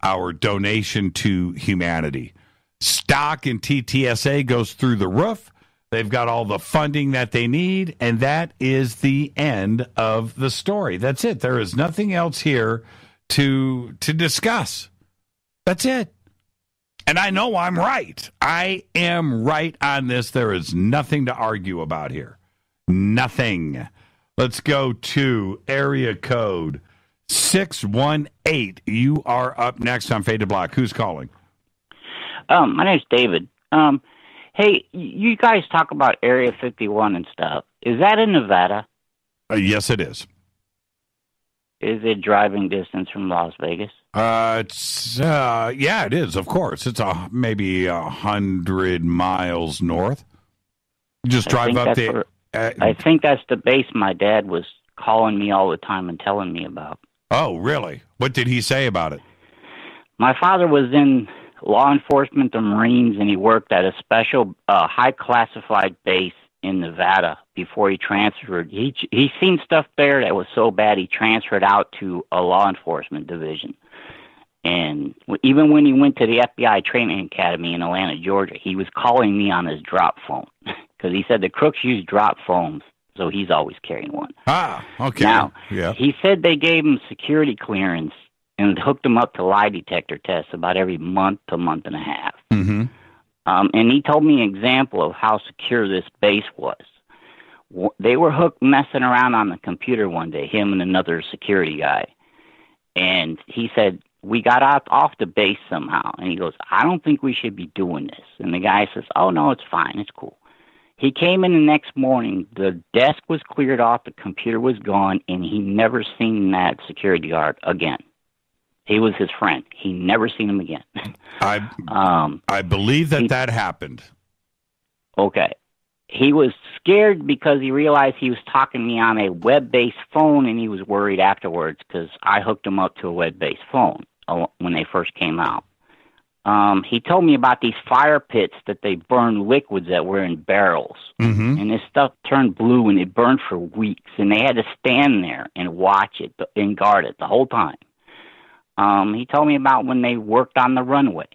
our donation to humanity. Stock in TTSA goes through the roof. They've got all the funding that they need, and that is the end of the story. That's it. There is nothing else here to discuss. That's it. And I know I'm right. I am right on this. There is nothing to argue about here. Nothing. Let's go to area code 618. You are up next on Fade to Black. Who's calling? My name's David. Hey, you guys talk about Area 51 and stuff. Is that in Nevada? Yes, it is. Is it driving distance from Las Vegas? Yeah, it is. Of course, it's maybe 100 miles north. Just drive up there. I think that's the base my dad was calling me all the time and telling me about. Oh, really? What did he say about it? My father was in law enforcement, the Marines, and he worked at a special high classified base in Nevada before he transferred. He seen stuff there that was so bad he transferred out to a law enforcement division. And even when he went to the FBI training academy in Atlanta, Georgia, he was calling me on his drop phone because he said the crooks use drop phones, so he's always carrying one. Ah, okay. Now, yeah. He said they gave him security clearance and hooked him up to lie detector tests about every month to month and a half. Mm-hmm. And he told me an example of how secure this base was. They were hooked messing around on the computer one day, him and another security guy. And he said, we got off the base somehow. And he goes, I don't think we should be doing this. And the guy says, oh, no, it's fine. It's cool. He came in the next morning. The desk was cleared off. The computer was gone. And he never seen that security guard again. He was his friend. He never seen him again. I believe that happened. Okay. He was scared because he realized he was talking to me on a web-based phone, and he was worried afterwards because I hooked him up to a web-based phone when they first came out. He told me about these fire pits that they burned liquids that were in barrels. Mm-hmm. And this stuff turned blue, and it burned for weeks, and they had to stand there and watch it and guard it the whole time. He told me about when they worked on the runway,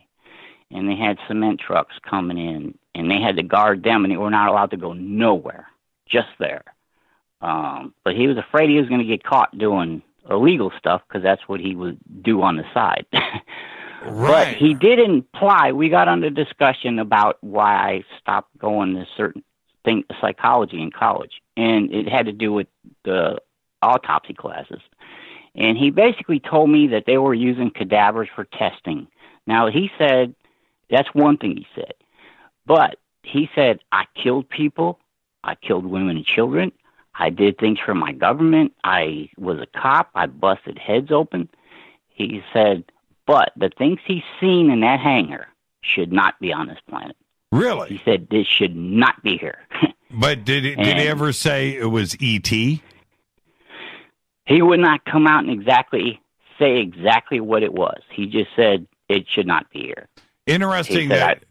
and they had cement trucks coming in, and they had to guard them, and they were not allowed to go nowhere, just there. But he was afraid he was going to get caught doing illegal stuff because that's what he would do on the side. Right. But he did imply, we got under discussion about why I stopped going to certain psychology in college, and it had to do with the autopsy classes. And he basically told me that they were using cadavers for testing. Now, he said, that's one thing he said. But he said, I killed people. I killed women and children. I did things for my government. I was a cop. I busted heads open. He said, but the things he's seen in that hangar should not be on this planet. Really? He said, this should not be here. But did he ever say it was E.T.? He would not come out and say exactly what it was. He just said it should not be here. Interesting that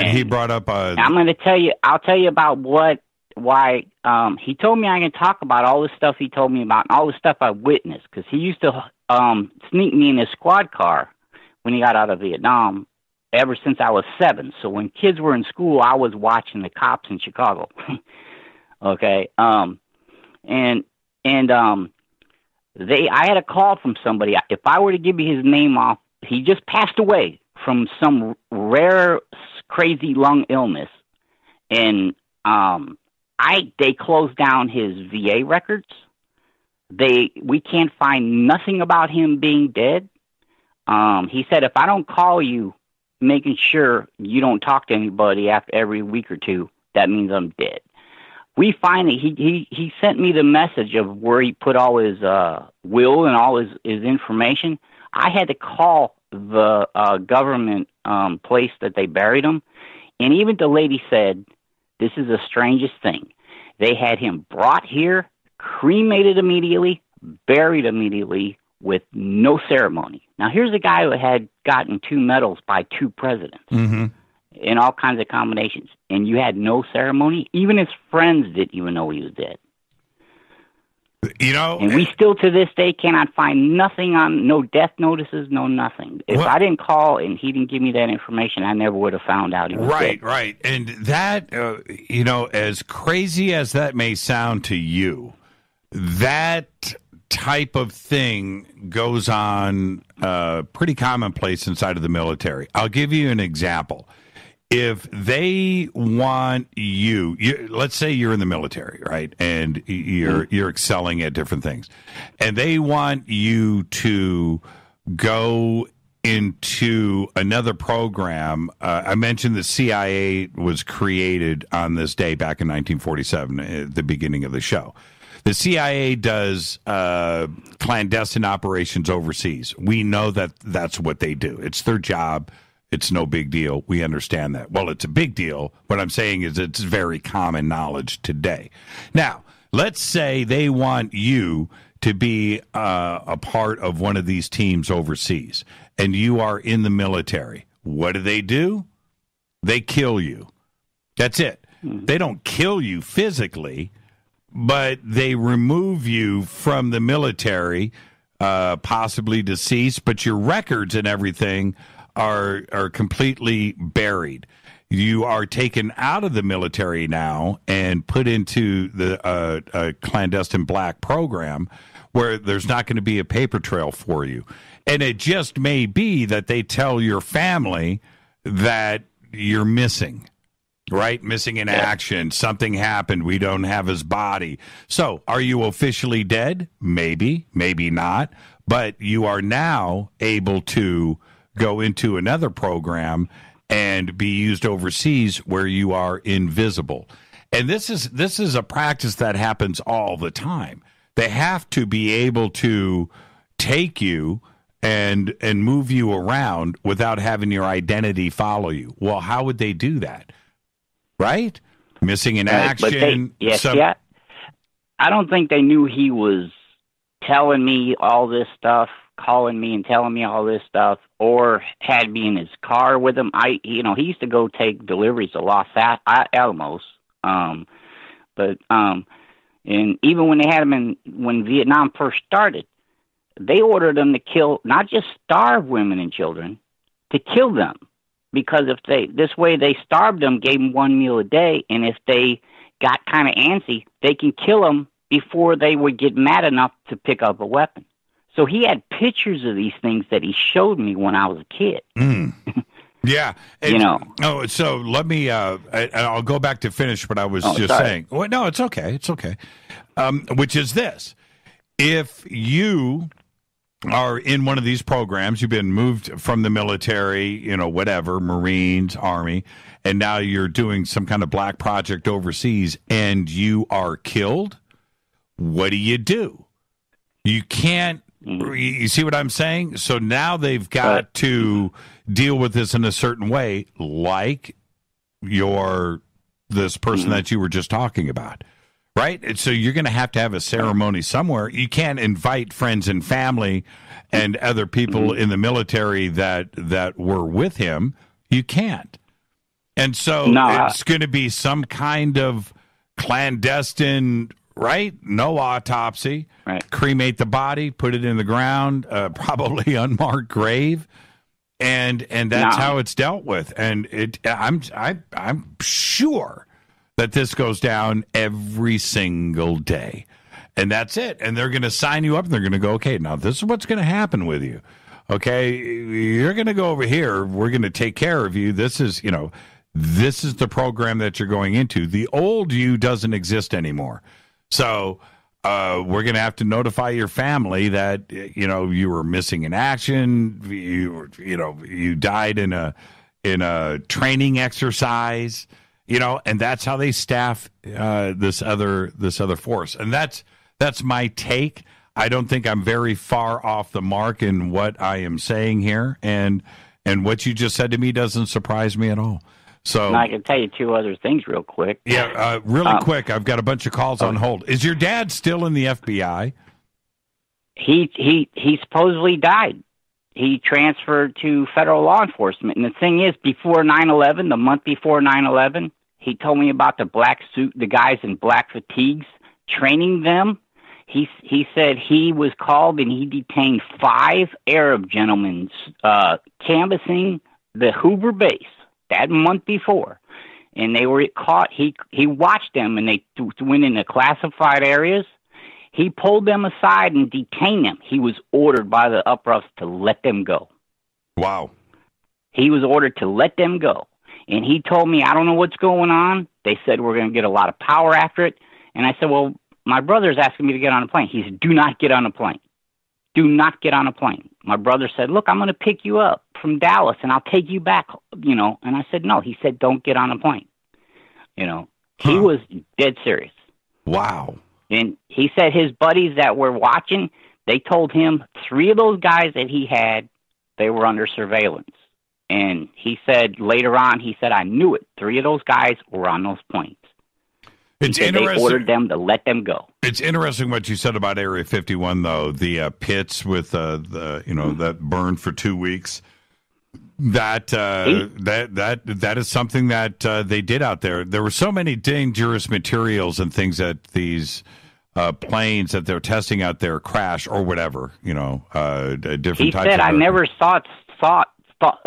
he brought up. I'm going to tell you. I'll tell you about why. He told me I can talk about all the stuff he told me about and all the stuff I witnessed because he used to sneak me in his squad car when he got out of Vietnam. Ever since I was 7. So when kids were in school, I was watching the cops in Chicago. Okay. I had a call from somebody. If I were to give you his name off, he just passed away from some rare, crazy lung illness. And they closed down his VA records. We can't find nothing about him being dead. He said, if I don't call you, making sure you don't talk to anybody after every week or two, that means I'm dead. We finally, he sent me the message of where he put all his will and all his information. I had to call the government place that they buried him. And even the lady said, this is the strangest thing. They had him brought here, cremated immediately, buried immediately with no ceremony. Now, here's a guy who had gotten 2 medals by 2 presidents. Mm-hmm. In all kinds of combinations, and you had no ceremony. Even his friends didn't even know he was dead. And we still to this day cannot find nothing on, no death notices, no nothing. If I didn't call and he didn't give me that information, I never would have found out he was dead. Right. And that, as crazy as that may sound to you, that type of thing goes on pretty commonplace inside of the military. I'll give you an example. If they want you, let's say you're in the military, right, and you're excelling at different things, and they want you to go into another program. I mentioned the CIA was created on this day back in 1947, at the beginning of the show. The CIA does clandestine operations overseas. We know that that's what they do. It's their job. It's no big deal. We understand that. Well, it's a big deal. What I'm saying is it's very common knowledge today. Now, let's say they want you to be a part of one of these teams overseas, and you are in the military. What do? They kill you. That's it. They don't kill you physically, but they remove you from the military, possibly deceased, but your records and everything are completely buried. You are taken out of the military now and put into the clandestine black program where there's not going to be a paper trail for you. And it just may be that they tell your family that you're missing, right? Missing in action. Something happened. We don't have his body. So are you officially dead? Maybe, maybe not. But you are now able to go into another program and be used overseas where you are invisible. And this is a practice that happens all the time. They have to be able to take you and move you around without having your identity follow you. Well, how would they do that? Right? Missing in action. I don't think they knew he was telling me all this stuff, calling me and telling me all this stuff, or had me in his car with him. He used to go take deliveries to Los Alamos. And even when they had him when Vietnam first started, they ordered them to kill, not just starve women and children, to kill them. Because this way they starved them, gave them one meal a day, and if they got kind of antsy, they can kill them before they would get mad enough to pick up a weapon. So he had pictures of these things that he showed me when I was a kid. Yeah. And, so let me, I'll go back to finish what I was saying. Well, no, it's okay. It's okay. Which is this. If you are in one of these programs, you've been moved from the military, whatever, Marines, Army, and now you're doing some kind of black project overseas and you are killed, what do? You can't, you see what I'm saying? So now they've got to deal with this in a certain way, like this person that you were just talking about. Right? And so you're going to have a ceremony somewhere. You can't invite friends and family and other people in the military that were with him. You can't. And so it's going to be some kind of clandestine, right? No autopsy. Right. Cremate the body, put it in the ground, probably unmarked grave. And that's how it's dealt with. And I'm sure that this goes down every single day. And that's it. And they're going to sign you up, and they're going to go, okay, now this is what's going to happen with you. Okay, you're going to go over here. We're going to take care of you. This is the program that you're going into. The old you doesn't exist anymore. So we're going to have to notify your family that, you were missing in action. You died in a training exercise. And that's how they staff this other force. And that's my take. I don't think I'm very far off the mark in what I am saying here. And what you just said to me doesn't surprise me at all. So and I can tell you two other things real quick. Yeah, really quick. I've got a bunch of calls on hold. Is your dad still in the FBI? He supposedly died. He transferred to federal law enforcement. And the thing is, before 9/11, the month before 9/11, he told me about the black suit, the guys in black fatigues, training them. He said he was called and he detained 5 Arab gentlemen canvassing the Hoover base that month before, and they were caught. He watched them, and they went into classified areas. He pulled them aside and detained them. He was ordered by the UPROFs to let them go. Wow. He was ordered to let them go. And he told me, I don't know what's going on. They said we're going to get a lot of power after it. And I said, well, my brother's asking me to get on a plane. He said, do not get on a plane. Do not get on a plane. My brother said, look, I'm going to pick you up from Dallas and I'll take you back, And I said, no. He said, don't get on a plane. He was dead serious. Wow. And he said his buddies that were watching, they told him 3 of those guys that he had, they were under surveillance. And he said later on, I knew it. 3 of those guys were on those planes. It's interesting. They ordered them to let them go. It's interesting what you said about Area 51, though. The pits with that burned for 2 weeks. That is something that they did out there. There were so many dangerous materials and things that these planes that they're testing out there crash or whatever. Different. He types said, of "I never thought."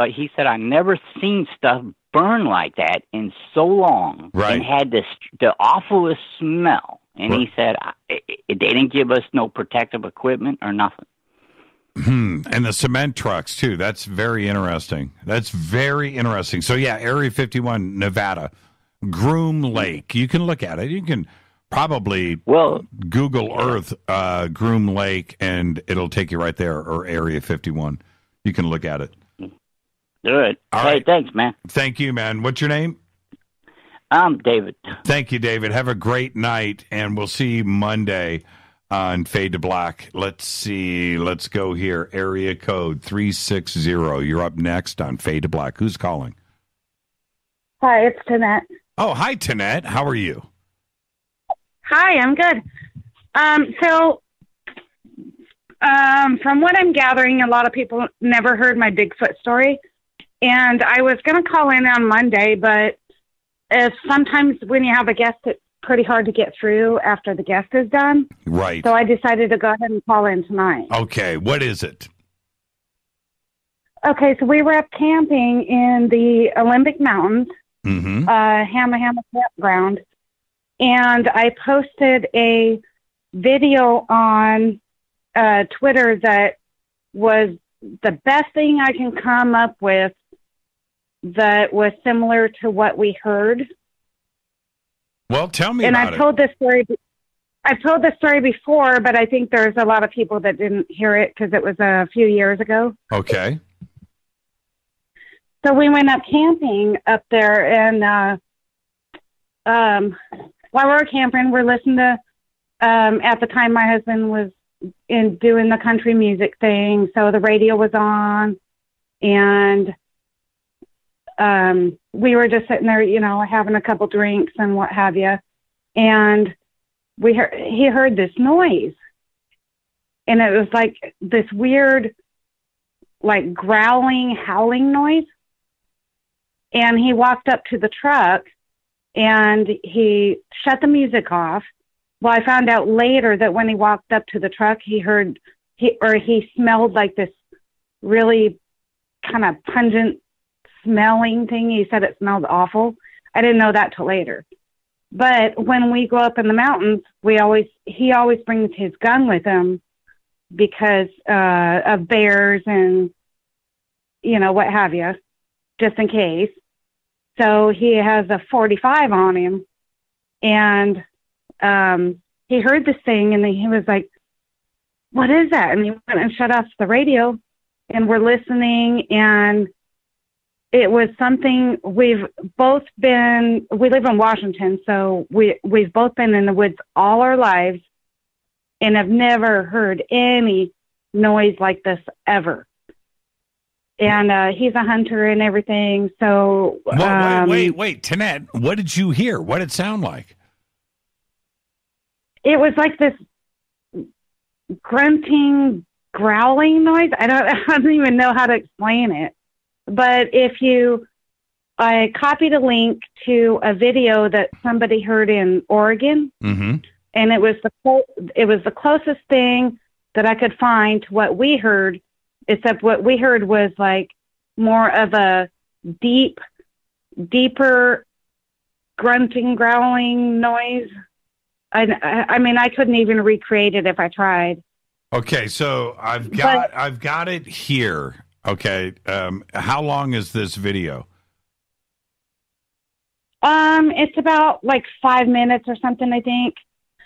He said, "I never seen stuff burn like that in so long, right. And had the awfulest smell." And right. He said, "They didn't give us no protective equipment or nothing." And the cement trucks too. That's very interesting. So yeah, Area 51, Nevada, Groom Lake. You can look at it. You can probably Google Earth Groom Lake, and it'll take you right there. Or Area 51. You can look at it. Good. All hey, right. Thanks, man. Thank you, man. What's your name? I'm David. Thank you, David. Have a great night, and we'll see you Monday on Fade to Black. Let's see. Let's go here. Area code 360. You're up next on Fade to Black. Who's calling? Hi, it's Tanette. Oh, hi, Tanette. How are you? Hi, I'm good. From what I'm gathering, a lot of people never heard my Bigfoot story. And I was going to call in on Monday, but sometimes when you have a guest, it's pretty hard to get through after the guest is done. Right. So I decided to go ahead and call in tonight. Okay. What is it? Okay, so we were up camping in the Olympic Mountains, Hamma Campground, and I posted a video on Twitter that was the best thing I can come up with that was similar to what we heard. Well, tell me and about I've told this story before, but I think there's a lot of people that didn't hear it because it was a few years ago. Okay. So we went up camping up there, and while we were camping, we're listening to, at the time my husband was doing the country music thing, so the radio was on, and we were just sitting there, having a couple drinks and what have you, and he heard this noise, and it was like this weird, like growling, howling noise, and he walked up to the truck, and he shut the music off. Well, I found out later that when he walked up to the truck, he smelled like this really kind of pungent smelling thing. He said it smelled awful. I didn't know that till later. But when we go up in the mountains, he always brings his gun with him because of bears and, what have you, just in case. So he has a 45 on him, and he heard this thing, and he was like, "What is that?" And he went and shut off the radio, and we're listening, and it was something we live in Washington, so we've both been in the woods all our lives and have never heard any noise like this ever. And he's a hunter and everything, so... Wait, Tanette, what did you hear? What did it sound like? It was like this grunting, growling noise. I don't even know how to explain it. But I copied a link to a video that somebody heard in Oregon, and and it was the closest thing that I could find to what we heard, except what we heard was like more of a deeper grunting, growling noise. I mean, I couldn't even recreate it if I tried. Okay, so I've got it here. Okay, how long is this video? It's about like 5 minutes or something, I think.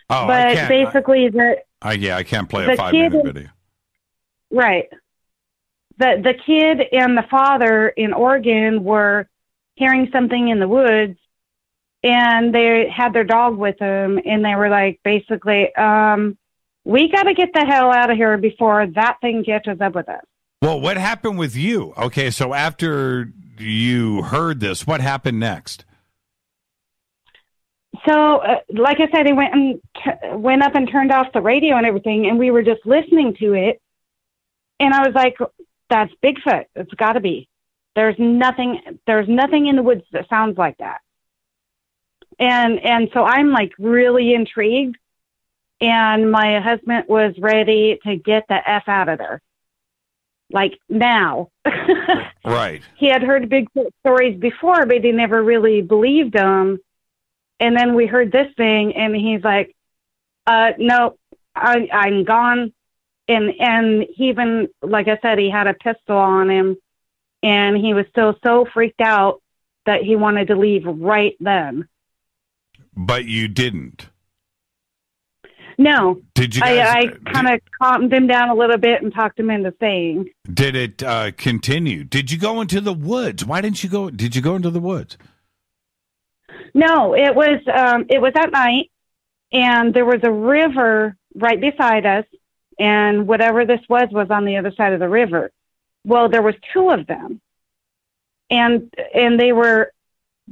Oh, but basically, I can't play a 5-minute video. Right. The kid and the father in Oregon were hearing something in the woods, and they had their dog with them, and they were like, basically, we got to get the hell out of here before that thing catches up with us. Well, what happened with you? Okay, so after you heard this, what happened next? So, like I said, he went up and turned off the radio and everything, and we were just listening to it. And I was like, "That's Bigfoot. It's got to be. There's nothing in the woods that sounds like that." And so I'm like really intrigued, and my husband was ready to get the F out of there, like now. Right. He had heard Bigfoot stories before, but he never really believed them. And then we heard this thing, and he's like, "No, I'm gone." And he even, like I said, he had a pistol on him, and he was still so freaked out that he wanted to leave right then. But you didn't. No. Did you? I kind of calmed him down a little bit and talked him into staying. Did it continue? Did you go into the woods? Why didn't you go? Did you go into the woods? No, it was at night, and there was a river right beside us, and whatever this was on the other side of the river. Well, there was two of them, and they were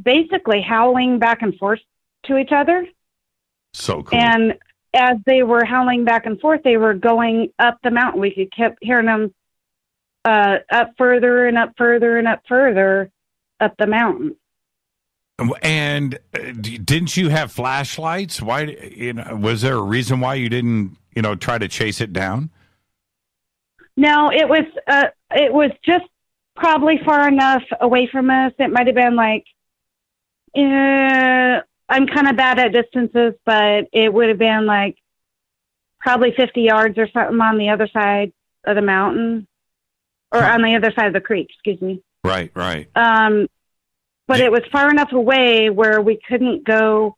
basically howling back and forth to each other. So cool. And as they were howling back and forth, they were going up the mountain. We kept hearing them up further and up further and up further up the mountain. And didn't you have flashlights? Why? Was there a reason why you didn't, try to chase it down? No, it was just probably far enough away from us. It might have been like, I'm kind of bad at distances, but it would have been like probably 50 yards or something on the other side of the mountain, or on the other side of the creek. Excuse me. Right. But it was far enough away where we couldn't go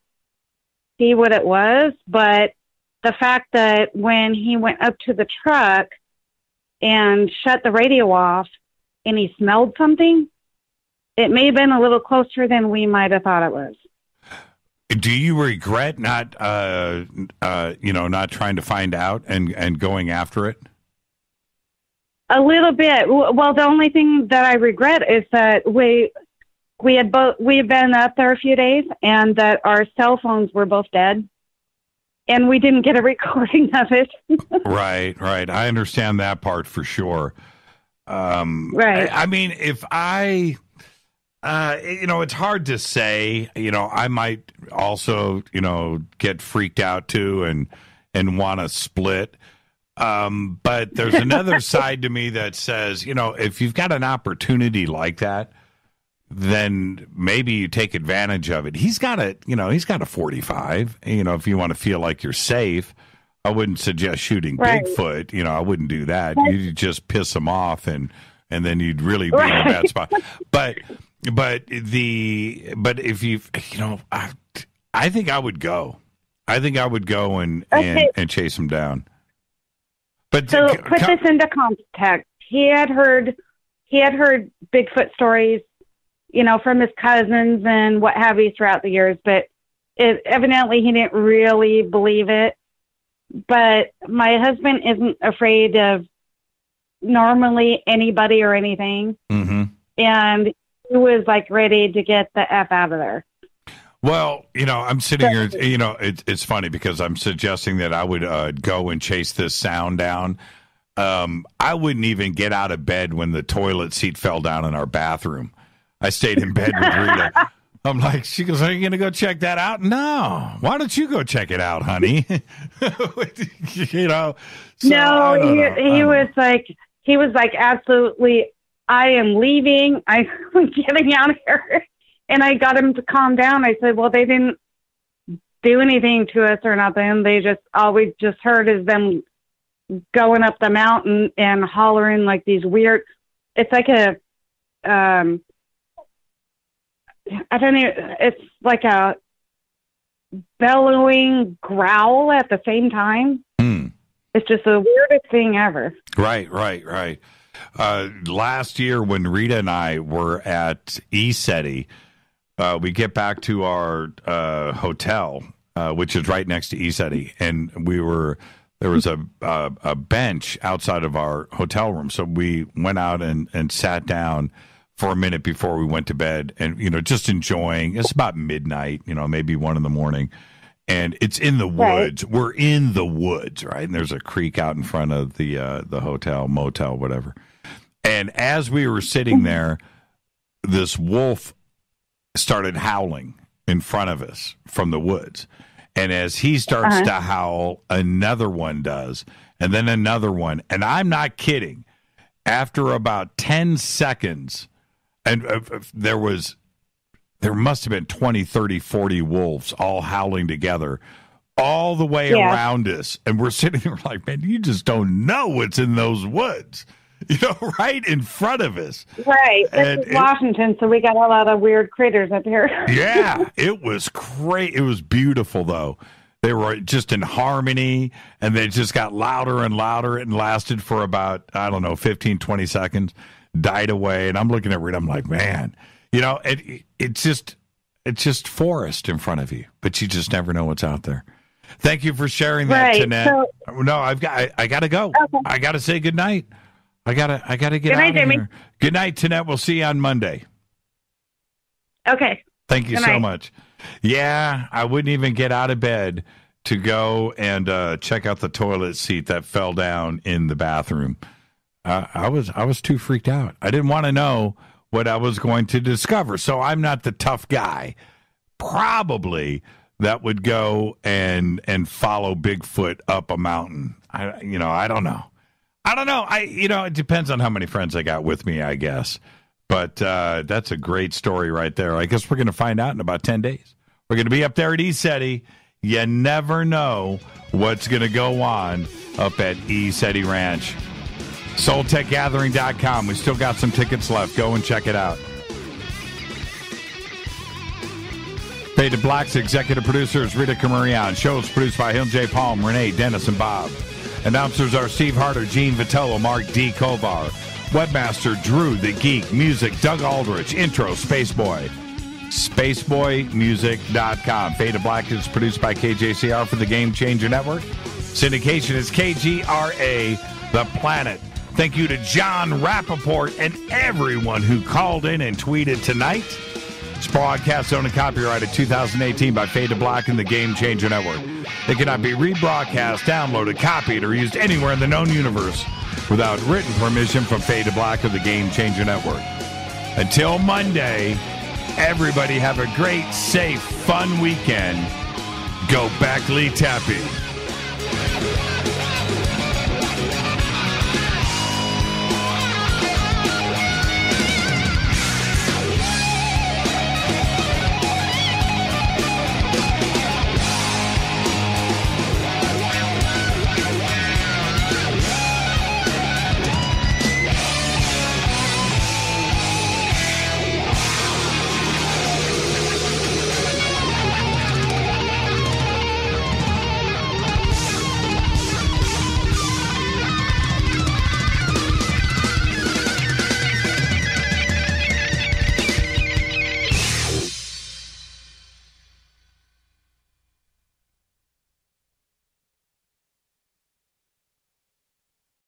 see what it was. But the fact that when he went up to the truck and shut the radio off and he smelled something, it may have been a little closer than we might have thought it was. Do you regret not trying to find out and going after it? A little bit. Well, the only thing that I regret is that we had been up there a few days, and that our cell phones were both dead, and we didn't get a recording of it. Right. I understand that part for sure. Right. I mean, if it's hard to say. I might also, get freaked out too and want to split. But there's another side to me that says, if you've got an opportunity like that, then maybe you take advantage of it. He's got a 45, if you want to feel like you're safe. I wouldn't suggest shooting Bigfoot. I wouldn't do that. You'd just piss him off and then you'd really be in a bad spot. But if you I think I would go. I think I would go and chase him down. But so put this into context. He had heard Bigfoot stories, from his cousins and what have you throughout the years, but evidently he didn't really believe it. But my husband isn't afraid of normally anybody or anything. Mm-hmm. And he was like ready to get the F out of there. Well, I'm sitting here, it's funny because I'm suggesting that I would go and chase this sound down. I wouldn't even get out of bed when the toilet seat fell down in our bathroom. I stayed in bed with Rita. I'm like, she goes, are you going to go check that out? No. Why don't you go check it out, honey? You know? So, no, he was like, absolutely, I am leaving. I'm getting out of here. And I got him to calm down. I said, well, they didn't do anything to us or nothing. They just, all we just heard is them going up the mountain and hollering like these weird, it's like a, I don't know. It's like a bellowing growl at the same time. It's just the weirdest thing ever. Right. Last year when Rita and I were at ECETI, we get back to our hotel, which is right next to ECETI, and there was a bench outside of our hotel room. So we went out and sat down for a minute before we went to bed, and just enjoying. It's about midnight, maybe 1 a.m, and it's in the woods. Right. We're in the woods, right? And there's a creek out in front of the hotel, motel, whatever. And as we were sitting there, this wolf started howling in front of us from the woods. And as he starts to howl, another one does, and then another one. And I'm not kidding. After about 10 seconds, and there must have been 20, 30, 40 wolves all howling together all the way around us. And we're sitting there like, man, you just don't know what's in those woods, right in front of us. Right. This is Washington, so we got a lot of weird critters up here. Yeah, it was great. It was beautiful, though. They were just in harmony, and they just got louder and louder and lasted for about, 15, 20 seconds. Died away, and I'm looking at Rita. I'm like, man, it's just forest in front of you, but you just never know what's out there. Thank you for sharing that, Tanette. No, I got to go. Okay. I got to say good night. I gotta get out of here. Good night, Tanette. We'll see you on Monday. Okay. Thank you so much. Yeah, I wouldn't even get out of bed to go and check out the toilet seat that fell down in the bathroom. I was too freaked out. I didn't want to know what I was going to discover. So I'm not the tough guy, probably, that would go and follow Bigfoot up a mountain. I don't know. It depends on how many friends I got with me, I guess. But that's a great story right there. I guess we're going to find out in about 10 days. We're going to be up there at ECETI. You never know what's going to go on up at ECETI Ranch. SoulTechGathering.com. We still got some tickets left. Go and check it out. Fade to Black's executive producers, Rita Camarion. Shows produced by Hill J. Palm, Renee, Dennis, and Bob. Announcers are Steve Harder, Gene Vitello, Mark D. Kovar. Webmaster, Drew the Geek. Music, Doug Aldrich. Intro, Spaceboy. SpaceboyMusic.com. Fade to Black is produced by KJCR for the Game Changer Network. Syndication is KGRA, The Planet. Thank you to Jon Rappoport and everyone who called in and tweeted tonight. This broadcast owned and copyrighted 2018 by Fade to Black and the Game Changer Network. It cannot be rebroadcast, downloaded, copied, or used anywhere in the known universe without written permission from Fade to Black or the Game Changer Network. Until Monday, everybody have a great, safe, fun weekend. Go back, Lee Tappy.